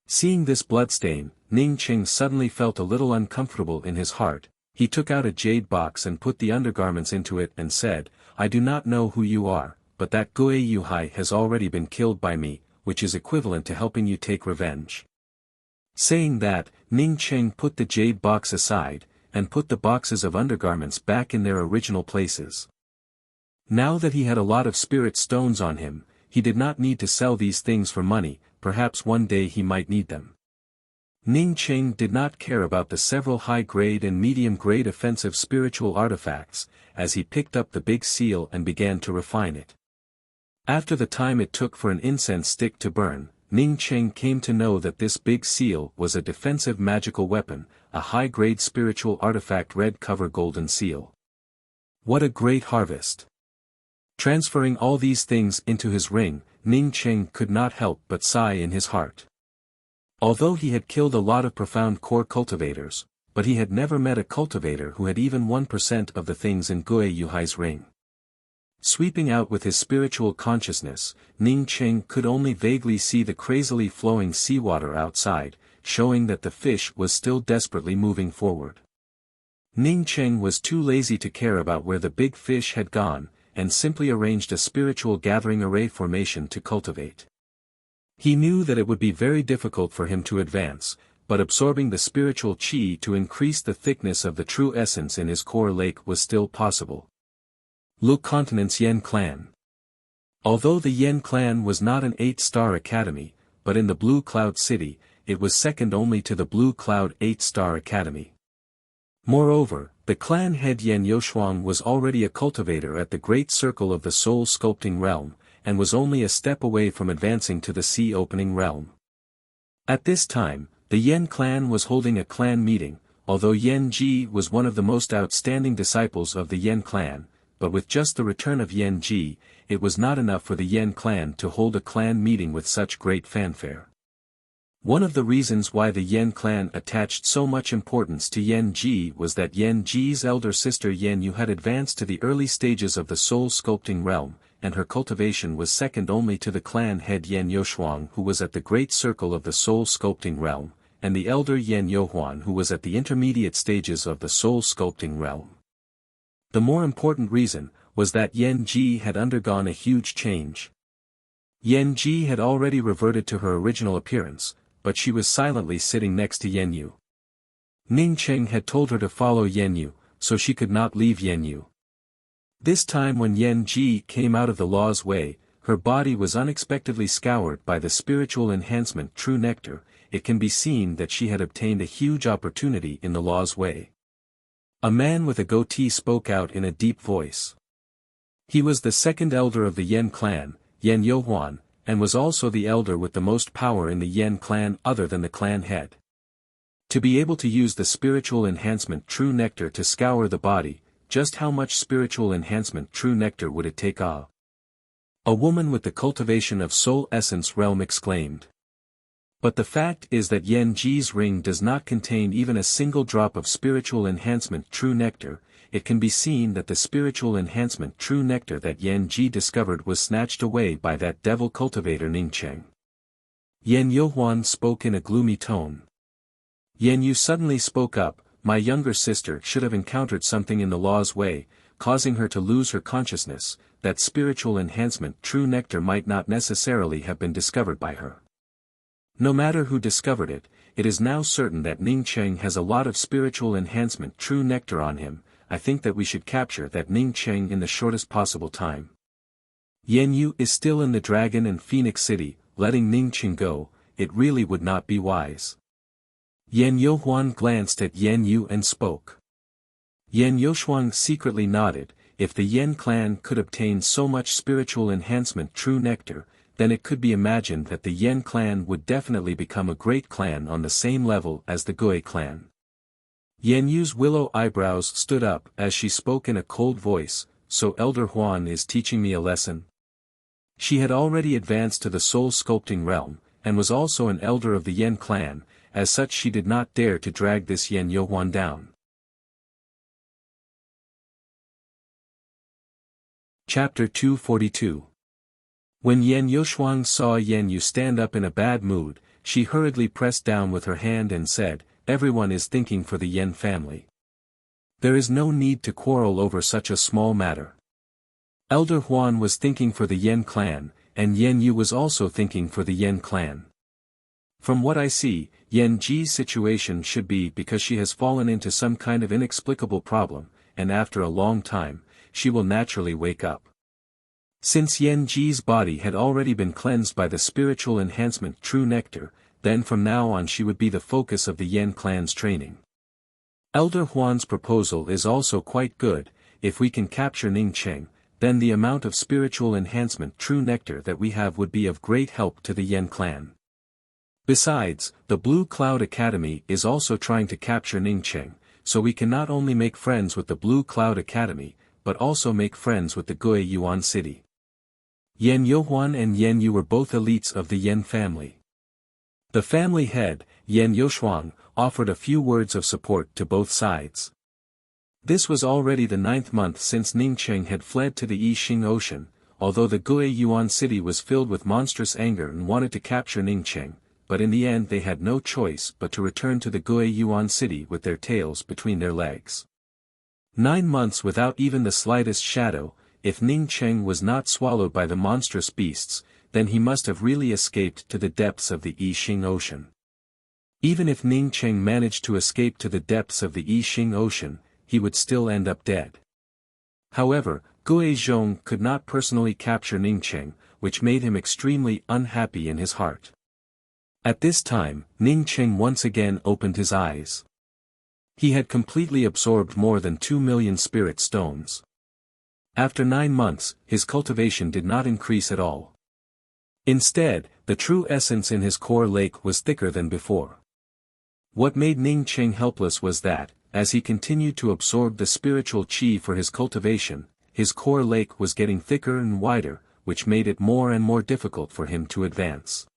Seeing this bloodstain, Ning Qing suddenly felt a little uncomfortable in his heart. He took out a jade box and put the undergarments into it and said, "I do not know who you are, but that Gue Yuhai has already been killed by me, which is equivalent to helping you take revenge." Saying that, Ning Qing put the jade box aside, and put the boxes of undergarments back in their original places. Now that he had a lot of spirit stones on him, he did not need to sell these things for money. Perhaps one day he might need them. Ning Qing did not care about the several high-grade and medium-grade offensive spiritual artifacts, as he picked up the big seal and began to refine it. After the time it took for an incense stick to burn, Ning Qing came to know that this big seal was a defensive magical weapon, a high-grade spiritual artifact red cover golden seal. What a great harvest! Transferring all these things into his ring, Ning Qing could not help but sigh in his heart. Although he had killed a lot of profound core cultivators, but he had never met a cultivator who had even 1% of the things in Gue Yuhai's ring. Sweeping out with his spiritual consciousness, Ning Qing could only vaguely see the crazily flowing seawater outside, showing that the fish was still desperately moving forward. Ning Qing was too lazy to care about where the big fish had gone, and simply arranged a spiritual gathering array formation to cultivate. He knew that it would be very difficult for him to advance, but absorbing the spiritual qi to increase the thickness of the true essence in his core lake was still possible. Look Continent's Yen Clan. Although the Yen Clan was not an 8-star academy, but in the Blue Cloud City, it was second only to the Blue Cloud 8-star academy. Moreover, the clan head Yen Yoshuang was already a cultivator at the Great Circle of the Soul Sculpting Realm, and was only a step away from advancing to the Sea Opening Realm. At this time, the Yen clan was holding a clan meeting, although Yen Ji was one of the most outstanding disciples of the Yen clan, but with just the return of Yen Ji, it was not enough for the Yen clan to hold a clan meeting with such great fanfare. One of the reasons why the Yen clan attached so much importance to Yen Ji was that Yen Ji's elder sister Yen Yu had advanced to the early stages of the soul sculpting realm, and her cultivation was second only to the clan head Yen Yoshuang who was at the great circle of the soul sculpting realm, and the elder Yen Yohuan who was at the intermediate stages of the soul sculpting realm. The more important reason was that Yen Ji had undergone a huge change. Yen Ji had already reverted to her original appearance, but she was silently sitting next to Yen Yu. Ning Qing had told her to follow Yen Yu, so she could not leave Yen Yu. This time when Yen Ji came out of the law's way, her body was unexpectedly scoured by the spiritual enhancement true nectar. It can be seen that she had obtained a huge opportunity in the law's way. A man with a goatee spoke out in a deep voice. He was the second elder of the Yen clan, Yen Yohuan, and was also the elder with the most power in the Yen clan other than the clan head. To be able to use the spiritual enhancement true nectar to scour the body, just how much spiritual enhancement true nectar would it take? A woman with the cultivation of soul essence realm exclaimed. But the fact is that Yen Ji's ring does not contain even a single drop of spiritual enhancement true nectar. It can be seen that the spiritual enhancement true nectar that Yen Ji discovered was snatched away by that devil cultivator Ning Qing. Yen Yohuan spoke in a gloomy tone. Yen Yu suddenly spoke up, "My younger sister should have encountered something in the law's way, causing her to lose her consciousness. That spiritual enhancement true nectar might not necessarily have been discovered by her. No matter who discovered it, it is now certain that Ning Qing has a lot of spiritual enhancement true nectar on him. I think that we should capture that Ning Qing in the shortest possible time. Yen Yu is still in the Dragon and Phoenix City. Letting Ning Qing go, it really would not be wise." Yen Yohuan glanced at Yen Yu and spoke. Yen Yoshuang secretly nodded. If the Yen clan could obtain so much spiritual enhancement true nectar, then it could be imagined that the Yen clan would definitely become a great clan on the same level as the Gue clan. Yan Yu's willow eyebrows stood up as she spoke in a cold voice, "So Elder Huan is teaching me a lesson?" She had already advanced to the soul sculpting realm, and was also an elder of the Yan clan, as such she did not dare to drag this Yan Yuhuan down. Chapter 242. When Yan Yushuang saw Yan Yu stand up in a bad mood, she hurriedly pressed down with her hand and said, "Everyone is thinking for the Yan family. There is no need to quarrel over such a small matter." Elder Huan was thinking for the Yan clan, and Yan Yu was also thinking for the Yan clan. From what I see, Yan Ji's situation should be because she has fallen into some kind of inexplicable problem, and after a long time, she will naturally wake up. Since Yan Ji's body had already been cleansed by the spiritual enhancement True Nectar, then from now on she would be the focus of the Yan clan's training. Elder Huan's proposal is also quite good. If we can capture Ning Cheng, then the amount of spiritual enhancement True Nectar that we have would be of great help to the Yan clan. Besides, the Blue Cloud Academy is also trying to capture Ning Cheng, so we can not only make friends with the Blue Cloud Academy, but also make friends with the Gui Yuan city. Yan Yuhuan and Yan Yu were both elites of the Yan family. The family head, Yan Yushuang, offered a few words of support to both sides. This was already the 9th month since Ning Cheng had fled to the Yixing Ocean, although the Gui Yuan city was filled with monstrous anger and wanted to capture Ning Cheng, but in the end they had no choice but to return to the Gui Yuan city with their tails between their legs. 9 months without even the slightest shadow. If Ning Cheng was not swallowed by the monstrous beasts, then he must have really escaped to the depths of the Yixing Ocean. Even if Ning Cheng managed to escape to the depths of the Yixing Ocean, he would still end up dead. However, Gui Zhong could not personally capture Ning Cheng, which made him extremely unhappy in his heart. At this time, Ning Cheng once again opened his eyes. He had completely absorbed more than 2 million spirit stones. After 9 months, his cultivation did not increase at all. Instead, the true essence in his core lake was thicker than before. What made Ning Cheng helpless was that, as he continued to absorb the spiritual qi for his cultivation, his core lake was getting thicker and wider, which made it more and more difficult for him to advance.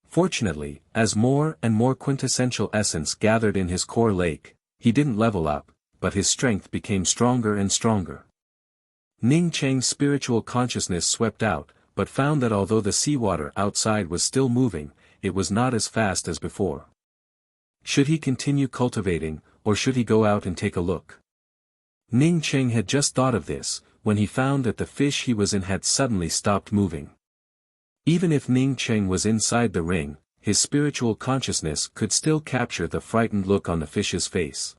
Fortunately, as more and more quintessential essence gathered in his core lake, he didn't level up, but his strength became stronger and stronger. Ning Cheng's spiritual consciousness swept out, but found that although the seawater outside was still moving, it was not as fast as before. Should he continue cultivating, or should he go out and take a look? Ning Cheng had just thought of this, when he found that the fish he was in had suddenly stopped moving. Even if Ning Cheng was inside the ring, his spiritual consciousness could still capture the frightened look on the fish's face.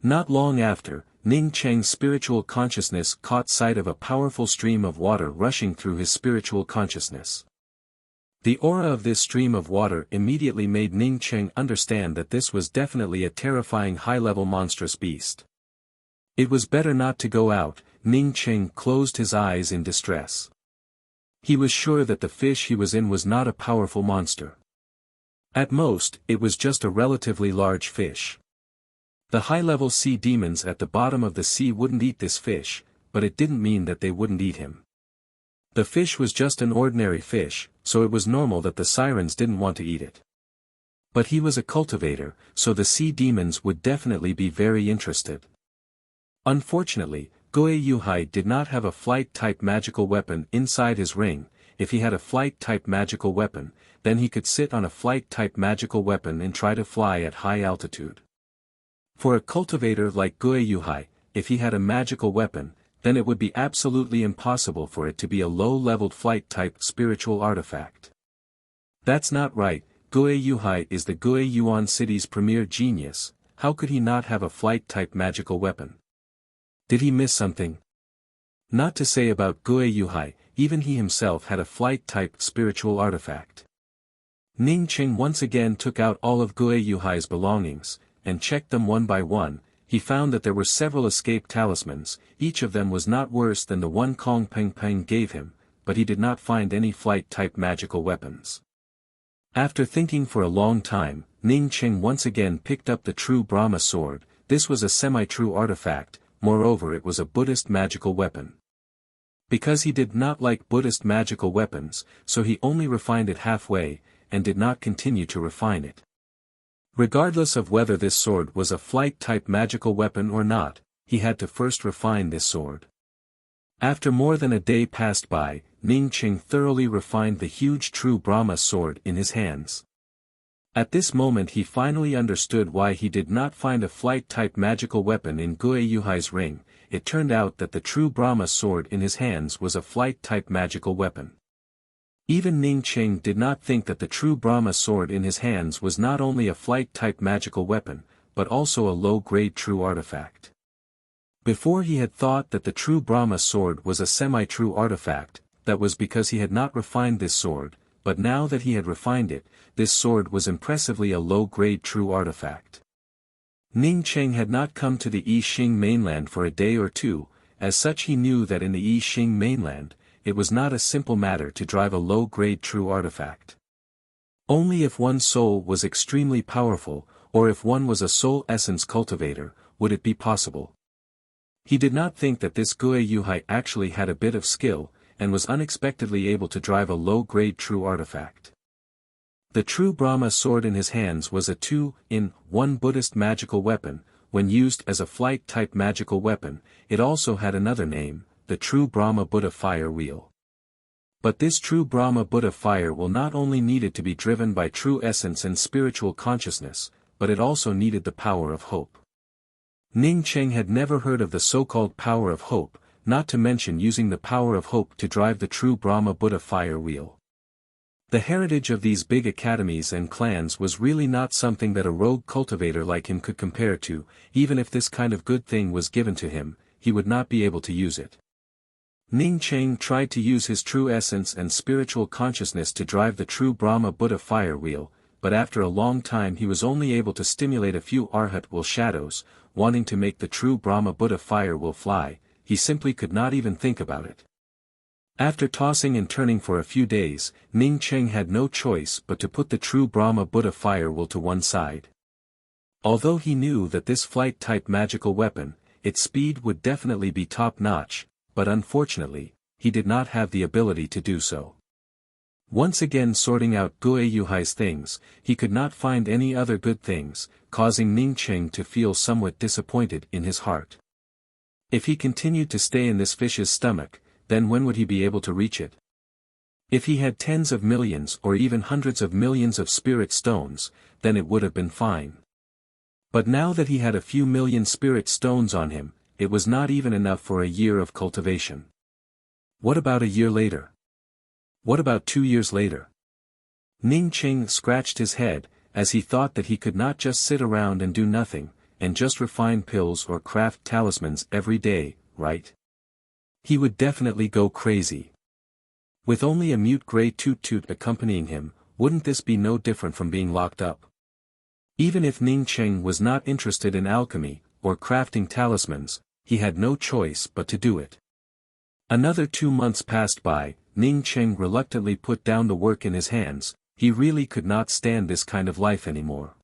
Not long after, Ning Cheng's spiritual consciousness caught sight of a powerful stream of water rushing through his spiritual consciousness. The aura of this stream of water immediately made Ning Cheng understand that this was definitely a terrifying high-level monstrous beast. It was better not to go out. Ning Cheng closed his eyes in distress. He was sure that the fish he was in was not a powerful monster. At most, it was just a relatively large fish. The high-level sea demons at the bottom of the sea wouldn't eat this fish, but it didn't mean that they wouldn't eat him. The fish was just an ordinary fish, so it was normal that the sirens didn't want to eat it. But he was a cultivator, so the sea demons would definitely be very interested. Unfortunately, Gui Yuhai did not have a flight-type magical weapon inside his ring. If he had a flight-type magical weapon, then he could sit on a flight-type magical weapon and try to fly at high altitude. For a cultivator like Gui Yuhai, if he had a magical weapon, then it would be absolutely impossible for it to be a low-leveled flight-type spiritual artifact. That's not right. Gui Yuhai is the Gui Yuan city's premier genius. How could he not have a flight-type magical weapon? Did he miss something? Not to say about Gui Yuhai, even he himself had a flight-type spiritual artifact. Ning Cheng once again took out all of Gui Yuhai's belongings, and checked them one by one. He found that there were several escape talismans. Each of them was not worse than the one Kong Peng Peng gave him, but he did not find any flight-type magical weapons. After thinking for a long time, Ning Cheng once again picked up the true Brahma sword. This was a semi-true artifact, moreover it was a Buddhist magical weapon. Because he did not like Buddhist magical weapons, so he only refined it halfway, and did not continue to refine it. Regardless of whether this sword was a flight-type magical weapon or not, he had to first refine this sword. After more than a day passed by, Ning Cheng thoroughly refined the huge true Brahma sword in his hands. At this moment he finally understood why he did not find a flight-type magical weapon in Gue Yuhai's ring. It turned out that the true Brahma sword in his hands was a flight-type magical weapon. Even Ning Cheng did not think that the true Brahma sword in his hands was not only a flight-type magical weapon, but also a low-grade true artifact. Before he had thought that the true Brahma sword was a semi-true artifact, that was because he had not refined this sword, but now that he had refined it, this sword was impressively a low-grade true artifact. Ning Cheng had not come to the I Ching mainland for a day or two, as such he knew that in the I Ching mainland, it was not a simple matter to drive a low-grade true artifact. Only if one's soul was extremely powerful, or if one was a soul essence cultivator, would it be possible. He did not think that this Gue Yuhai actually had a bit of skill, and was unexpectedly able to drive a low-grade true artifact. The true Brahma sword in his hands was a 2-in-1 Buddhist magical weapon. When used as a flight-type magical weapon, it also had another name, the true Brahma Buddha fire wheel. But this true Brahma Buddha fire wheel not only needed to be driven by true essence and spiritual consciousness, but it also needed the power of hope. Ning Cheng had never heard of the so-called power of hope, not to mention using the power of hope to drive the true Brahma Buddha fire wheel. The heritage of these big academies and clans was really not something that a rogue cultivator like him could compare to. Even if this kind of good thing was given to him, he would not be able to use it. Ning Cheng tried to use his true essence and spiritual consciousness to drive the true Brahma Buddha fire wheel, but after a long time he was only able to stimulate a few Arhat will shadows. Wanting to make the true Brahma Buddha fire will fly, he simply could not even think about it. After tossing and turning for a few days, Ning Cheng had no choice but to put the true Brahma Buddha fire will to one side. Although he knew that this flight-type magical weapon, its speed would definitely be top-notch, but unfortunately, he did not have the ability to do so. Once again sorting out Gue Yuhai's things, he could not find any other good things, causing Ning Cheng to feel somewhat disappointed in his heart. If he continued to stay in this fish's stomach, then when would he be able to reach it? If he had tens of millions or even hundreds of millions of spirit stones, then it would have been fine. But now that he had a few million spirit stones on him, it was not even enough for a year of cultivation. What about a year later? What about 2 years later? Ning Cheng scratched his head, as he thought that he could not just sit around and do nothing, and just refine pills or craft talismans every day, right? He would definitely go crazy. With only a mute grey toot-toot accompanying him, wouldn't this be no different from being locked up? Even if Ning Cheng was not interested in alchemy, or crafting talismans, he had no choice but to do it. Another 2 months passed by. Ning Cheng reluctantly put down the work in his hands. He really could not stand this kind of life anymore.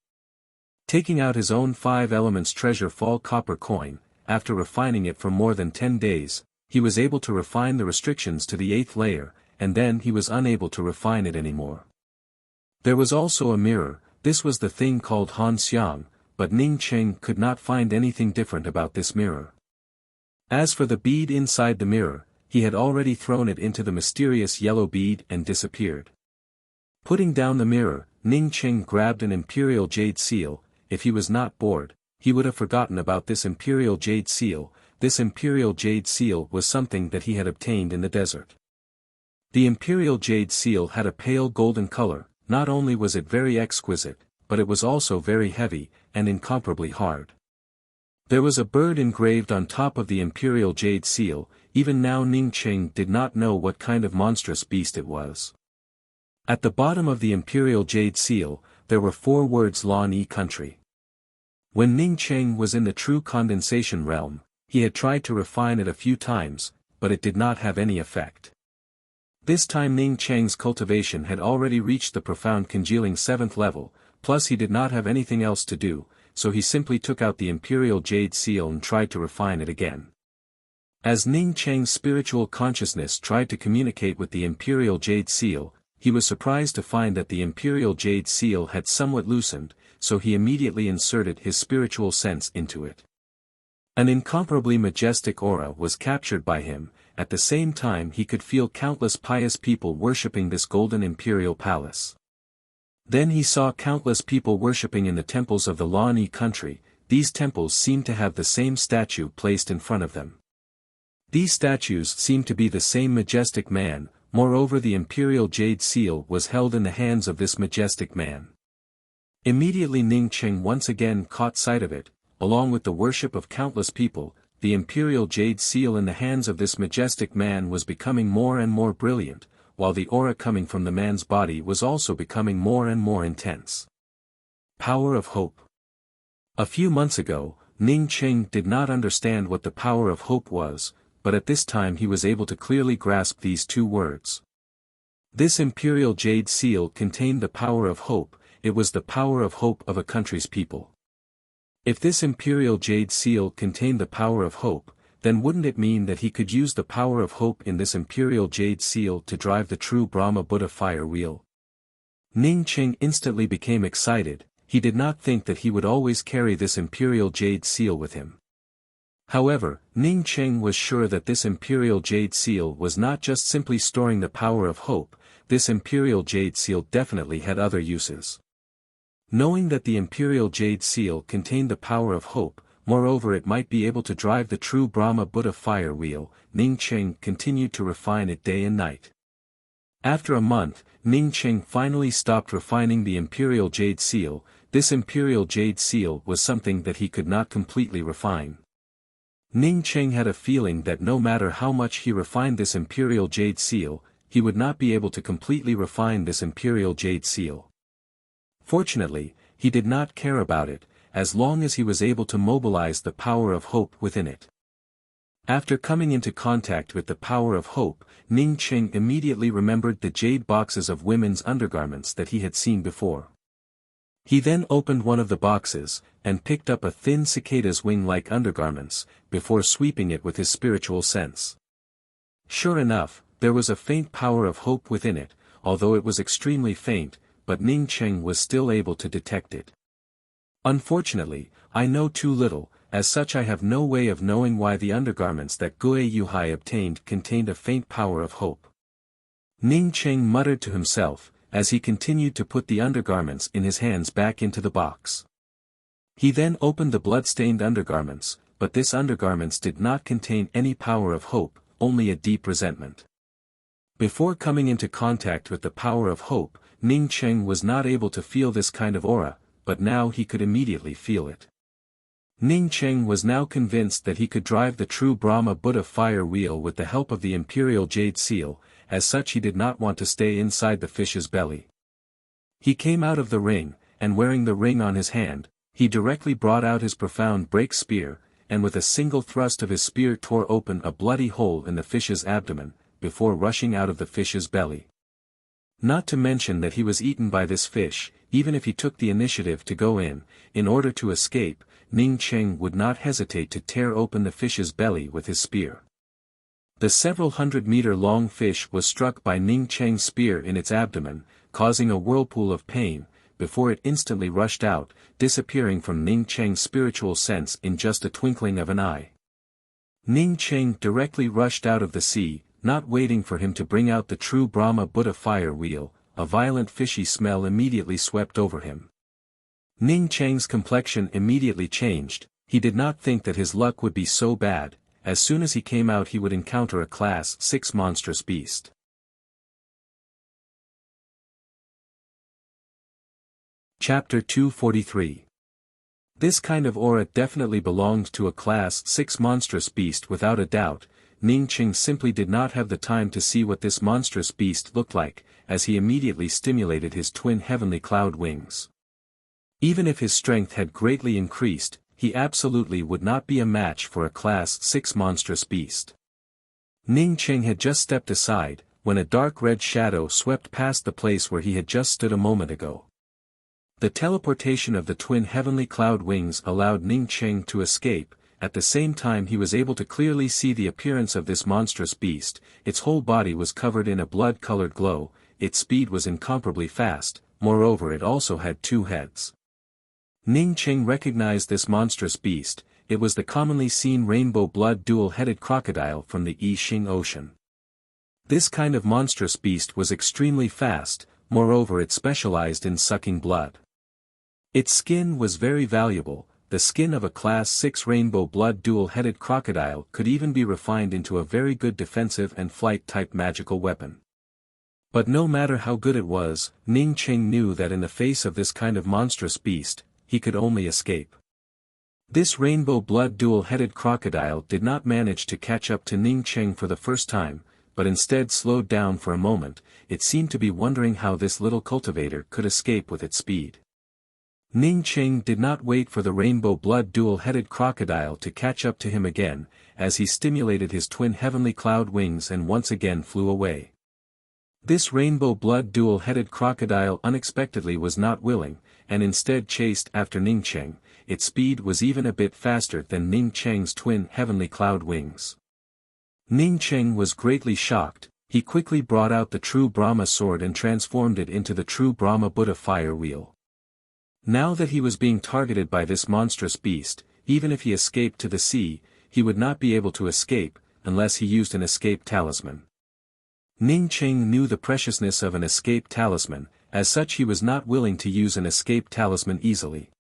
Taking out his own 5 elements treasure fall copper coin, after refining it for more than 10 days, he was able to refine the restrictions to the 8th layer, and then he was unable to refine it anymore. There was also a mirror. This was the thing called Han Xiang, but Ning Cheng could not find anything different about this mirror. As for the bead inside the mirror, he had already thrown it into the mysterious yellow bead and disappeared. Putting down the mirror, Ning Cheng grabbed an imperial jade seal. If he was not bored, he would have forgotten about this imperial jade seal. This imperial jade seal was something that he had obtained in the desert. The imperial jade seal had a pale golden color. Not only was it very exquisite, but it was also very heavy, and incomparably hard. There was a bird engraved on top of the imperial jade seal. Even now Ning Cheng did not know what kind of monstrous beast it was. At the bottom of the imperial jade seal, there were 4 words Lan Yi country. When Ning Cheng was in the true condensation realm, he had tried to refine it a few times, but it did not have any effect. This time Ning Cheng's cultivation had already reached the profound congealing 7th level, plus he did not have anything else to do, so he simply took out the Imperial Jade Seal and tried to refine it again. As Ning Cheng's spiritual consciousness tried to communicate with the Imperial Jade Seal, he was surprised to find that the Imperial Jade Seal had somewhat loosened, so he immediately inserted his spiritual sense into it. An incomparably majestic aura was captured by him. At the same time he could feel countless pious people worshipping this golden imperial palace. Then he saw countless people worshipping in the temples of the Laoni country. These temples seemed to have the same statue placed in front of them. These statues seemed to be the same majestic man, moreover the Imperial Jade Seal was held in the hands of this majestic man. Immediately Ning Cheng once again caught sight of it, along with the worship of countless people. The Imperial Jade Seal in the hands of this majestic man was becoming more and more brilliant, while the aura coming from the man's body was also becoming more and more intense. Power of hope. A few months ago, Ning Cheng did not understand what the power of hope was, but at this time he was able to clearly grasp these two words. This Imperial Jade Seal contained the power of hope. It was the power of hope of a country's people. If this Imperial Jade Seal contained the power of hope, then wouldn't it mean that he could use the power of hope in this Imperial Jade Seal to drive the true Brahma Buddha fire wheel? Ning Cheng instantly became excited. He did not think that he would always carry this Imperial Jade Seal with him. However, Ning Cheng was sure that this Imperial Jade Seal was not just simply storing the power of hope. This Imperial Jade Seal definitely had other uses. Knowing that the Imperial Jade Seal contained the power of hope, moreover it might be able to drive the true Brahma Buddha fire wheel, Ning Cheng continued to refine it day and night. After a month, Ning Cheng finally stopped refining the Imperial Jade Seal. This Imperial Jade Seal was something that he could not completely refine. Ning Cheng had a feeling that no matter how much he refined this Imperial Jade Seal, he would not be able to completely refine this Imperial Jade Seal. Fortunately, he did not care about it, as long as he was able to mobilize the power of hope within it. After coming into contact with the power of hope, Ning Cheng immediately remembered the jade boxes of women's undergarments that he had seen before. He then opened one of the boxes, and picked up a thin cicada's wing-like undergarments, before sweeping it with his spiritual sense. Sure enough, there was a faint power of hope within it, although it was extremely faint, but Ning Cheng was still able to detect it. Unfortunately, I know too little, as such I have no way of knowing why the undergarments that Gue Yuhai obtained contained a faint power of hope. Ning Cheng muttered to himself, as he continued to put the undergarments in his hands back into the box. He then opened the blood-stained undergarments, but this undergarments did not contain any power of hope, only a deep resentment. Before coming into contact with the power of hope, Ning Cheng was not able to feel this kind of aura, but now he could immediately feel it. Ning Cheng was now convinced that he could drive the true Brahma Buddha fire wheel with the help of the Imperial Jade Seal. As such he did not want to stay inside the fish's belly. He came out of the ring, and wearing the ring on his hand, he directly brought out his profound break spear, and with a single thrust of his spear tore open a bloody hole in the fish's abdomen, before rushing out of the fish's belly. Not to mention that he was eaten by this fish. Even if he took the initiative to go in order to escape, Ning Cheng would not hesitate to tear open the fish's belly with his spear. The several 100-meter-long fish was struck by Ning Cheng's spear in its abdomen, causing a whirlpool of pain, before it instantly rushed out, disappearing from Ning Cheng's spiritual sense in just a twinkling of an eye. Ning Cheng directly rushed out of the sea, not waiting for him to bring out the true Brahma Buddha fire wheel. A violent fishy smell immediately swept over him. Ning Cheng's complexion immediately changed. He did not think that his luck would be so bad. As soon as he came out he would encounter a Class 6 monstrous beast. Chapter 243. This kind of aura definitely belonged to a Class 6 monstrous beast without a doubt. Ning Cheng simply did not have the time to see what this monstrous beast looked like, as he immediately stimulated his twin heavenly cloud wings. Even if his strength had greatly increased, he absolutely would not be a match for a Class 6 monstrous beast. Ning Cheng had just stepped aside, when a dark red shadow swept past the place where he had just stood a moment ago. The teleportation of the twin heavenly cloud wings allowed Ning Cheng to escape. At the same time he was able to clearly see the appearance of this monstrous beast. Its whole body was covered in a blood-colored glow, its speed was incomparably fast, moreover it also had 2 heads. Ning Cheng recognized this monstrous beast. It was the commonly seen rainbow blood dual-headed crocodile from the I Ching Ocean. This kind of monstrous beast was extremely fast, moreover it specialized in sucking blood. Its skin was very valuable. The skin of a Class 6 rainbow blood dual-headed crocodile could even be refined into a very good defensive and flight-type magical weapon. But no matter how good it was, Ning Cheng knew that in the face of this kind of monstrous beast, he could only escape. This rainbow blood dual-headed crocodile did not manage to catch up to Ning Cheng for the first time, but instead slowed down for a moment. It seemed to be wondering how this little cultivator could escape with its speed. Ning Cheng did not wait for the rainbow blood dual-headed crocodile to catch up to him again, as he stimulated his twin heavenly cloud wings and once again flew away. This rainbow blood dual-headed crocodile unexpectedly was not willing, and instead chased after Ning Cheng. Its speed was even a bit faster than Ning Cheng's twin heavenly cloud wings. Ning Cheng was greatly shocked. He quickly brought out the true Brahma sword and transformed it into the true Brahma Buddha fire wheel. Now that he was being targeted by this monstrous beast, even if he escaped to the sea, he would not be able to escape, unless he used an escape talisman. Ning Cheng knew the preciousness of an escape talisman, as such he was not willing to use an escape talisman easily.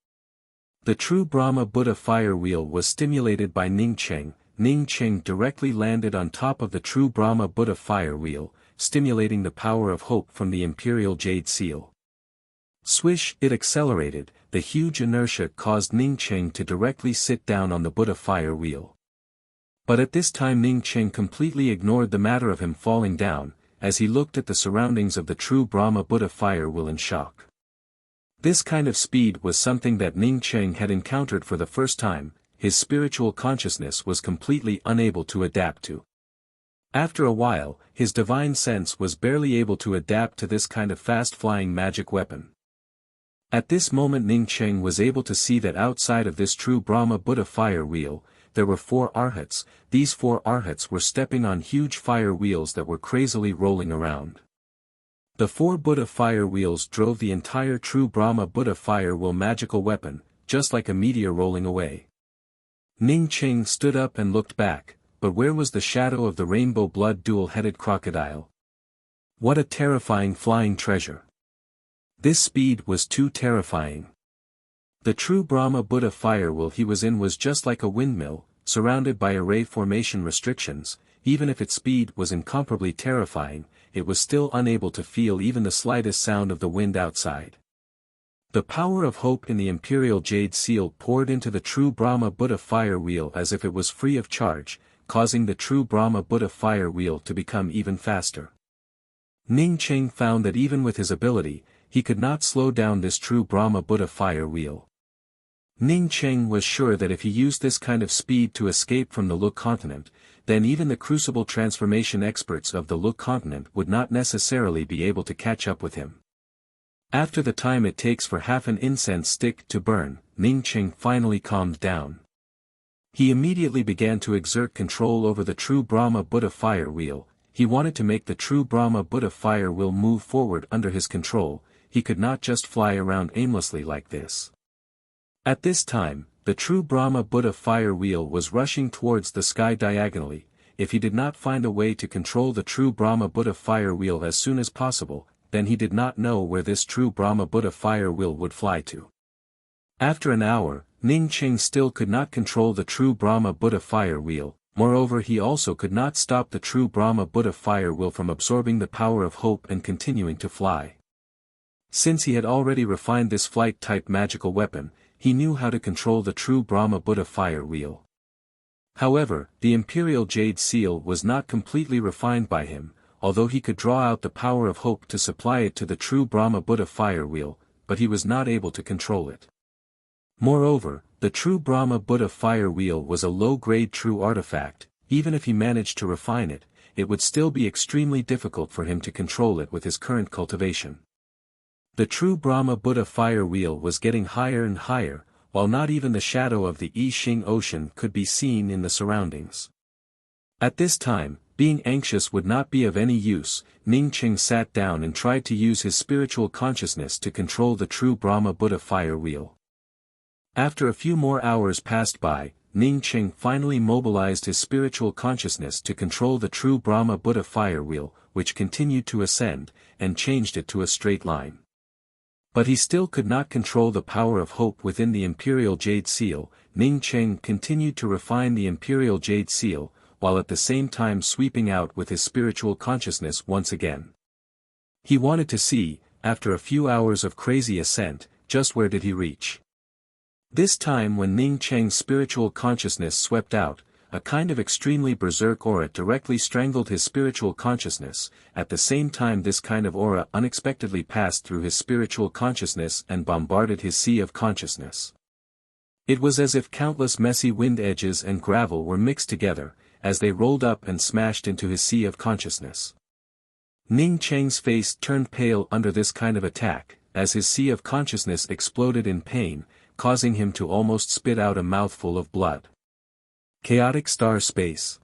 The true Brahma Buddha fire wheel was stimulated by Ning Cheng. Ning Cheng directly landed on top of the true Brahma Buddha fire wheel, stimulating the power of hope from the imperial jade seal. Swish, it accelerated. The huge inertia caused Ning Cheng to directly sit down on the Buddha fire wheel. But at this time Ning Cheng completely ignored the matter of him falling down, as he looked at the surroundings of the true Brahma Buddha fire wheel in shock. This kind of speed was something that Ning Cheng had encountered for the first time. His spiritual consciousness was completely unable to adapt to. After a while, his divine sense was barely able to adapt to this kind of fast-flying magic weapon. At this moment Ning Cheng was able to see that outside of this true Brahma Buddha fire wheel, there were 4 arhats. These 4 arhats were stepping on huge fire wheels that were crazily rolling around. The 4 Buddha fire wheels drove the entire true Brahma Buddha fire wheel magical weapon, just like a meteor rolling away. Ning Cheng stood up and looked back, but where was the shadow of the rainbow blood dual-headed crocodile? What a terrifying flying treasure! This speed was too terrifying. The true Brahma Buddha fire wheel he was in was just like a windmill, surrounded by array formation restrictions. Even if its speed was incomparably terrifying, it was still unable to feel even the slightest sound of the wind outside. The power of hope in the imperial jade seal poured into the true Brahma Buddha fire wheel as if it was free of charge, causing the true Brahma Buddha fire wheel to become even faster. Ning Cheng found that even with his ability, he could not slow down this true Brahma Buddha fire wheel. Ning Cheng was sure that if he used this kind of speed to escape from the Luk continent, then even the crucible transformation experts of the Luk continent would not necessarily be able to catch up with him. After the time it takes for half an incense stick to burn, Ning Cheng finally calmed down. He immediately began to exert control over the true Brahma Buddha fire wheel. He wanted to make the true Brahma Buddha fire wheel move forward under his control. He could not just fly around aimlessly like this. At this time, the true Brahma Buddha fire wheel was rushing towards the sky diagonally. If he did not find a way to control the true Brahma Buddha fire wheel as soon as possible, then he did not know where this true Brahma Buddha fire wheel would fly to. After an hour, Ning Cheng still could not control the true Brahma Buddha fire wheel. Moreover, he also could not stop the true Brahma Buddha fire wheel from absorbing the power of hope and continuing to fly. Since he had already refined this flight-type magical weapon, he knew how to control the true Brahma Buddha fire wheel. However, the imperial jade seal was not completely refined by him, although he could draw out the power of hope to supply it to the true Brahma Buddha fire wheel, but he was not able to control it. Moreover, the true Brahma Buddha fire wheel was a low-grade true artifact. Even if he managed to refine it, it would still be extremely difficult for him to control it with his current cultivation. The true Brahma Buddha fire wheel was getting higher and higher, while not even the shadow of the I Ching Ocean could be seen in the surroundings. At this time, being anxious would not be of any use. Ning Ching sat down and tried to use his spiritual consciousness to control the true Brahma Buddha fire wheel. After a few more hours passed by, Ning Ching finally mobilized his spiritual consciousness to control the true Brahma Buddha fire wheel, which continued to ascend, and changed it to a straight line. But he still could not control the power of hope within the Imperial Jade Seal. Ning Ching continued to refine the Imperial Jade Seal, while at the same time sweeping out with his spiritual consciousness once again. He wanted to see, after a few hours of crazy ascent, just where did he reach. This time when Ning Cheng's spiritual consciousness swept out, a kind of extremely berserk aura directly strangled his spiritual consciousness. At the same time this kind of aura unexpectedly passed through his spiritual consciousness and bombarded his sea of consciousness. It was as if countless messy wind edges and gravel were mixed together, as they rolled up and smashed into his sea of consciousness. Ning Cheng's face turned pale under this kind of attack, as his sea of consciousness exploded in pain, causing him to almost spit out a mouthful of blood. Chaotic star space.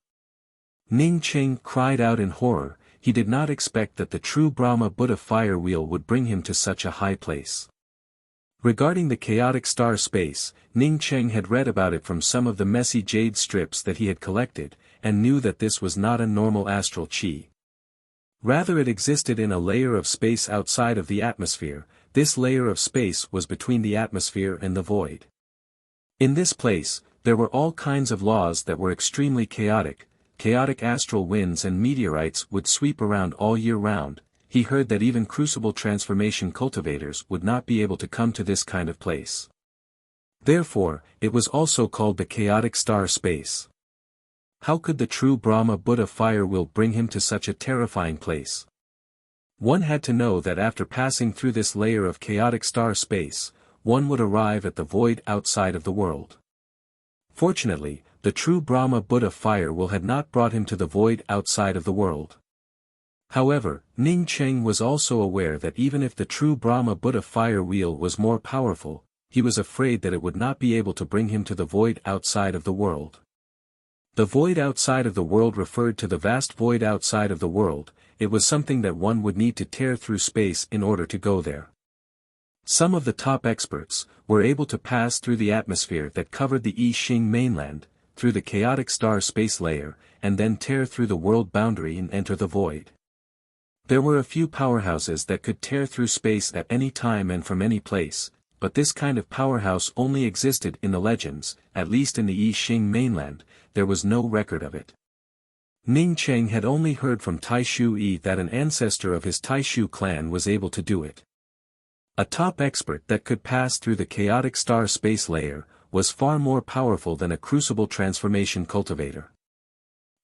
Ning Cheng cried out in horror. He did not expect that the true Brahma Buddha fire wheel would bring him to such a high place. Regarding the chaotic star space, Ning Cheng had read about it from some of the messy jade strips that he had collected, and knew that this was not a normal astral chi. Rather it existed in a layer of space outside of the atmosphere. This layer of space was between the atmosphere and the void. In this place, there were all kinds of laws that were extremely chaotic. Chaotic astral winds and meteorites would sweep around all year round. He heard that even crucible transformation cultivators would not be able to come to this kind of place. Therefore, it was also called the chaotic star space. How could the true Brahma Buddha fire wheel bring him to such a terrifying place? One had to know that after passing through this layer of chaotic star space, one would arrive at the void outside of the world. Fortunately, the true Brahma Buddha fire wheel had not brought him to the void outside of the world. However, Ning Cheng was also aware that even if the true Brahma Buddha fire wheel was more powerful, he was afraid that it would not be able to bring him to the void outside of the world. The void outside of the world referred to the vast void outside of the world. It was something that one would need to tear through space in order to go there. Some of the top experts were able to pass through the atmosphere that covered the I Ching mainland, through the chaotic star space layer, and then tear through the world boundary and enter the void. There were a few powerhouses that could tear through space at any time and from any place, but this kind of powerhouse only existed in the legends. At least in the I Ching mainland, there was no record of it. Ning Cheng had only heard from Taishu Yi that an ancestor of his Taishu clan was able to do it. A top expert that could pass through the chaotic star space layer was far more powerful than a crucible transformation cultivator.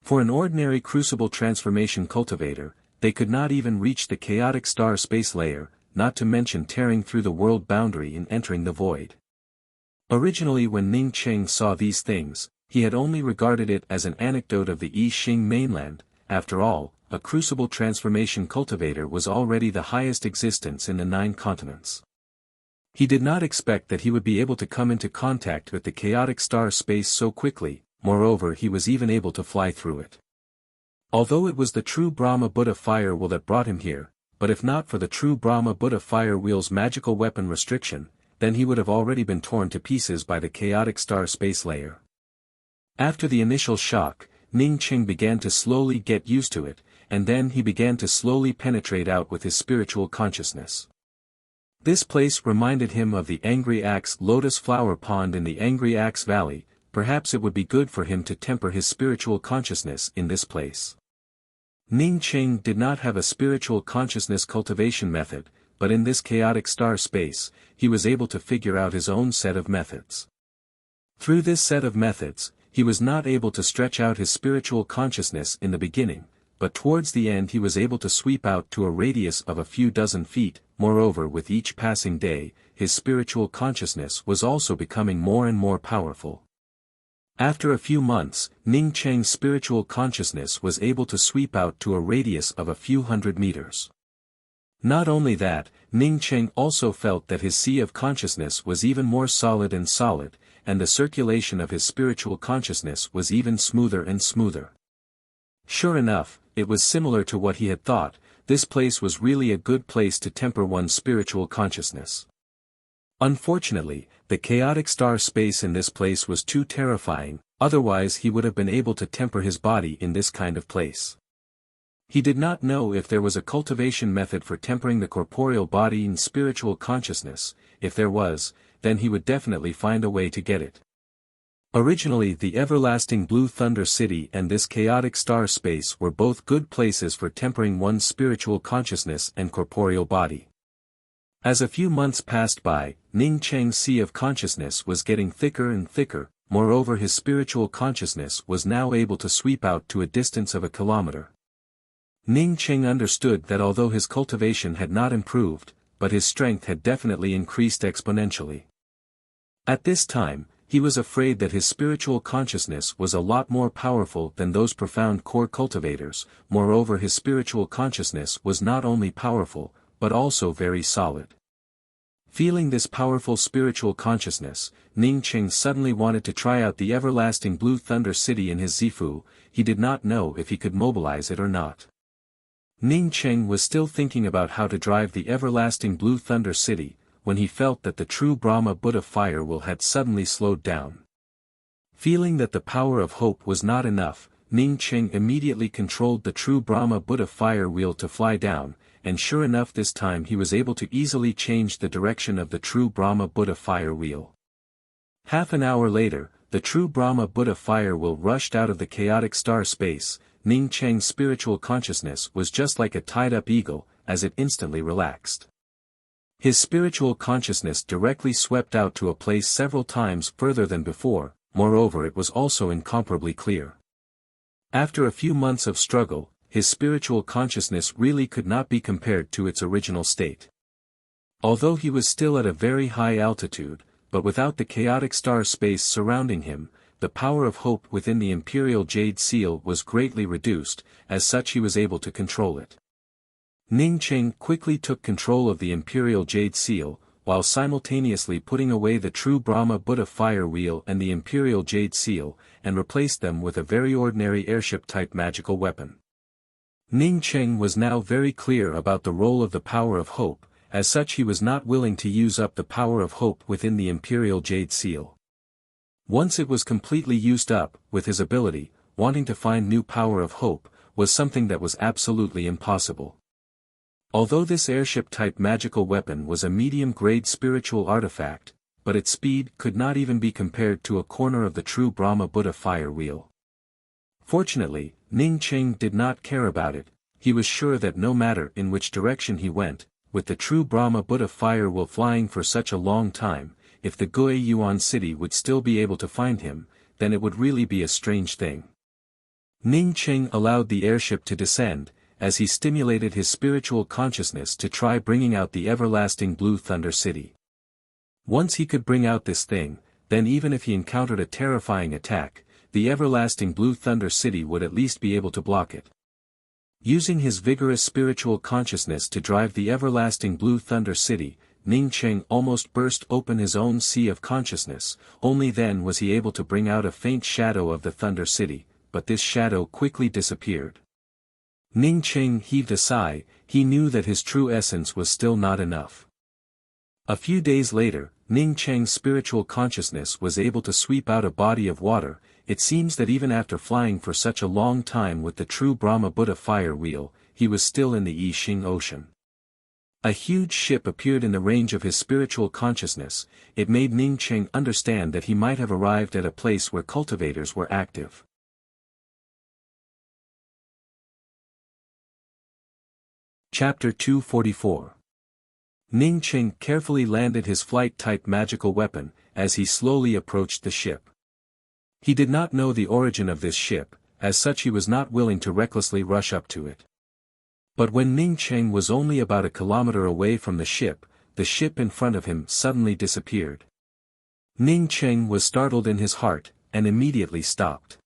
For an ordinary crucible transformation cultivator, they could not even reach the chaotic star space layer, not to mention tearing through the world boundary and entering the void. Originally when Ning Cheng saw these things, he had only regarded it as an anecdote of the I Ching mainland. After all, a crucible transformation cultivator was already the highest existence in the 9 continents. He did not expect that he would be able to come into contact with the chaotic star space so quickly. Moreover, he was even able to fly through it. Although it was the true Brahma Buddha fire wheel that brought him here, but if not for the true Brahma Buddha fire wheel's magical weapon restriction, then he would have already been torn to pieces by the chaotic star space layer. After the initial shock, Ning Cheng began to slowly get used to it, and then he began to slowly penetrate out with his spiritual consciousness. This place reminded him of the Angry Axe Lotus Flower Pond in the Angry Axe Valley. Perhaps it would be good for him to temper his spiritual consciousness in this place. Ning Cheng did not have a spiritual consciousness cultivation method, but in this chaotic star space, he was able to figure out his own set of methods. Through this set of methods, he was not able to stretch out his spiritual consciousness in the beginning, but towards the end he was able to sweep out to a radius of a few dozen feet. Moreover, with each passing day, his spiritual consciousness was also becoming more and more powerful. After a few months, Ning Cheng's spiritual consciousness was able to sweep out to a radius of a few hundred meters. Not only that, Ning Cheng also felt that his sea of consciousness was even more solid, and the circulation of his spiritual consciousness was even smoother and smoother. Sure enough, it was similar to what he had thought. This place was really a good place to temper one's spiritual consciousness. Unfortunately, the chaotic star space in this place was too terrifying, otherwise he would have been able to temper his body in this kind of place. He did not know if there was a cultivation method for tempering the corporeal body and spiritual consciousness. If there was, then he would definitely find a way to get it. Originally, the everlasting Blue Thunder City and this chaotic star space were both good places for tempering one's spiritual consciousness and corporeal body. As a few months passed by, Ning Cheng's sea of consciousness was getting thicker and thicker. Moreover, his spiritual consciousness was now able to sweep out to a distance of 1 kilometer. Ning Cheng understood that although his cultivation had not improved, but his strength had definitely increased exponentially. At this time, he was afraid that his spiritual consciousness was a lot more powerful than those profound core cultivators. Moreover, his spiritual consciousness was not only powerful, but also very solid. Feeling this powerful spiritual consciousness, Ning Cheng suddenly wanted to try out the everlasting Blue Thunder City in his Zifu. He did not know if he could mobilize it or not. Ning Cheng was still thinking about how to drive the everlasting Blue Thunder City, when he felt that the true Brahma Buddha fire wheel had suddenly slowed down. Feeling that the power of hope was not enough, Ning Cheng immediately controlled the true Brahma Buddha fire wheel to fly down, and sure enough, this time he was able to easily change the direction of the true Brahma Buddha fire wheel. Half an hour later, the true Brahma Buddha fire wheel rushed out of the chaotic star space. Ning Cheng's spiritual consciousness was just like a tied-up eagle, as it instantly relaxed. His spiritual consciousness directly swept out to a place several times further than before. Moreover, it was also incomparably clear. After a few months of struggle, his spiritual consciousness really could not be compared to its original state. Although he was still at a very high altitude, but without the chaotic star space surrounding him, the power of hope within the Imperial Jade Seal was greatly reduced. As such, he was able to control it. Ning Cheng quickly took control of the Imperial Jade Seal, while simultaneously putting away the true Brahma Buddha fire wheel and the Imperial Jade Seal, and replaced them with a very ordinary airship-type magical weapon. Ning Cheng was now very clear about the role of the power of hope. As such, he was not willing to use up the power of hope within the Imperial Jade Seal. Once it was completely used up, with his ability, wanting to find new power of hope, was something that was absolutely impossible. Although this airship-type magical weapon was a medium-grade spiritual artifact, but its speed could not even be compared to a corner of the true Brahma Buddha fire wheel. Fortunately, Ning Cheng did not care about it. He was sure that no matter in which direction he went, with the true Brahma Buddha fire wheel flying for such a long time, if the Gui Yuan city would still be able to find him, then it would really be a strange thing. Ning Cheng allowed the airship to descend, as he stimulated his spiritual consciousness to try bringing out the everlasting Blue Thunder City. Once he could bring out this thing, then even if he encountered a terrifying attack, the everlasting Blue Thunder City would at least be able to block it. Using his vigorous spiritual consciousness to drive the everlasting Blue Thunder City, Ning Cheng almost burst open his own sea of consciousness. Only then was he able to bring out a faint shadow of the Thunder City, but this shadow quickly disappeared. Ning Cheng heaved a sigh. He knew that his true essence was still not enough. A few days later, Ning Cheng's spiritual consciousness was able to sweep out a body of water. It seems that even after flying for such a long time with the true Brahma Buddha fire wheel, he was still in the I Ching Ocean. A huge ship appeared in the range of his spiritual consciousness. It made Ning Cheng understand that he might have arrived at a place where cultivators were active. Chapter 244. Ning Cheng carefully landed his flight-type magical weapon, as he slowly approached the ship. He did not know the origin of this ship, as such he was not willing to recklessly rush up to it. But when Ning Cheng was only about 1 kilometer away from the ship in front of him suddenly disappeared. Ning Cheng was startled in his heart, and immediately stopped.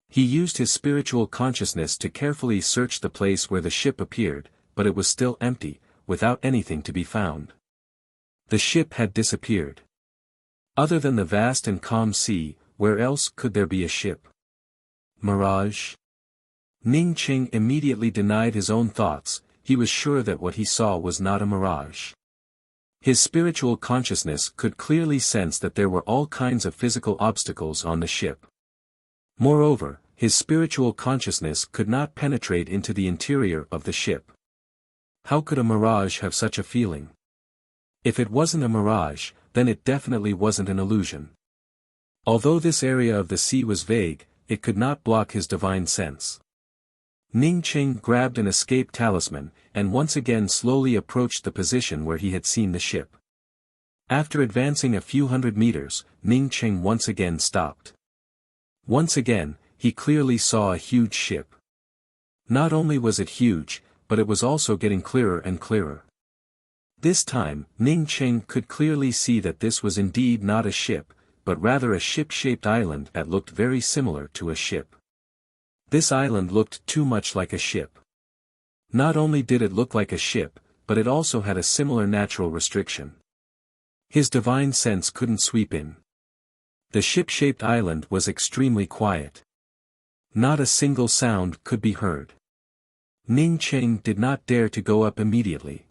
He used his spiritual consciousness to carefully search the place where the ship appeared, but it was still empty. without anything to be found. The ship had disappeared. Other than the vast and calm sea, where else could there be a ship? Mirage? Ning Qing immediately denied his own thoughts. He was sure that what he saw was not a mirage. His spiritual consciousness could clearly sense that there were all kinds of physical obstacles on the ship. Moreover, his spiritual consciousness could not penetrate into the interior of the ship. How could a mirage have such a feeling? If it wasn't a mirage, then it definitely wasn't an illusion. Although this area of the sea was vague, it could not block his divine sense. Ning Qing grabbed an escape talisman, and once again slowly approached the position where he had seen the ship. After advancing a few hundred meters, Ning Qing once again stopped. Once again, he clearly saw a huge ship. Not only was it huge, but it was also getting clearer and clearer. This time, Ning Qing could clearly see that this was indeed not a ship, but rather a ship-shaped island that looked very similar to a ship. This island looked too much like a ship. Not only did it look like a ship, but it also had a similar natural restriction. His divine sense couldn't sweep in. The ship-shaped island was extremely quiet. Not a single sound could be heard. Ning Qing did not dare to go up immediately.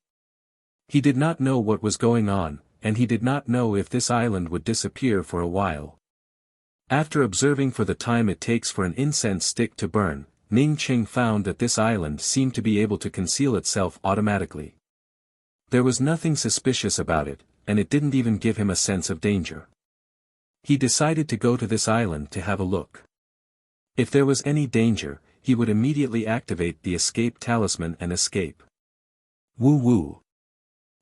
He did not know what was going on, and he did not know if this island would disappear for a while. After observing for the time it takes for an incense stick to burn, Ning Qing found that this island seemed to be able to conceal itself automatically. There was nothing suspicious about it, and it didn't even give him a sense of danger. He decided to go to this island to have a look. If there was any danger, he would immediately activate the escape talisman and escape. Woo woo.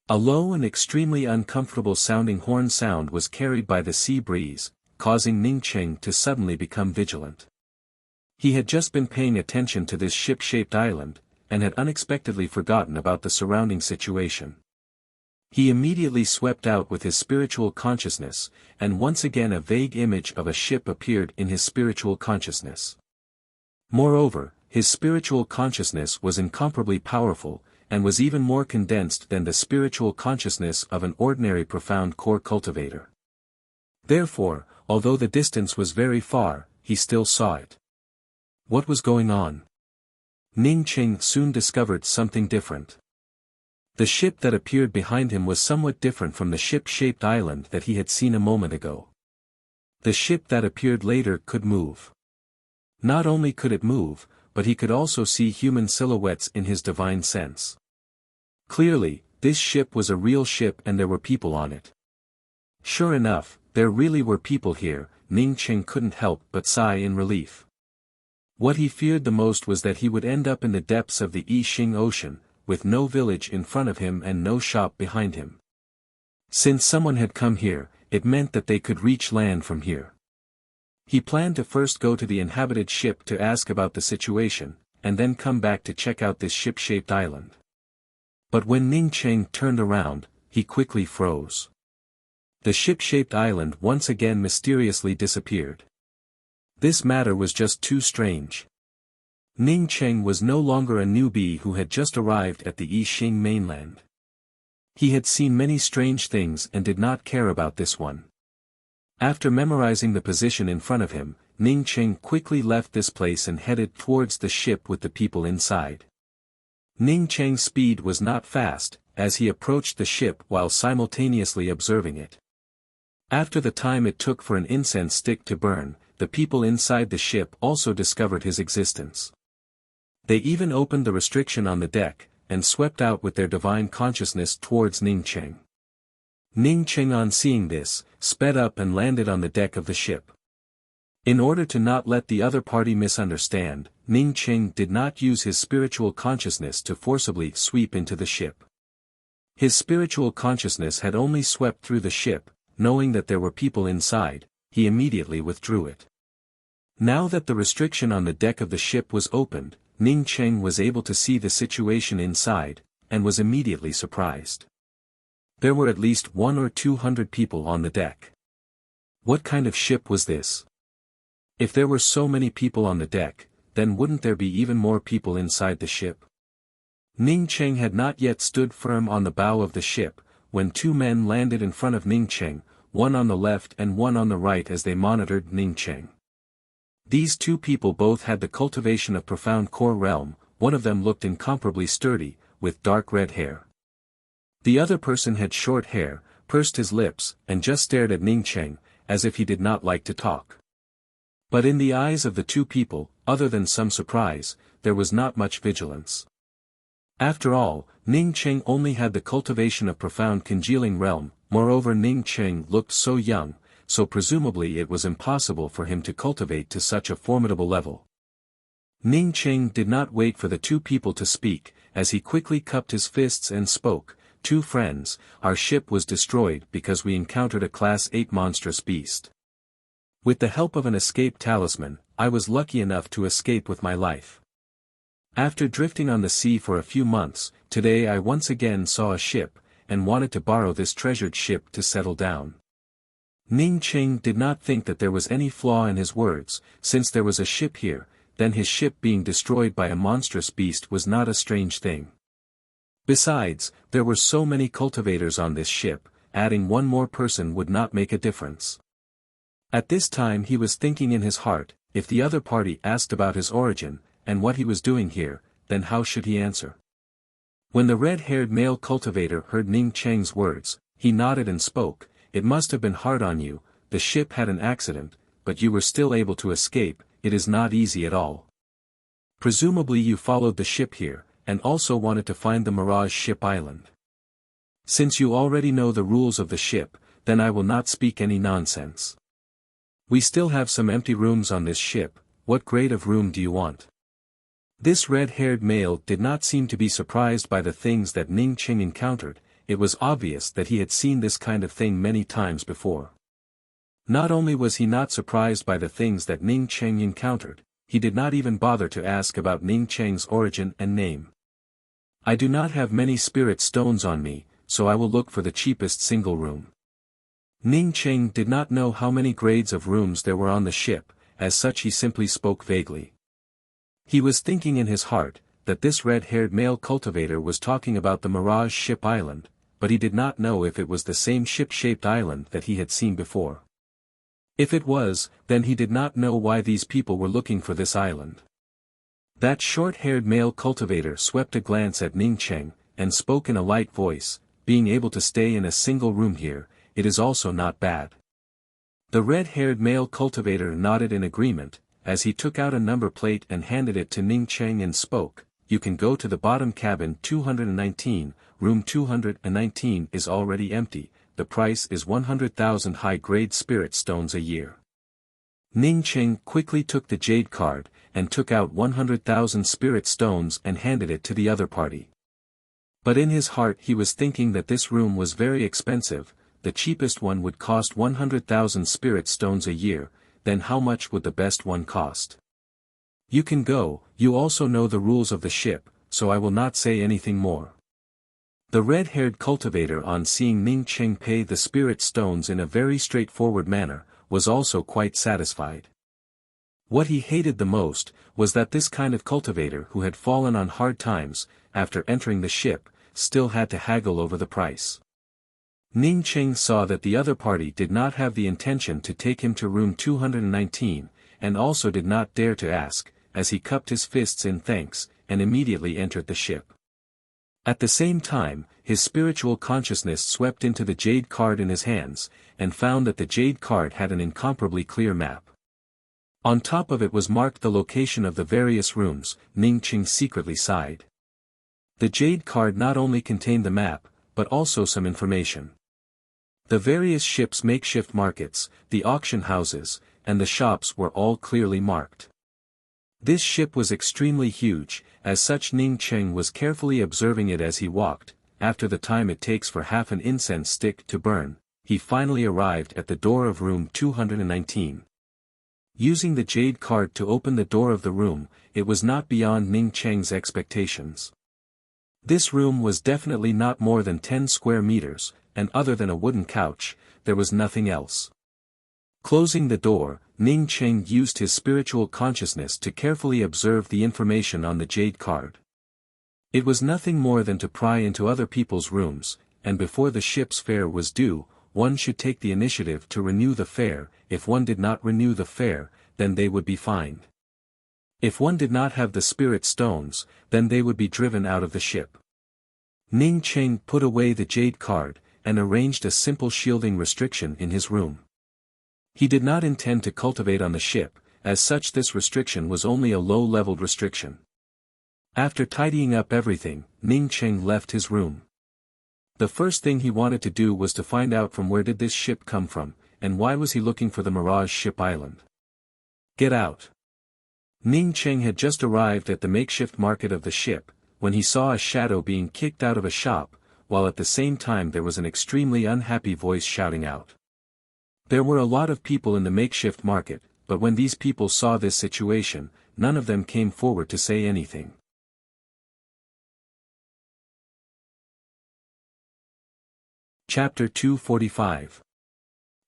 A low and extremely uncomfortable sounding horn sound was carried by the sea breeze, causing Ning Qing to suddenly become vigilant. He had just been paying attention to this ship-shaped island, and had unexpectedly forgotten about the surrounding situation. He immediately swept out with his spiritual consciousness, and once again a vague image of a ship appeared in his spiritual consciousness. Moreover, his spiritual consciousness was incomparably powerful, and was even more condensed than the spiritual consciousness of an ordinary profound core cultivator. Therefore, although the distance was very far, he still saw it. What was going on? Ning Qing soon discovered something different. The ship that appeared behind him was somewhat different from the ship-shaped island that he had seen a moment ago. The ship that appeared later could move. Not only could it move, but he could also see human silhouettes in his divine sense. Clearly, this ship was a real ship and there were people on it. Sure enough, there really were people here. Ning Qing couldn't help but sigh in relief. What he feared the most was that he would end up in the depths of the I Ching Ocean, with no village in front of him and no shop behind him. Since someone had come here, it meant that they could reach land from here. He planned to first go to the inhabited ship to ask about the situation, and then come back to check out this ship-shaped island. But when Ning Qing turned around, he quickly froze. The ship-shaped island once again mysteriously disappeared. This matter was just too strange. Ning Qing was no longer a newbie who had just arrived at the I Ching mainland. He had seen many strange things and did not care about this one. After memorizing the position in front of him, Ning Qing quickly left this place and headed towards the ship with the people inside. Ning Qing's speed was not fast, as he approached the ship while simultaneously observing it. After the time it took for an incense stick to burn, the people inside the ship also discovered his existence. They even opened the restriction on the deck, and swept out with their divine consciousness towards Ning Qing. Ning Qing, on seeing this, sped up and landed on the deck of the ship. In order to not let the other party misunderstand, Ning Qing did not use his spiritual consciousness to forcibly sweep into the ship. His spiritual consciousness had only swept through the ship. Knowing that there were people inside, he immediately withdrew it. Now that the restriction on the deck of the ship was opened, Ning Qing was able to see the situation inside, and was immediately surprised. There were at least 100 or 200 people on the deck. What kind of ship was this? If there were so many people on the deck, then wouldn't there be even more people inside the ship? Ning Cheng had not yet stood firm on the bow of the ship, when two men landed in front of Ning Cheng, one on the left and one on the right as they monitored Ning Cheng. These two people both had the cultivation of profound core realm. One of them looked incomparably sturdy, with dark red hair. The other person had short hair, pursed his lips, and just stared at Ning Cheng, as if he did not like to talk. But in the eyes of the two people, other than some surprise, there was not much vigilance. After all, Ning Cheng only had the cultivation of profound congealing realm. Moreover, Ning Cheng looked so young, so presumably it was impossible for him to cultivate to such a formidable level. Ning Cheng did not wait for the two people to speak, as he quickly cupped his fists and spoke, "Two friends, our ship was destroyed because we encountered a Class 8 monstrous beast. With the help of an escape talisman, I was lucky enough to escape with my life. After drifting on the sea for a few months, today I once again saw a ship, and wanted to borrow this treasured ship to settle down." Ning Cheng did not think that there was any flaw in his words. Since there was a ship here, then his ship being destroyed by a monstrous beast was not a strange thing. Besides, there were so many cultivators on this ship, adding one more person would not make a difference. At this time he was thinking in his heart, if the other party asked about his origin, and what he was doing here, then how should he answer? When the red-haired male cultivator heard Ning Cheng's words, he nodded and spoke, "It must have been hard on you, the ship had an accident, but you were still able to escape. It is not easy at all. Presumably you followed the ship here, and also wanted to find the Mirage Ship Island. Since you already know the rules of the ship, then I will not speak any nonsense. We still have some empty rooms on this ship. What grade of room do you want?" This red-haired male did not seem to be surprised by the things that Ning Cheng encountered. It was obvious that he had seen this kind of thing many times before. Not only was he not surprised by the things that Ning Cheng encountered, he did not even bother to ask about Ning Cheng's origin and name. "I do not have many spirit stones on me, so I will look for the cheapest single room." Ning Cheng did not know how many grades of rooms there were on the ship, as such he simply spoke vaguely. He was thinking in his heart, that this red-haired male cultivator was talking about the Mirage Ship Island, but he did not know if it was the same ship-shaped island that he had seen before. If it was, then he did not know why these people were looking for this island. That short-haired male cultivator swept a glance at Ning Cheng, and spoke in a light voice, "Being able to stay in a single room here, it is also not bad." The red-haired male cultivator nodded in agreement, as he took out a number plate and handed it to Ning Cheng and spoke, "You can go to the bottom cabin 219, room 219 is already empty, the price is 100,000 high-grade spirit stones a year." Ning Cheng quickly took the jade card, and took out 100,000 spirit stones and handed it to the other party. But in his heart he was thinking that this room was very expensive. The cheapest one would cost 100,000 spirit stones a year, then how much would the best one cost? "You can go, you also know the rules of the ship, so I will not say anything more." The red-haired cultivator, on seeing Ning Cheng pay the spirit stones in a very straightforward manner, was also quite satisfied. What he hated the most, was that this kind of cultivator who had fallen on hard times, after entering the ship, still had to haggle over the price. Ning Cheng saw that the other party did not have the intention to take him to room 219, and also did not dare to ask, as he cupped his fists in thanks, and immediately entered the ship. At the same time, his spiritual consciousness swept into the jade card in his hands, and found that the jade card had an incomparably clear map. On top of it was marked the location of the various rooms. Ning Cheng secretly sighed. The jade card not only contained the map, but also some information. The various ships' makeshift markets, the auction houses, and the shops were all clearly marked. This ship was extremely huge, as such Ning Cheng was carefully observing it as he walked. After the time it takes for half an incense stick to burn, he finally arrived at the door of room 219. Using the jade card to open the door of the room, it was not beyond Ning Cheng's expectations. This room was definitely not more than 10 square meters, and other than a wooden couch, there was nothing else. Closing the door, Ning Cheng used his spiritual consciousness to carefully observe the information on the jade card. It was nothing more than to pry into other people's rooms, and before the ship's fare was due, one should take the initiative to renew the fare. If one did not renew the fare, then they would be fined. If one did not have the spirit stones, then they would be driven out of the ship. Ning Cheng put away the jade card, and arranged a simple shielding restriction in his room. He did not intend to cultivate on the ship, as such this restriction was only a low-leveled restriction. After tidying up everything, Ning Cheng left his room. The first thing he wanted to do was to find out from where did this ship come from, and why was he looking for the Mirage Ship Island. Get out. Ning Cheng had just arrived at the makeshift market of the ship, when he saw a shadow being kicked out of a shop, while at the same time there was an extremely unhappy voice shouting out. There were a lot of people in the makeshift market, but when these people saw this situation, none of them came forward to say anything. Chapter 245.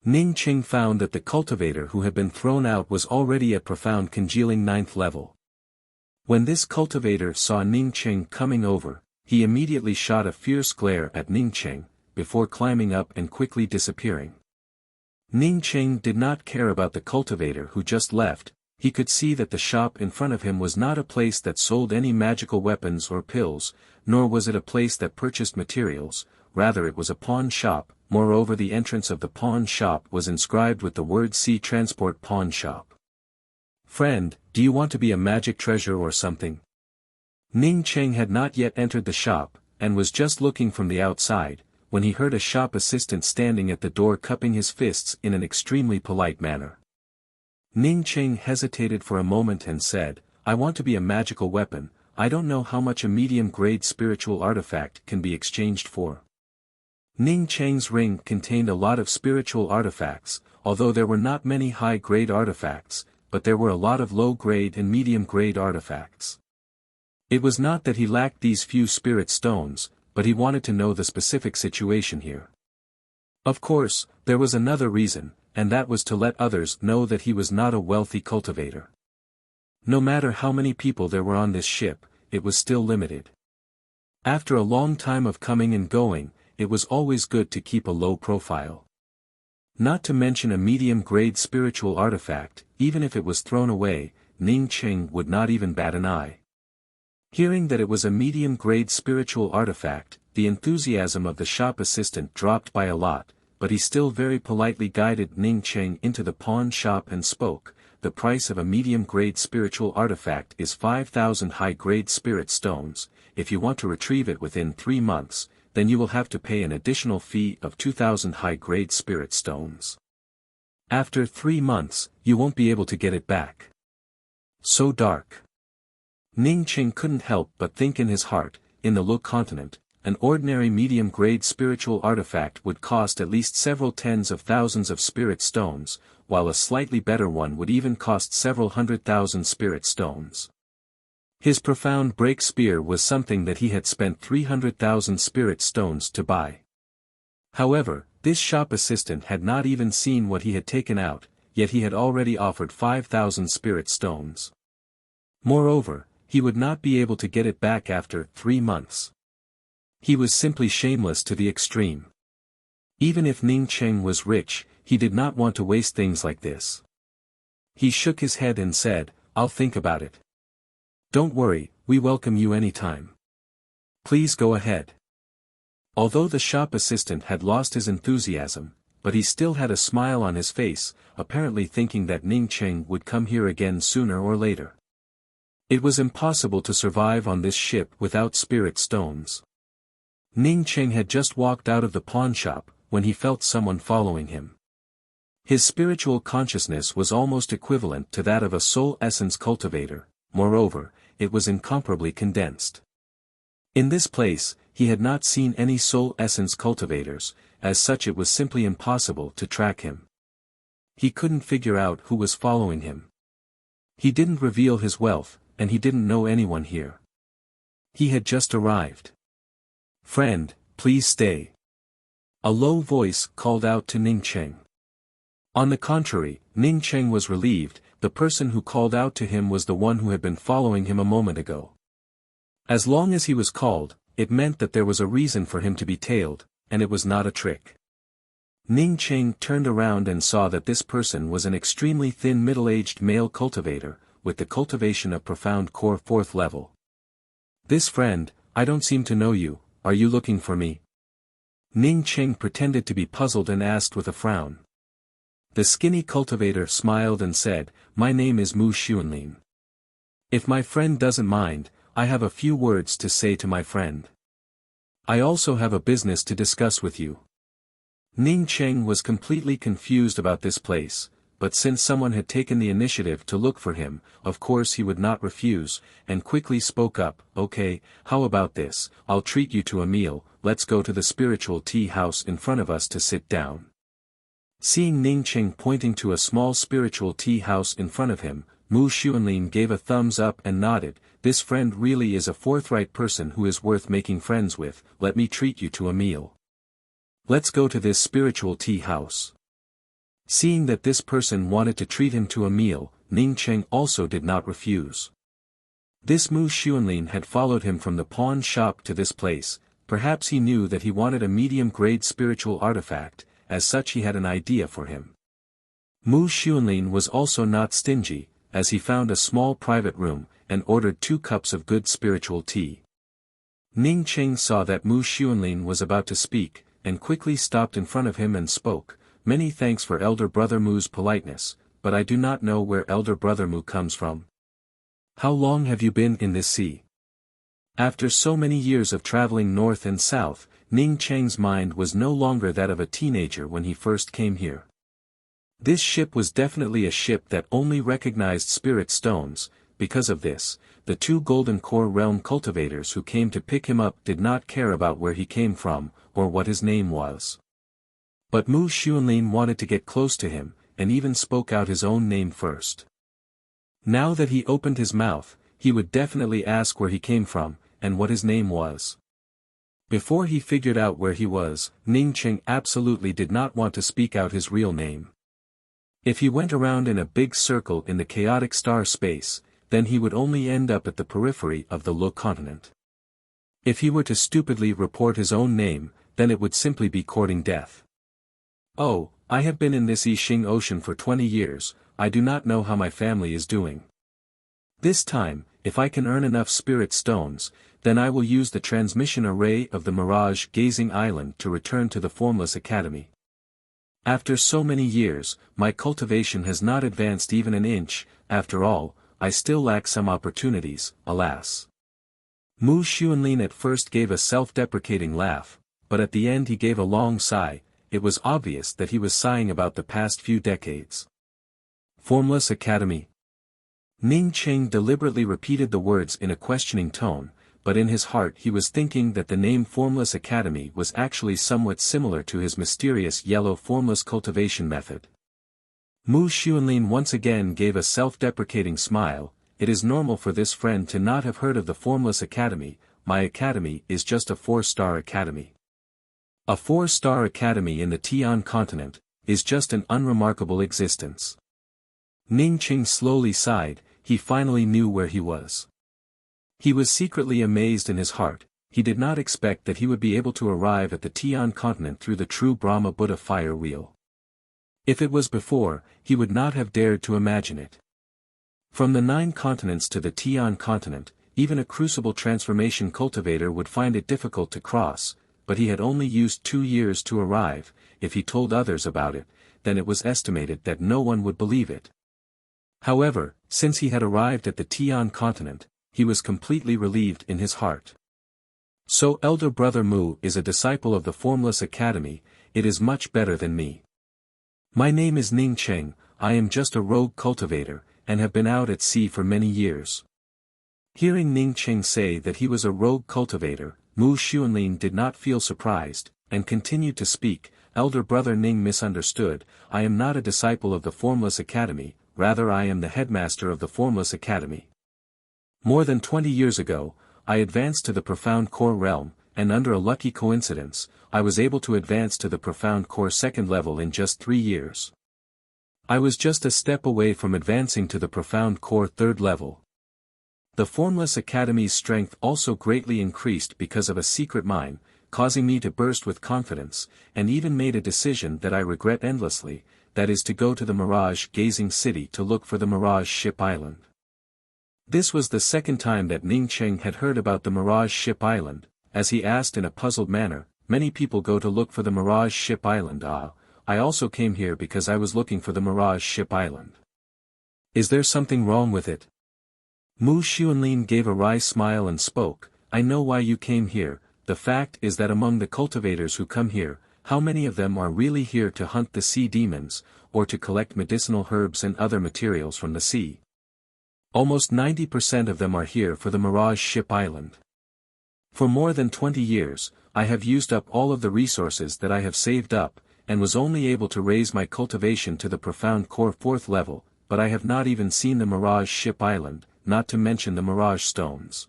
Ning Cheng found that the cultivator who had been thrown out was already at profound congealing 9th level. When this cultivator saw Ning Cheng coming over, he immediately shot a fierce glare at Ning Cheng, before climbing up and quickly disappearing. Ning Cheng did not care about the cultivator who just left. He could see that the shop in front of him was not a place that sold any magical weapons or pills, nor was it a place that purchased materials, rather it was a pawn shop. Moreover, the entrance of the pawn shop was inscribed with the word Sea Transport Pawn Shop. Friend, do you want to be a magic treasure or something? Ning Cheng had not yet entered the shop, and was just looking from the outside, when he heard a shop assistant standing at the door cupping his fists in an extremely polite manner. Ning Cheng hesitated for a moment and said, I want to be a magical weapon. I don't know how much a medium-grade spiritual artifact can be exchanged for. Ning Cheng's ring contained a lot of spiritual artifacts, although there were not many high-grade artifacts, but there were a lot of low-grade and medium-grade artifacts. It was not that he lacked these few spirit stones, but he wanted to know the specific situation here. Of course, there was another reason, and that was to let others know that he was not a wealthy cultivator. No matter how many people there were on this ship, it was still limited. After a long time of coming and going, it was always good to keep a low profile. Not to mention a medium-grade spiritual artifact, even if it was thrown away, Ning Cheng would not even bat an eye. Hearing that it was a medium-grade spiritual artifact, the enthusiasm of the shop assistant dropped by a lot, but he still very politely guided Ning Cheng into the pawn shop and spoke. The price of a medium-grade spiritual artifact is 5,000 high-grade spirit stones. If you want to retrieve it within 3 months, then you will have to pay an additional fee of 2,000 high-grade spirit stones. After 3 months, you won't be able to get it back. So dark. Ning Cheng couldn't help but think in his heart, in the Look continent, an ordinary medium-grade spiritual artifact would cost at least several tens of thousands of spirit stones, while a slightly better one would even cost several 100,000 spirit stones. His profound break spear was something that he had spent 300,000 spirit stones to buy. However, this shop assistant had not even seen what he had taken out, yet he had already offered 5,000 spirit stones. Moreover, he would not be able to get it back after 3 months. He was simply shameless to the extreme. Even if Ning Cheng was rich, he did not want to waste things like this. He shook his head and said, I'll think about it. Don't worry, we welcome you anytime. Please go ahead. Although the shop assistant had lost his enthusiasm, but he still had a smile on his face, apparently thinking that Ning Cheng would come here again sooner or later. It was impossible to survive on this ship without spirit stones. Ning Cheng had just walked out of the pawn shop, when he felt someone following him. His spiritual consciousness was almost equivalent to that of a soul essence cultivator. Moreover, it was incomparably condensed. In this place, he had not seen any soul essence cultivators, as such it was simply impossible to track him. He couldn't figure out who was following him. He didn't reveal his wealth, and he didn't know anyone here. He had just arrived. Friend, please stay. A low voice called out to Ning Cheng. On the contrary, Ning Cheng was relieved. The person who called out to him was the one who had been following him a moment ago. As long as he was called, it meant that there was a reason for him to be tailed, and it was not a trick. Ning Cheng turned around and saw that this person was an extremely thin middle-aged male cultivator, with the cultivation of profound core 4th level. "This friend, I don't seem to know you, are you looking for me?" Ning Cheng pretended to be puzzled and asked with a frown. The skinny cultivator smiled and said, "My name is Mu Xuanlin. If my friend doesn't mind, I have a few words to say to my friend. I also have a business to discuss with you." Ning Cheng was completely confused about this place, but since someone had taken the initiative to look for him, of course he would not refuse, and quickly spoke up, "Okay, how about this, I'll treat you to a meal, let's go to the spiritual tea house in front of us to sit down." Seeing Ning Cheng pointing to a small spiritual tea house in front of him, Mu Xuanlin gave a thumbs up and nodded, "This friend really is a forthright person who is worth making friends with, let me treat you to a meal. Let's go to this spiritual tea house." Seeing that this person wanted to treat him to a meal, Ning Cheng also did not refuse. This Mu Xuanlin had followed him from the pawn shop to this place, perhaps he knew that he wanted a medium-grade spiritual artifact, as such he had an idea for him. Mu Xuanlin was also not stingy, as he found a small private room, and ordered 2 cups of good spiritual tea. Ning Cheng saw that Mu Xuanlin was about to speak, and quickly stopped in front of him and spoke, "Many thanks for Elder Brother Mu's politeness, but I do not know where Elder Brother Mu comes from. How long have you been in this sea?" After so many years of traveling north and south, Ning Cheng's mind was no longer that of a teenager when he first came here. This ship was definitely a ship that only recognized spirit stones. Because of this, the 2 Golden Core Realm cultivators who came to pick him up did not care about where he came from, or what his name was. But Mu Xuanlin wanted to get close to him, and even spoke out his own name first. Now that he opened his mouth, he would definitely ask where he came from, and what his name was. Before he figured out where he was, Ning Cheng absolutely did not want to speak out his real name. If he went around in a big circle in the chaotic star space, then he would only end up at the periphery of the Lu continent. If he were to stupidly report his own name, then it would simply be courting death. "Oh, I have been in this Yixing Ocean for 20 years, I do not know how my family is doing. This time, if I can earn enough spirit stones, then I will use the transmission array of the Mirage Gazing Island to return to the Formless Academy. After so many years, my cultivation has not advanced even an inch, after all, I still lack some opportunities, alas." Mu Xuanlin at first gave a self-deprecating laugh, but at the end he gave a long sigh. It was obvious that he was sighing about the past few decades. Formless Academy. Ning Cheng deliberately repeated the words in a questioning tone, but in his heart he was thinking that the name Formless Academy was actually somewhat similar to his mysterious yellow formless cultivation method. Mu Xuanlin once again gave a self-deprecating smile. "It is normal for this friend to not have heard of the Formless Academy, my academy is just a 4-star academy. A 4-star academy in the Tian continent, is just an unremarkable existence." Ning Cheng slowly sighed, he finally knew where he was. He was secretly amazed in his heart, he did not expect that he would be able to arrive at the Tian continent through the true Brahma Buddha fire wheel. If it was before, he would not have dared to imagine it. From the 9 continents to the Tian continent, even a crucible transformation cultivator would find it difficult to cross, but he had only used 2 years to arrive. If he told others about it, then it was estimated that no one would believe it. However, since he had arrived at the Tian continent, he was completely relieved in his heart. "So Elder Brother Mu is a disciple of the Formless Academy, it is much better than me. My name is Ning Cheng, I am just a rogue cultivator, and have been out at sea for many years." Hearing Ning Cheng say that he was a rogue cultivator, Mu Xuanlin did not feel surprised, and continued to speak. "Elder Brother Ning misunderstood, I am not a disciple of the Formless Academy, rather I am the headmaster of the Formless Academy. More than 20 years ago, I advanced to the Profound Core realm, and under a lucky coincidence, I was able to advance to the Profound Core 2nd level in just 3 years. I was just a step away from advancing to the Profound Core 3rd level. The Formless Academy's strength also greatly increased because of a secret mine, causing me to burst with confidence, and even made a decision that I regret endlessly, that is to go to the Mirage-Gazing City to look for the Mirage Ship Island. This was the second time that Ning Cheng had heard about the Mirage Ship Island, as he asked in a puzzled manner, "Many people go to look for the Mirage Ship Island. I also came here because I was looking for the Mirage Ship Island. Is there something wrong with it?" Mu Xuanlin gave a wry smile and spoke, "I know why you came here. The fact is that among the cultivators who come here, how many of them are really here to hunt the sea demons, or to collect medicinal herbs and other materials from the sea? Almost 90% of them are here for the Mirage Ship Island. For more than 20 years, I have used up all of the resources that I have saved up, and was only able to raise my cultivation to the profound core 4th level, but I have not even seen the Mirage Ship Island, not to mention the Mirage Stones.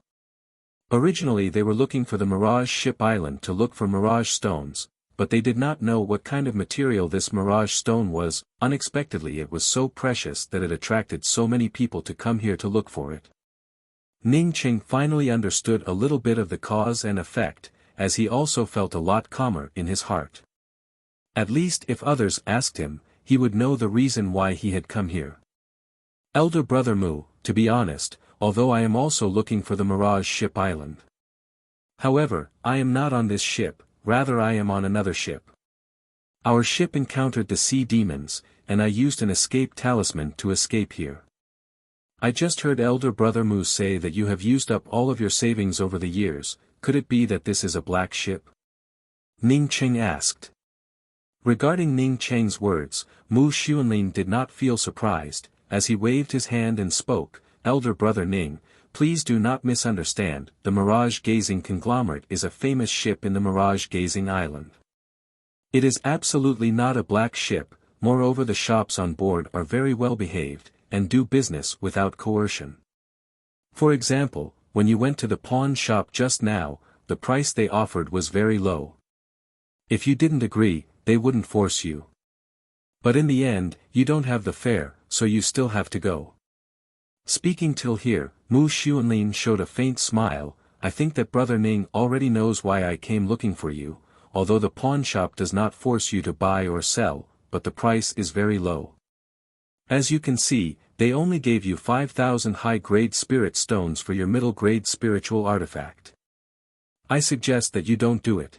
Originally they were looking for the Mirage Ship Island to look for Mirage Stones, but they did not know what kind of material this Mirage Stone was. Unexpectedly it was so precious that it attracted so many people to come here to look for it." Ning Cheng finally understood a little bit of the cause and effect, as he also felt a lot calmer in his heart. At least if others asked him, he would know the reason why he had come here. "Elder Brother Mu, to be honest, although I am also looking for the Mirage Ship Island. However, I am not on this ship, rather I am on another ship. Our ship encountered the sea demons, and I used an escape talisman to escape here. I just heard Elder Brother Mu say that you have used up all of your savings over the years. Could it be that this is a black ship?" Ning Cheng asked. Regarding Ning Cheng's words, Mu Xuanlin did not feel surprised, as he waved his hand and spoke, "Elder Brother Ning, please do not misunderstand, the Mirage-Gazing Conglomerate is a famous ship in the Mirage-Gazing Island. It is absolutely not a black ship, moreover the shops on board are very well behaved, and do business without coercion. For example, when you went to the pawn shop just now, the price they offered was very low. If you didn't agree, they wouldn't force you. But in the end, you don't have the fare, so you still have to go." Speaking till here, Mu Xuanlin showed a faint smile. "I think that Brother Ning already knows why I came looking for you, although the pawn shop does not force you to buy or sell, but the price is very low. As you can see, they only gave you 5,000 high-grade spirit stones for your middle-grade spiritual artifact. I suggest that you don't do it.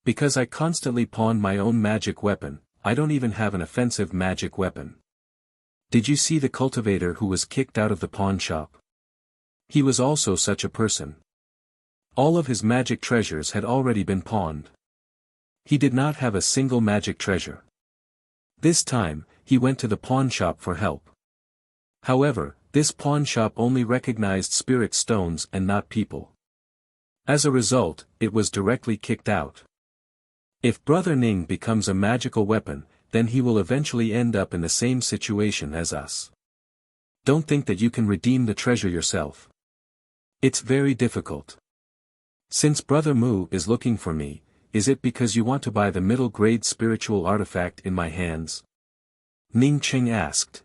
Because I constantly pawn my own magic weapon, I don't even have an offensive magic weapon. Did you see the cultivator who was kicked out of the pawn shop? He was also such a person. All of his magic treasures had already been pawned. He did not have a single magic treasure. This time, he went to the pawn shop for help. However, this pawn shop only recognized spirit stones and not people. As a result, it was directly kicked out. If Brother Ning becomes a magical weapon, then he will eventually end up in the same situation as us. Don't think that you can redeem the treasure yourself. It's very difficult. Since Brother Mu is looking for me, is it because you want to buy the middle-grade spiritual artifact in my hands?" Ning Cheng asked.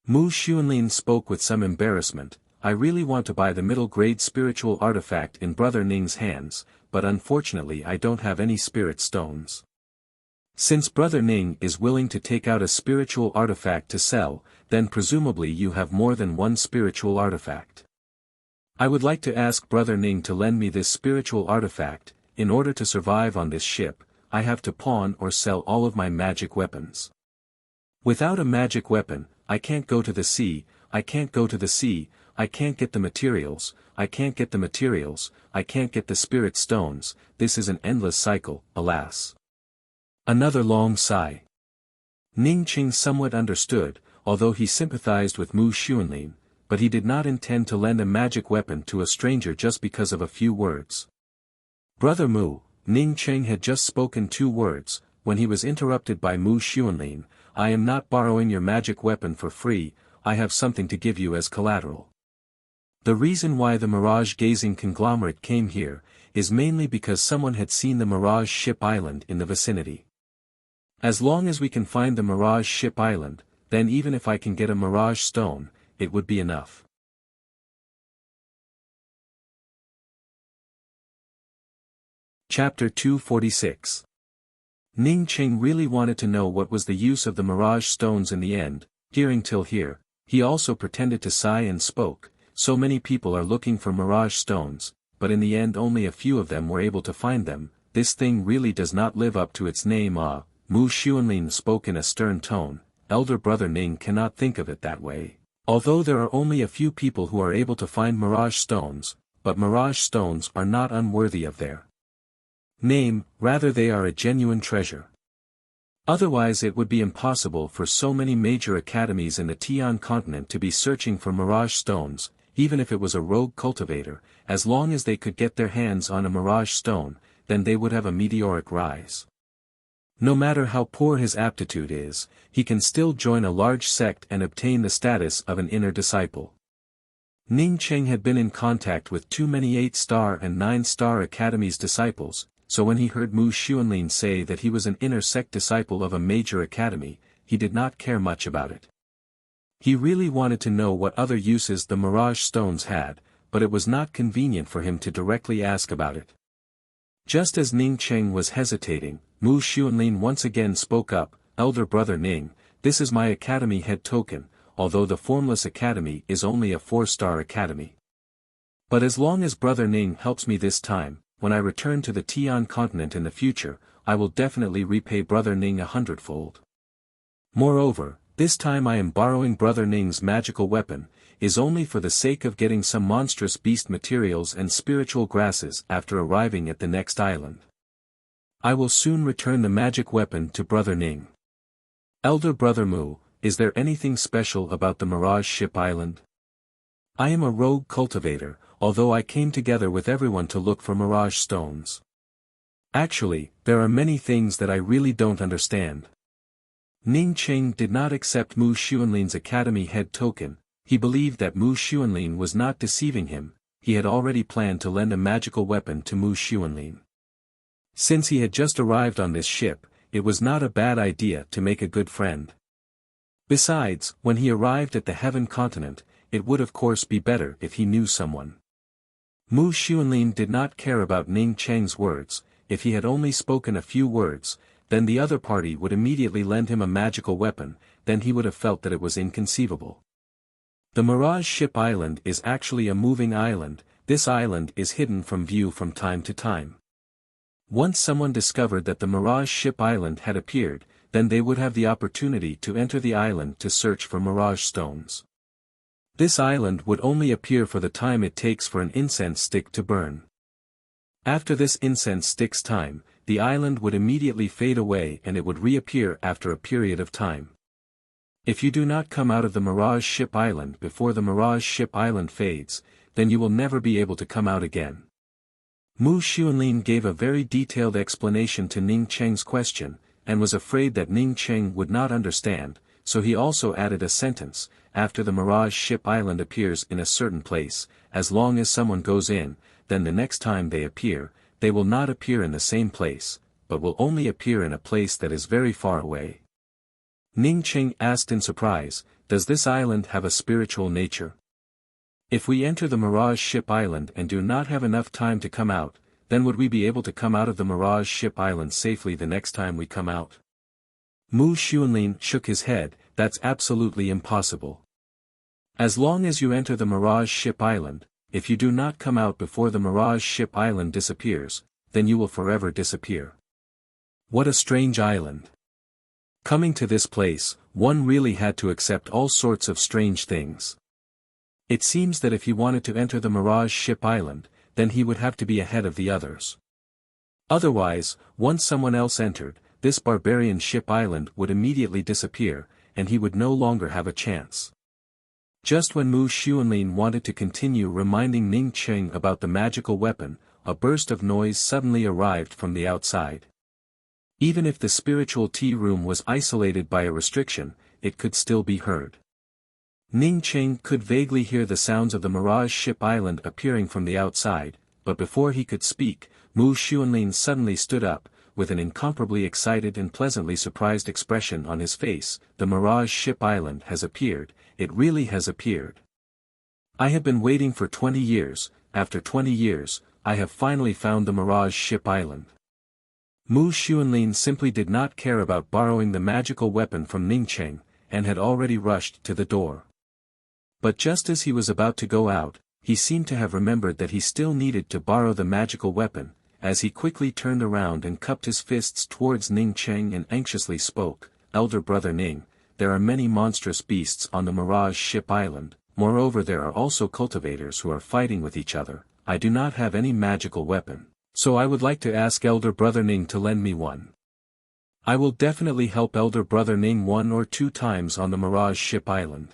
Mu Xuanlin spoke with some embarrassment. "I really want to buy the middle-grade spiritual artifact in Brother Ning's hands, but unfortunately I don't have any spirit stones. Since Brother Ning is willing to take out a spiritual artifact to sell, then presumably you have more than one spiritual artifact. I would like to ask Brother Ning to lend me this spiritual artifact. In order to survive on this ship, I have to pawn or sell all of my magic weapons. Without a magic weapon, I can't go to the sea, I can't go to the sea, I can't get the materials, I can't get the materials, I can't get the spirit stones. This is an endless cycle, alas." Another long sigh. Ning Cheng somewhat understood, although he sympathized with Mu Xuanlin, but he did not intend to lend a magic weapon to a stranger just because of a few words. "Brother Mu," Ning Cheng had just spoken 2 words, when he was interrupted by Mu Xuanlin. "I am not borrowing your magic weapon for free, I have something to give you as collateral. The reason why the Mirage-Gazing Conglomerate came here, is mainly because someone had seen the Mirage Ship Island in the vicinity. As long as we can find the Mirage Ship Island, then even if I can get a Mirage Stone, it would be enough." Chapter 246. Ning Qing really wanted to know what was the use of the mirage stones in the end. Hearing till here, he also pretended to sigh and spoke, so many people are looking for mirage stones, but in the end only a few of them were able to find them. This thing really does not live up to its name. Mu Xuanlin spoke in a stern tone. Elder brother Ning cannot think of it that way. Although there are only a few people who are able to find mirage stones, but mirage stones are not unworthy of their name, rather they are a genuine treasure. Otherwise it would be impossible for so many major academies in the Tian continent to be searching for mirage stones, even if it was a rogue cultivator. As long as they could get their hands on a mirage stone, then they would have a meteoric rise. No matter how poor his aptitude is, he can still join a large sect and obtain the status of an inner disciple. Ning Qing had been in contact with too many 8-star and 9-star academies disciples, so when he heard Mu Xuanlin say that he was an inner sect disciple of a major academy, he did not care much about it. He really wanted to know what other uses the mirage stones had, but it was not convenient for him to directly ask about it. Just as Ning Qing was hesitating, Mu Xuanlin once again spoke up. Elder brother Ning, this is my academy head token, although the Formless Academy is only a 4-star academy. But as long as brother Ning helps me this time, when I return to the Tian continent in the future, I will definitely repay brother Ning 100-fold. Moreover, this time I am borrowing brother Ning's magical weapon, is only for the sake of getting some monstrous beast materials and spiritual grasses after arriving at the next island. I will soon return the magic weapon to brother Ning. Elder brother Mu, is there anything special about the Mirage Ship Island? I am a rogue cultivator, although I came together with everyone to look for mirage stones. Actually, there are many things that I really don't understand. Ning Qing did not accept Mu Xuanlin's academy head token. He believed that Mu Xuanlin was not deceiving him. He had already planned to lend a magical weapon to Mu Xuanlin. Since he had just arrived on this ship, it was not a bad idea to make a good friend. Besides, when he arrived at the Heaven continent, it would of course be better if he knew someone. Mu Xuanlin did not care about Ning Qing's words. If he had only spoken a few words, then the other party would immediately lend him a magical weapon, then he would have felt that it was inconceivable. The Mirage Ship Island is actually a moving island. This island is hidden from view from time to time. Once someone discovered that the Mirage Ship Island had appeared, then they would have the opportunity to enter the island to search for mirage stones. This island would only appear for the time it takes for an incense stick to burn. After this incense stick's time, the island would immediately fade away and it would reappear after a period of time. If you do not come out of the Mirage Ship Island before the Mirage Ship Island fades, then you will never be able to come out again. Mu Xuanlin gave a very detailed explanation to Ning Qing's question, and was afraid that Ning Qing would not understand, so he also added a sentence. After the Mirage Ship Island appears in a certain place, as long as someone goes in, then the next time they appear, they will not appear in the same place, but will only appear in a place that is very far away. Ning Qing asked in surprise, does this island have a spiritual nature? If we enter the Mirage Ship Island and do not have enough time to come out, then would we be able to come out of the Mirage Ship Island safely the next time we come out? Mu Xuanlin shook his head, that's absolutely impossible. As long as you enter the Mirage Ship Island, if you do not come out before the Mirage Ship Island disappears, then you will forever disappear. What a strange island. Coming to this place, one really had to accept all sorts of strange things. It seems that if he wanted to enter the Mirage Ship Island, then he would have to be ahead of the others. Otherwise, once someone else entered, this barbarian ship island would immediately disappear, and he would no longer have a chance. Just when Mu Xuanlin wanted to continue reminding Ning Qing about the magical weapon, a burst of noise suddenly arrived from the outside. Even if the spiritual tea room was isolated by a restriction, it could still be heard. Ning Qing could vaguely hear the sounds of the Mirage Ship Island appearing from the outside, but before he could speak, Mu Xuanlin suddenly stood up, with an incomparably excited and pleasantly surprised expression on his face. The Mirage Ship Island has appeared, it really has appeared. I have been waiting for 20 years, after 20 years, I have finally found the Mirage Ship Island. Mu Xuanlin simply did not care about borrowing the magical weapon from Ningcheng, and had already rushed to the door. But just as he was about to go out, he seemed to have remembered that he still needed to borrow the magical weapon, as he quickly turned around and cupped his fists towards Ningcheng and anxiously spoke, "Elder brother Ning, there are many monstrous beasts on the Mirage Ship Island, moreover there are also cultivators who are fighting with each other. I do not have any magical weapon, so I would like to ask Elder brother Ning to lend me one. I will definitely help Elder brother Ning 1 or 2 times on the Mirage Ship Island."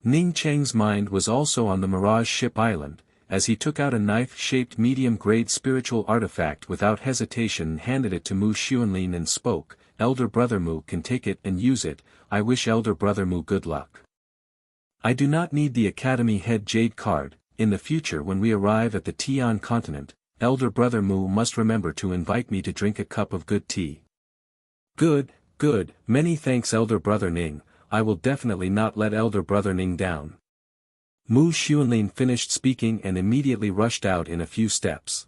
Ning Cheng's mind was also on the Mirage Ship Island, as he took out a knife-shaped medium-grade spiritual artifact without hesitation and handed it to Mu Xuanlin and spoke, "Elder brother Mu can take it and use it. I wish Elder brother Mu good luck. I do not need the Academy Head Jade card. In the future when we arrive at the Tian continent, Elder brother Mu must remember to invite me to drink a cup of good tea." Good, many thanks Elder brother Ning, I will definitely not let Elder brother Ning down. Mu Xuanlin finished speaking and immediately rushed out in a few steps.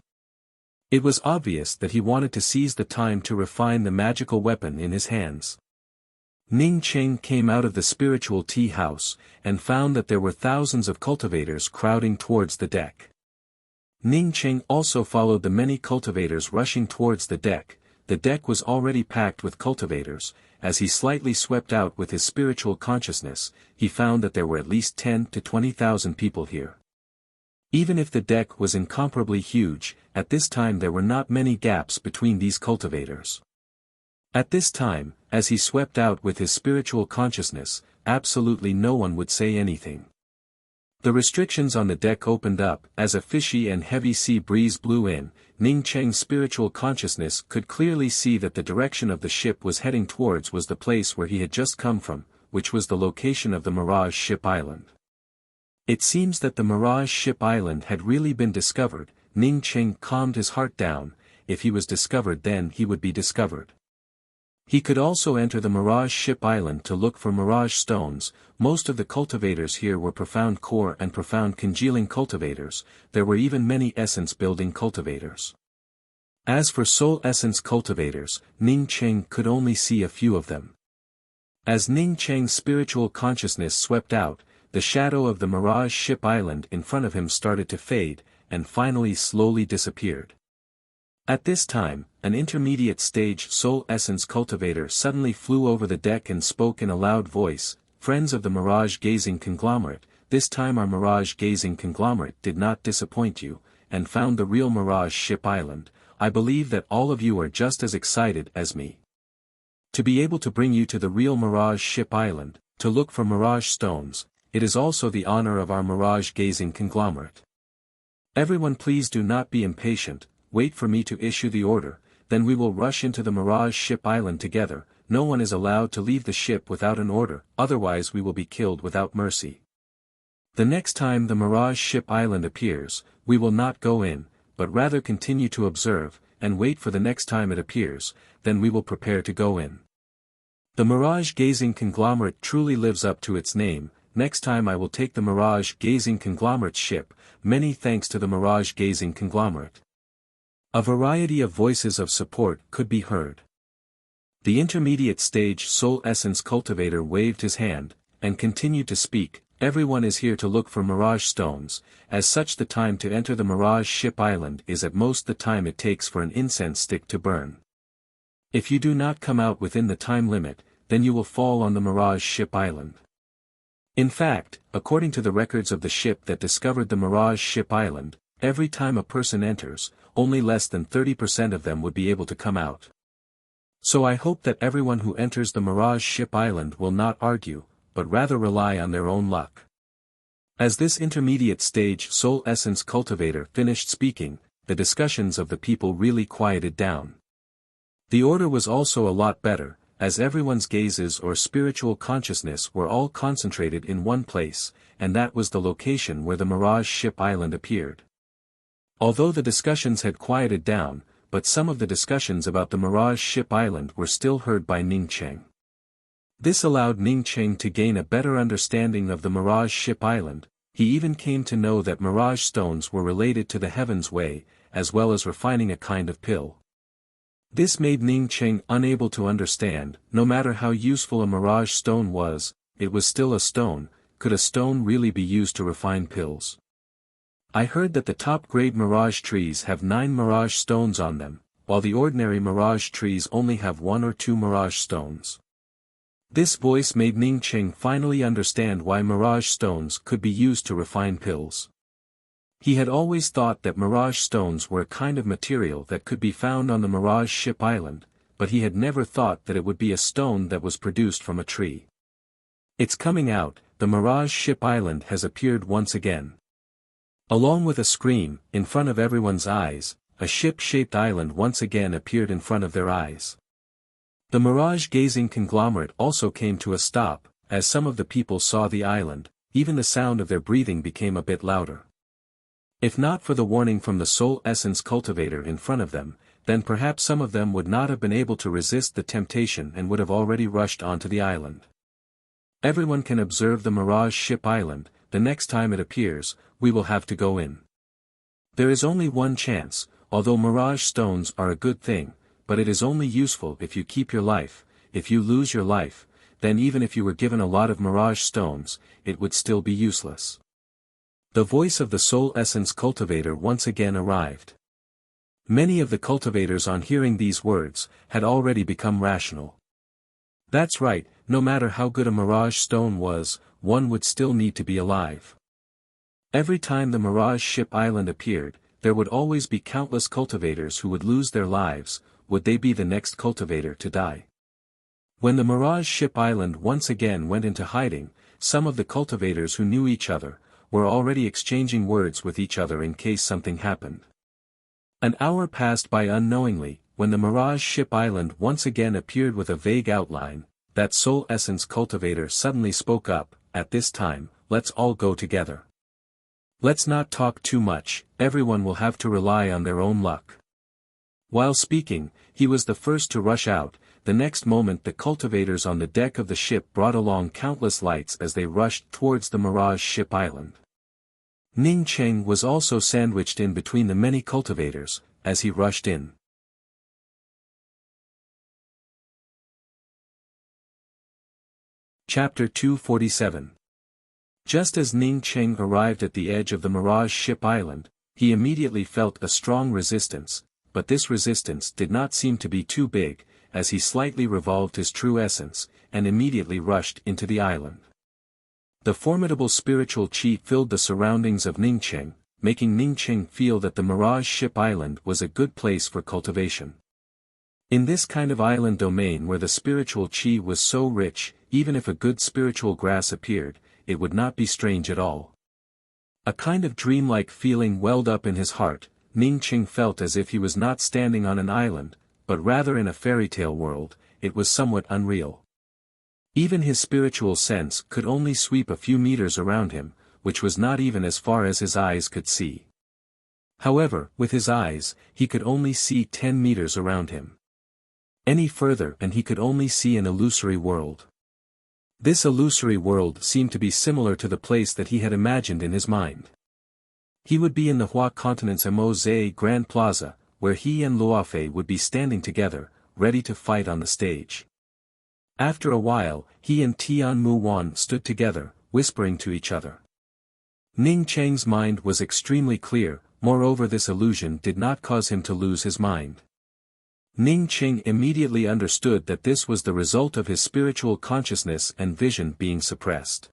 It was obvious that he wanted to seize the time to refine the magical weapon in his hands. Ning Cheng came out of the spiritual tea house, and found that there were thousands of cultivators crowding towards the deck. Ning Cheng also followed the many cultivators rushing towards the deck. The deck was already packed with cultivators. As he slightly swept out with his spiritual consciousness, he found that there were at least 10 to 20,000 people here. Even if the deck was incomparably huge, at this time there were not many gaps between these cultivators. At this time, as he swept out with his spiritual consciousness, absolutely no one would say anything. The restrictions on the deck opened up, as a fishy and heavy sea breeze blew in. Ning Cheng's spiritual consciousness could clearly see that the direction of the ship was heading towards was the place where he had just come from, which was the location of the Mirage Ship Island. It seems that the Mirage Ship Island had really been discovered. Ning Cheng calmed his heart down. If he was discovered, then he would be discovered. He could also enter the Mirage Ship Island to look for Mirage Stones. Most of the cultivators here were profound core and profound congealing cultivators. There were even many essence building cultivators. As for soul essence cultivators, Ning Cheng could only see a few of them. As Ning Cheng's spiritual consciousness swept out, the shadow of the Mirage Ship Island in front of him started to fade, and finally slowly disappeared. At this time, an intermediate stage soul essence cultivator suddenly flew over the deck and spoke in a loud voice, "Friends of the Mirage Gazing Conglomerate, this time our Mirage Gazing Conglomerate did not disappoint you, and found the real Mirage Ship Island. I believe that all of you are just as excited as me to be able to bring you to the real Mirage Ship Island, to look for Mirage Stones. It is also the honor of our Mirage Gazing Conglomerate. Everyone please do not be impatient. Wait for me to issue the order, then we will rush into the Mirage Ship Island together. No one is allowed to leave the ship without an order, otherwise we will be killed without mercy. The next time the Mirage Ship Island appears, we will not go in, but rather continue to observe, and wait for the next time it appears, then we will prepare to go in. The Mirage Gazing Conglomerate truly lives up to its name. Next time I will take the Mirage Gazing Conglomerate's ship. Many thanks to the Mirage Gazing Conglomerate." A variety of voices of support could be heard. The intermediate stage soul essence cultivator waved his hand, and continued to speak, "Everyone is here to look for Mirage Stones. As such, the time to enter the Mirage Ship Island is at most the time it takes for an incense stick to burn. If you do not come out within the time limit, then you will fall on the Mirage Ship Island." In fact, according to the records of the ship that discovered the Mirage Ship Island, every time a person enters, only less than 30% of them would be able to come out. So I hope that everyone who enters the Mirage Ship Island will not argue, but rather rely on their own luck. As this intermediate stage soul essence cultivator finished speaking, the discussions of the people really quieted down. The order was also a lot better, as everyone's gazes or spiritual consciousness were all concentrated in one place, and that was the location where the Mirage Ship Island appeared. Although the discussions had quieted down, but some of the discussions about the Mirage Ship Island were still heard by Ning Cheng. This allowed Ning Cheng to gain a better understanding of the Mirage Ship Island. he even came to know that mirage stones were related to the Heaven's Way, as well as refining a kind of pill. This made Ning Cheng unable to understand, no matter how useful a mirage stone was, it was still a stone. Could a stone really be used to refine pills? I heard that the top-grade mirage trees have 9 mirage stones on them, while the ordinary mirage trees only have 1 or 2 mirage stones. This voice made Ning Cheng finally understand why mirage stones could be used to refine pills. He had always thought that mirage stones were a kind of material that could be found on the Mirage Ship Island, but he had never thought that it would be a stone that was produced from a tree. It's coming out, the Mirage Ship Island has appeared once again. Along with a scream, in front of everyone's eyes, a ship-shaped island once again appeared in front of their eyes. The mirage-gazing conglomerate also came to a stop, as some of the people saw the island. Even the sound of their breathing became a bit louder. If not for the warning from the soul essence cultivator in front of them, then perhaps some of them would not have been able to resist the temptation and would have already rushed onto the island. Everyone can observe the Mirage Ship Island. The next time it appears, we will have to go in. There is only one chance, although mirage stones are a good thing, but it is only useful if you keep your life. If you lose your life, then even if you were given a lot of mirage stones, it would still be useless. The voice of the soul essence cultivator once again arrived. Many of the cultivators on hearing these words, had already become rational. That's right, no matter how good a mirage stone was, one would still need to be alive. Every time the Mirage Ship Island appeared, there would always be countless cultivators who would lose their lives. Would they be the next cultivator to die? When the Mirage Ship Island once again went into hiding, some of the cultivators who knew each other, were already exchanging words with each other in case something happened. An hour passed by unknowingly, when the Mirage Ship Island once again appeared with a vague outline. That soul essence cultivator suddenly spoke up. At this time, let's all go together. Let's not talk too much, everyone will have to rely on their own luck. While speaking, he was the first to rush out. The next moment the cultivators on the deck of the ship brought along countless lights as they rushed towards the Mirage Ship Island. Ning Cheng was also sandwiched in between the many cultivators, as he rushed in. Chapter 247. Just as Ning Cheng arrived at the edge of the Mirage Ship Island, he immediately felt a strong resistance, but this resistance did not seem to be too big, as he slightly revolved his true essence, and immediately rushed into the island. The formidable spiritual chi filled the surroundings of Ning Cheng, making Ning Cheng feel that the Mirage Ship Island was a good place for cultivation. In this kind of island domain where the spiritual chi was so rich, even if a good spiritual grass appeared, it would not be strange at all. A kind of dreamlike feeling welled up in his heart. Ning Cheng felt as if he was not standing on an island, but rather in a fairy tale world. It was somewhat unreal. Even his spiritual sense could only sweep a few meters around him, which was not even as far as his eyes could see. However, with his eyes, he could only see 10 meters around him. Any further and he could only see an illusory world. This illusory world seemed to be similar to the place that he had imagined in his mind. He would be in the Hua Continent's Mose Grand Plaza, where he and Luofei would be standing together, ready to fight on the stage. After a while, he and Tian Mu Wan stood together, whispering to each other. Ning Cheng's mind was extremely clear, moreover this illusion did not cause him to lose his mind. Ning Cheng immediately understood that this was the result of his spiritual consciousness and vision being suppressed.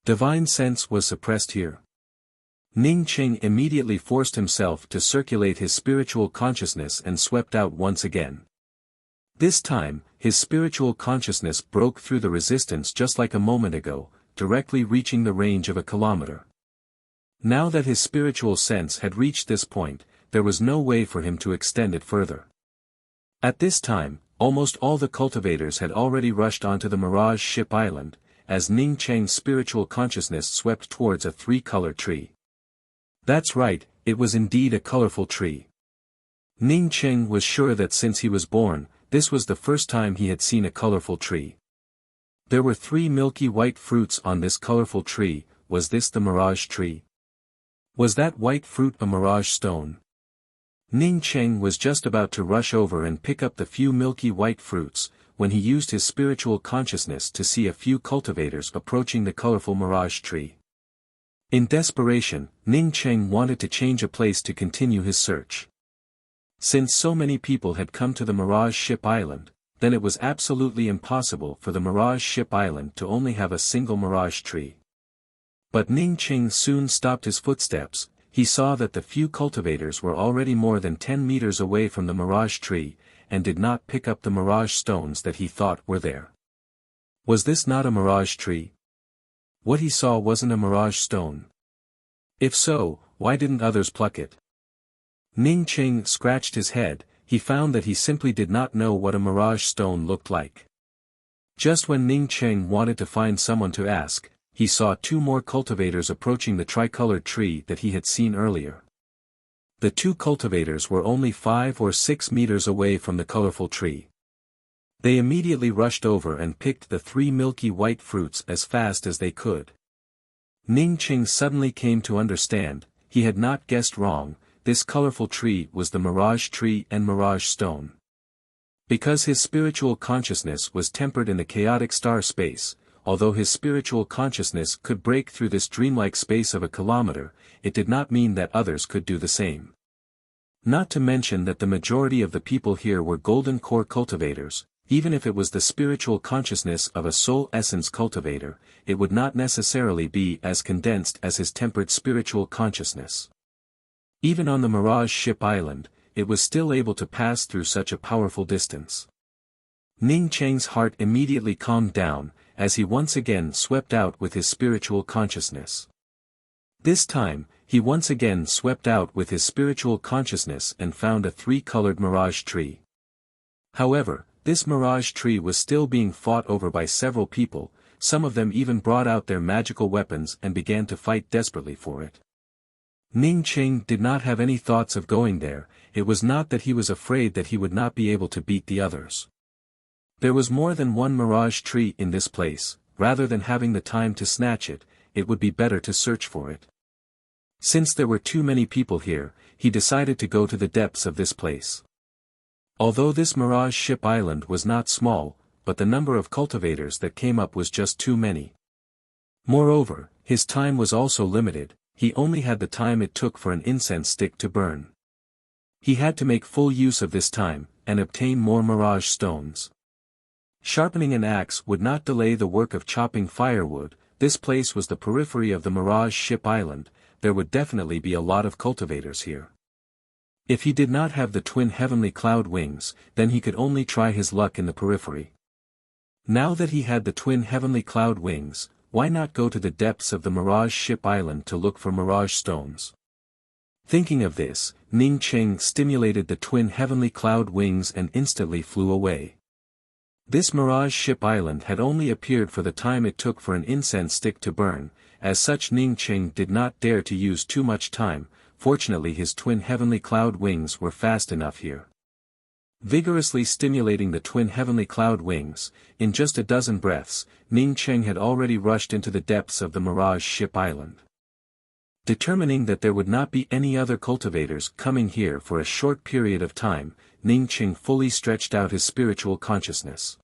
Divine sense was suppressed here. Ning Cheng immediately forced himself to circulate his spiritual consciousness and swept out once again. This time, his spiritual consciousness broke through the resistance just like a moment ago, directly reaching the range of a kilometer. Now that his spiritual sense had reached this point, there was no way for him to extend it further. At this time, almost all the cultivators had already rushed onto the Mirage Ship Island, as Ning Cheng's spiritual consciousness swept towards a 3-color tree. That's right, it was indeed a colorful tree. Ning Cheng was sure that since he was born, this was the first time he had seen a colorful tree. There were 3 milky white fruits on this colorful tree, was this the mirage tree? Was that white fruit a mirage stone? Ning Cheng was just about to rush over and pick up the few milky white fruits, when he used his spiritual consciousness to see a few cultivators approaching the colorful mirage tree. In desperation, Ning Cheng wanted to change a place to continue his search. Since so many people had come to the Mirage Ship Island, then it was absolutely impossible for the Mirage Ship Island to only have a single mirage tree. But Ning Cheng soon stopped his footsteps. He saw that the few cultivators were already more than 10 meters away from the mirage tree, and did not pick up the mirage stones that he thought were there. Was this not a mirage tree? What he saw wasn't a mirage stone. If so, why didn't others pluck it? Ning Cheng scratched his head. He found that he simply did not know what a mirage stone looked like. Just when Ning Cheng wanted to find someone to ask, he saw two more cultivators approaching the tricolored tree that he had seen earlier. The two cultivators were only 5 or 6 meters away from the colorful tree. They immediately rushed over and picked the 3 milky white fruits as fast as they could. Ning Cheng suddenly came to understand. He had not guessed wrong. This colorful tree was the mirage tree and mirage stone. Because his spiritual consciousness was tempered in the chaotic star space, although his spiritual consciousness could break through this dreamlike space of a kilometer, it did not mean that others could do the same. Not to mention that the majority of the people here were golden core cultivators. Even if it was the spiritual consciousness of a soul essence cultivator, it would not necessarily be as condensed as his tempered spiritual consciousness. Even on the Mirage Ship Island, it was still able to pass through such a powerful distance. Ning Cheng's heart immediately calmed down, as he once again swept out with his spiritual consciousness. This time, he once again swept out with his spiritual consciousness and found a 3-colored mirage tree. However, this mirage tree was still being fought over by several people. Some of them even brought out their magical weapons and began to fight desperately for it. Ning Cheng did not have any thoughts of going there. It was not that he was afraid that he would not be able to beat the others. There was more than one mirage tree in this place. Rather than having the time to snatch it, it would be better to search for it. Since there were too many people here, he decided to go to the depths of this place. Although this Mirage Ship Island was not small, but the number of cultivators that came up was just too many. Moreover, his time was also limited. He only had the time it took for an incense stick to burn. He had to make full use of this time, and obtain more mirage stones. Sharpening an axe would not delay the work of chopping firewood. This place was the periphery of the Mirage Ship Island. There would definitely be a lot of cultivators here. If he did not have the twin heavenly cloud wings, then he could only try his luck in the periphery. Now that he had the twin heavenly cloud wings, why not go to the depths of the Mirage Ship Island to look for mirage stones? Thinking of this, Ning Cheng stimulated the twin heavenly cloud wings and instantly flew away. This Mirage Ship Island had only appeared for the time it took for an incense stick to burn. As such, Ning Cheng did not dare to use too much time. Fortunately, his twin heavenly cloud wings were fast enough here. Vigorously stimulating the twin heavenly cloud wings, in just a dozen breaths, Ning Cheng had already rushed into the depths of the Mirage Ship Island. Determining that there would not be any other cultivators coming here for a short period of time, Ning Cheng fully stretched out his spiritual consciousness.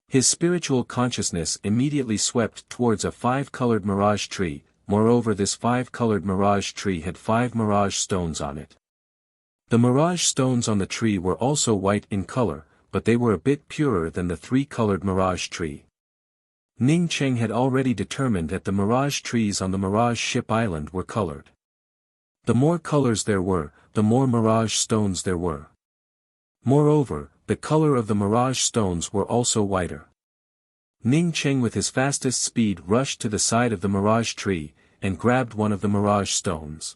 His spiritual consciousness immediately swept towards a 5-colored mirage tree. Moreover, this 5-colored mirage tree had 5 mirage stones on it. The mirage stones on the tree were also white in color, but they were a bit purer than the 3-colored mirage tree. Ning Cheng had already determined that the mirage trees on the Mirage Ship Island were colored. The more colors there were, the more mirage stones there were. Moreover, the color of the mirage stones were also whiter. Ning Cheng with his fastest speed rushed to the side of the mirage tree, and grabbed one of the mirage stones.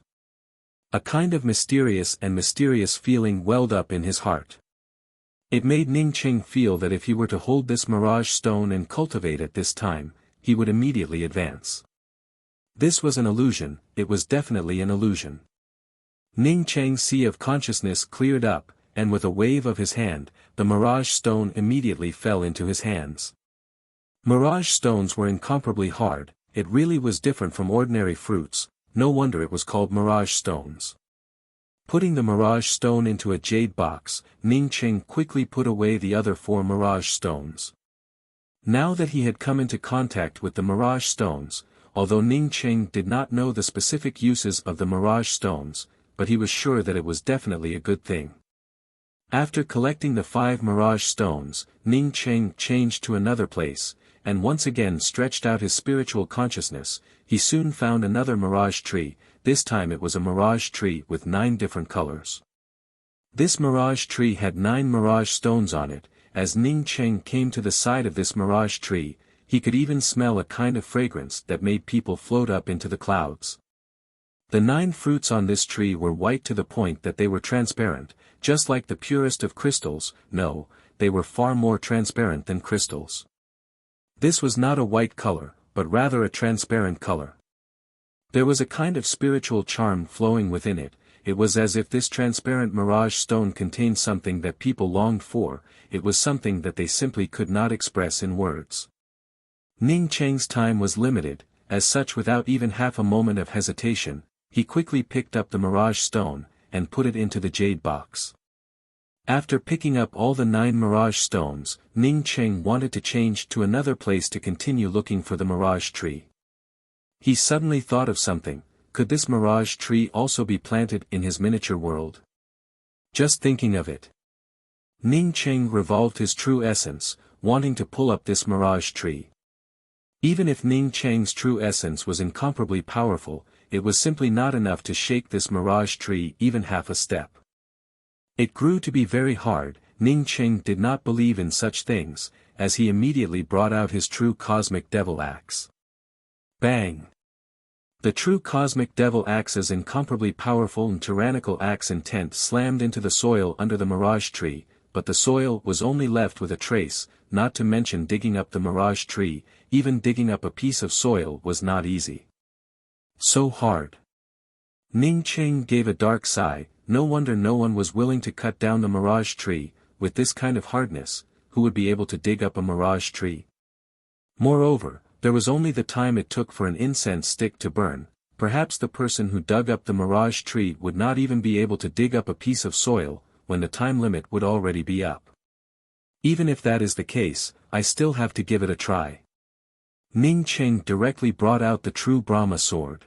A kind of mysterious feeling welled up in his heart. It made Ning Cheng feel that if he were to hold this mirage stone and cultivate at this time, he would immediately advance. This was an illusion. It was definitely an illusion. Ning Cheng's sea of consciousness cleared up, and with a wave of his hand, the mirage stone immediately fell into his hands. Mirage stones were incomparably hard. It really was different from ordinary fruits, no wonder it was called mirage stones. Putting the mirage stone into a jade box, Ning Cheng quickly put away the other 4 mirage stones. Now that he had come into contact with the mirage stones, although Ning Cheng did not know the specific uses of the mirage stones, but he was sure that it was definitely a good thing. After collecting the 5 mirage stones, Ning Cheng changed to another place, and once again stretched out his spiritual consciousness. He soon found another mirage tree. This time it was a mirage tree with 9 different colors. This mirage tree had 9 mirage stones on it. As Ning Cheng came to the side of this mirage tree, he could even smell a kind of fragrance that made people float up into the clouds. The 9 fruits on this tree were white to the point that they were transparent, just like the purest of crystals. No, they were far more transparent than crystals. This was not a white color, but rather a transparent color. There was a kind of spiritual charm flowing within it. It was as if this transparent mirage stone contained something that people longed for. It was something that they simply could not express in words. Ning Cheng's time was limited, as such without even half a moment of hesitation, he quickly picked up the mirage stone, and put it into the jade box. After picking up all the 9 mirage stones, Ning Cheng wanted to change to another place to continue looking for the mirage tree. He suddenly thought of something. Could this mirage tree also be planted in his miniature world? Just thinking of it, Ning Cheng revolved his true essence, wanting to pull up this mirage tree. Even if Ning Cheng's true essence was incomparably powerful, it was simply not enough to shake this mirage tree even half a step. It grew to be very hard. Ning Cheng did not believe in such things, as he immediately brought out his true cosmic devil axe. Bang! The true cosmic devil axe's incomparably powerful and tyrannical axe intent slammed into the soil under the mirage tree, but the soil was only left with a trace, not to mention digging up the mirage tree. Even digging up a piece of soil was not easy. So hard. Ning Cheng gave a dark sigh. No wonder no one was willing to cut down the mirage tree. With this kind of hardness, who would be able to dig up a mirage tree? Moreover, there was only the time it took for an incense stick to burn. Perhaps the person who dug up the mirage tree would not even be able to dig up a piece of soil, when the time limit would already be up. Even if that is the case, I still have to give it a try. Ning Cheng directly brought out the true Brahma sword.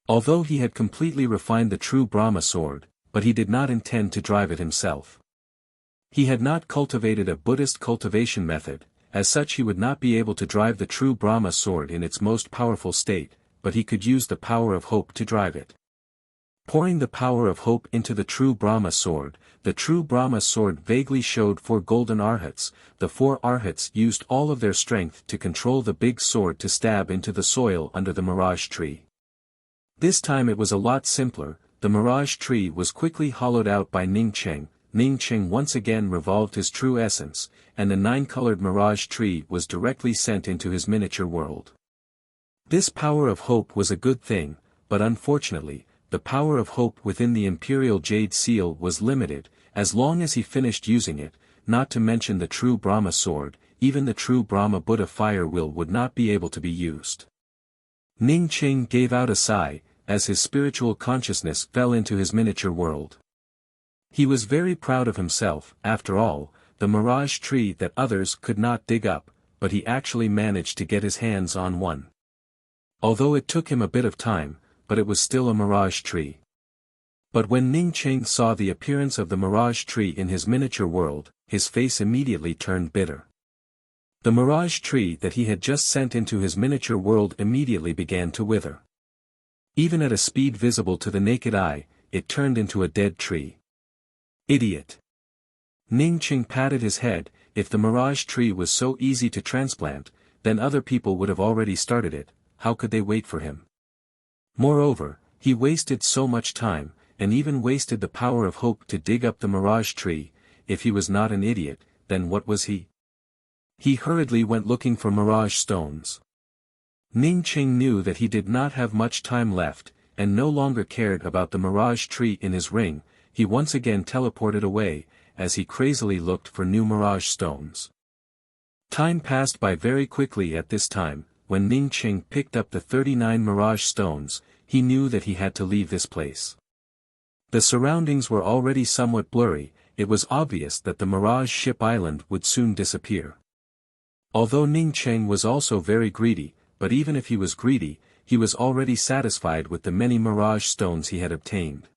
Although he had completely refined the true Brahma sword, but he did not intend to drive it himself. He had not cultivated a Buddhist cultivation method, as such he would not be able to drive the true Brahma sword in its most powerful state, but he could use the power of hope to drive it. Pouring the power of hope into the true Brahma sword vaguely showed 4 golden arhats. The 4 arhats used all of their strength to control the big sword to stab into the soil under the mirage tree. This time it was a lot simpler. The mirage tree was quickly hollowed out by Ning Cheng. Ning Cheng once again revolved his true essence, and the 9-colored mirage tree was directly sent into his miniature world. This power of hope was a good thing, but unfortunately, the power of hope within the imperial jade seal was limited. As long as he finished using it, not to mention the true Brahma sword, even the true Brahma Buddha fire wheel would not be able to be used. Ning Cheng gave out a sigh, as his spiritual consciousness fell into his miniature world. He was very proud of himself. After all, the mirage tree that others could not dig up, but he actually managed to get his hands on one. Although it took him a bit of time, but it was still a mirage tree. But when Ning Cheng saw the appearance of the mirage tree in his miniature world, his face immediately turned bitter. The mirage tree that he had just sent into his miniature world immediately began to wither. Even at a speed visible to the naked eye, it turned into a dead tree. Idiot! Ning Cheng patted his head. If the mirage tree was so easy to transplant, then other people would have already started it. How could they wait for him? Moreover, he wasted so much time, and even wasted the power of hope to dig up the mirage tree. If he was not an idiot, then what was he? He hurriedly went looking for mirage stones. Ning Cheng knew that he did not have much time left, and no longer cared about the mirage tree in his ring. He once again teleported away, as he crazily looked for new mirage stones. Time passed by very quickly at this time. when Ning Cheng picked up the 39 mirage stones, he knew that he had to leave this place. The surroundings were already somewhat blurry, it was obvious that the mirage ship island would soon disappear. Although Ning Cheng was also very greedy, but even if he was greedy, he was already satisfied with the many mirage stones he had obtained.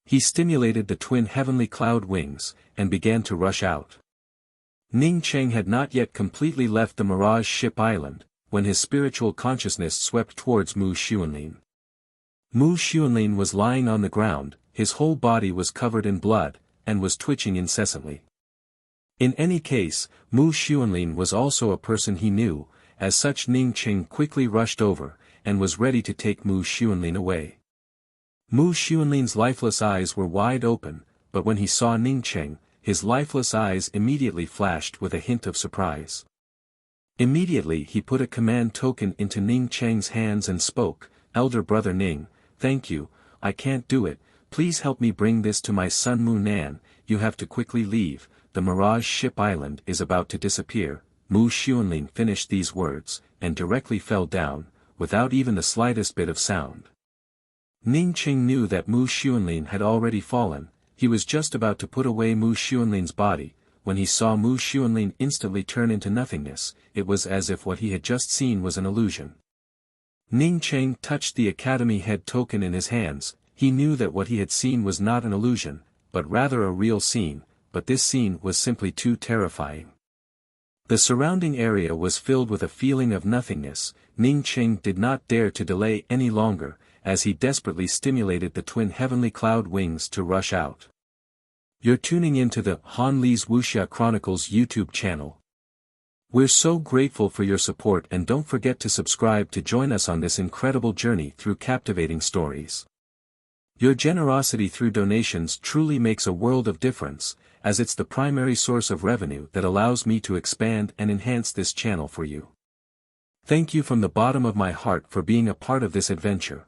He stimulated the twin heavenly cloud wings, and began to rush out. Ning Cheng had not yet completely left the mirage ship island, when his spiritual consciousness swept towards Mu Xuanlin. Mu Xuanlin was lying on the ground, his whole body was covered in blood, and was twitching incessantly. In any case, Mu Xuanlin was also a person he knew, as such Ning Cheng quickly rushed over, and was ready to take Mu Xuanlin away. Mu Xuanlin's lifeless eyes were wide open, but when he saw Ning Cheng, his lifeless eyes immediately flashed with a hint of surprise. Immediately he put a command token into Ning Cheng's hands and spoke, "Elder brother Ning, thank you, I can't do it, please help me bring this to my son Mu Nan, you have to quickly leave, the mirage ship island is about to disappear." Mu Xuanlin finished these words, and directly fell down, without even the slightest bit of sound. Ning Cheng knew that Mu Xuanlin had already fallen, he was just about to put away Mu Xuanlin's body, when he saw Mu Xuanlin instantly turn into nothingness, it was as if what he had just seen was an illusion. Ning Cheng touched the academy head token in his hands, he knew that what he had seen was not an illusion, but rather a real scene, but this scene was simply too terrifying. The surrounding area was filled with a feeling of nothingness. Ning Cheng did not dare to delay any longer, as he desperately stimulated the twin heavenly cloud wings to rush out. You're tuning into the Han Li's Wuxia Chronicles YouTube channel. We're so grateful for your support, and don't forget to subscribe to join us on this incredible journey through captivating stories. Your generosity through donations truly makes a world of difference, as it's the primary source of revenue that allows me to expand and enhance this channel for you. Thank you from the bottom of my heart for being a part of this adventure.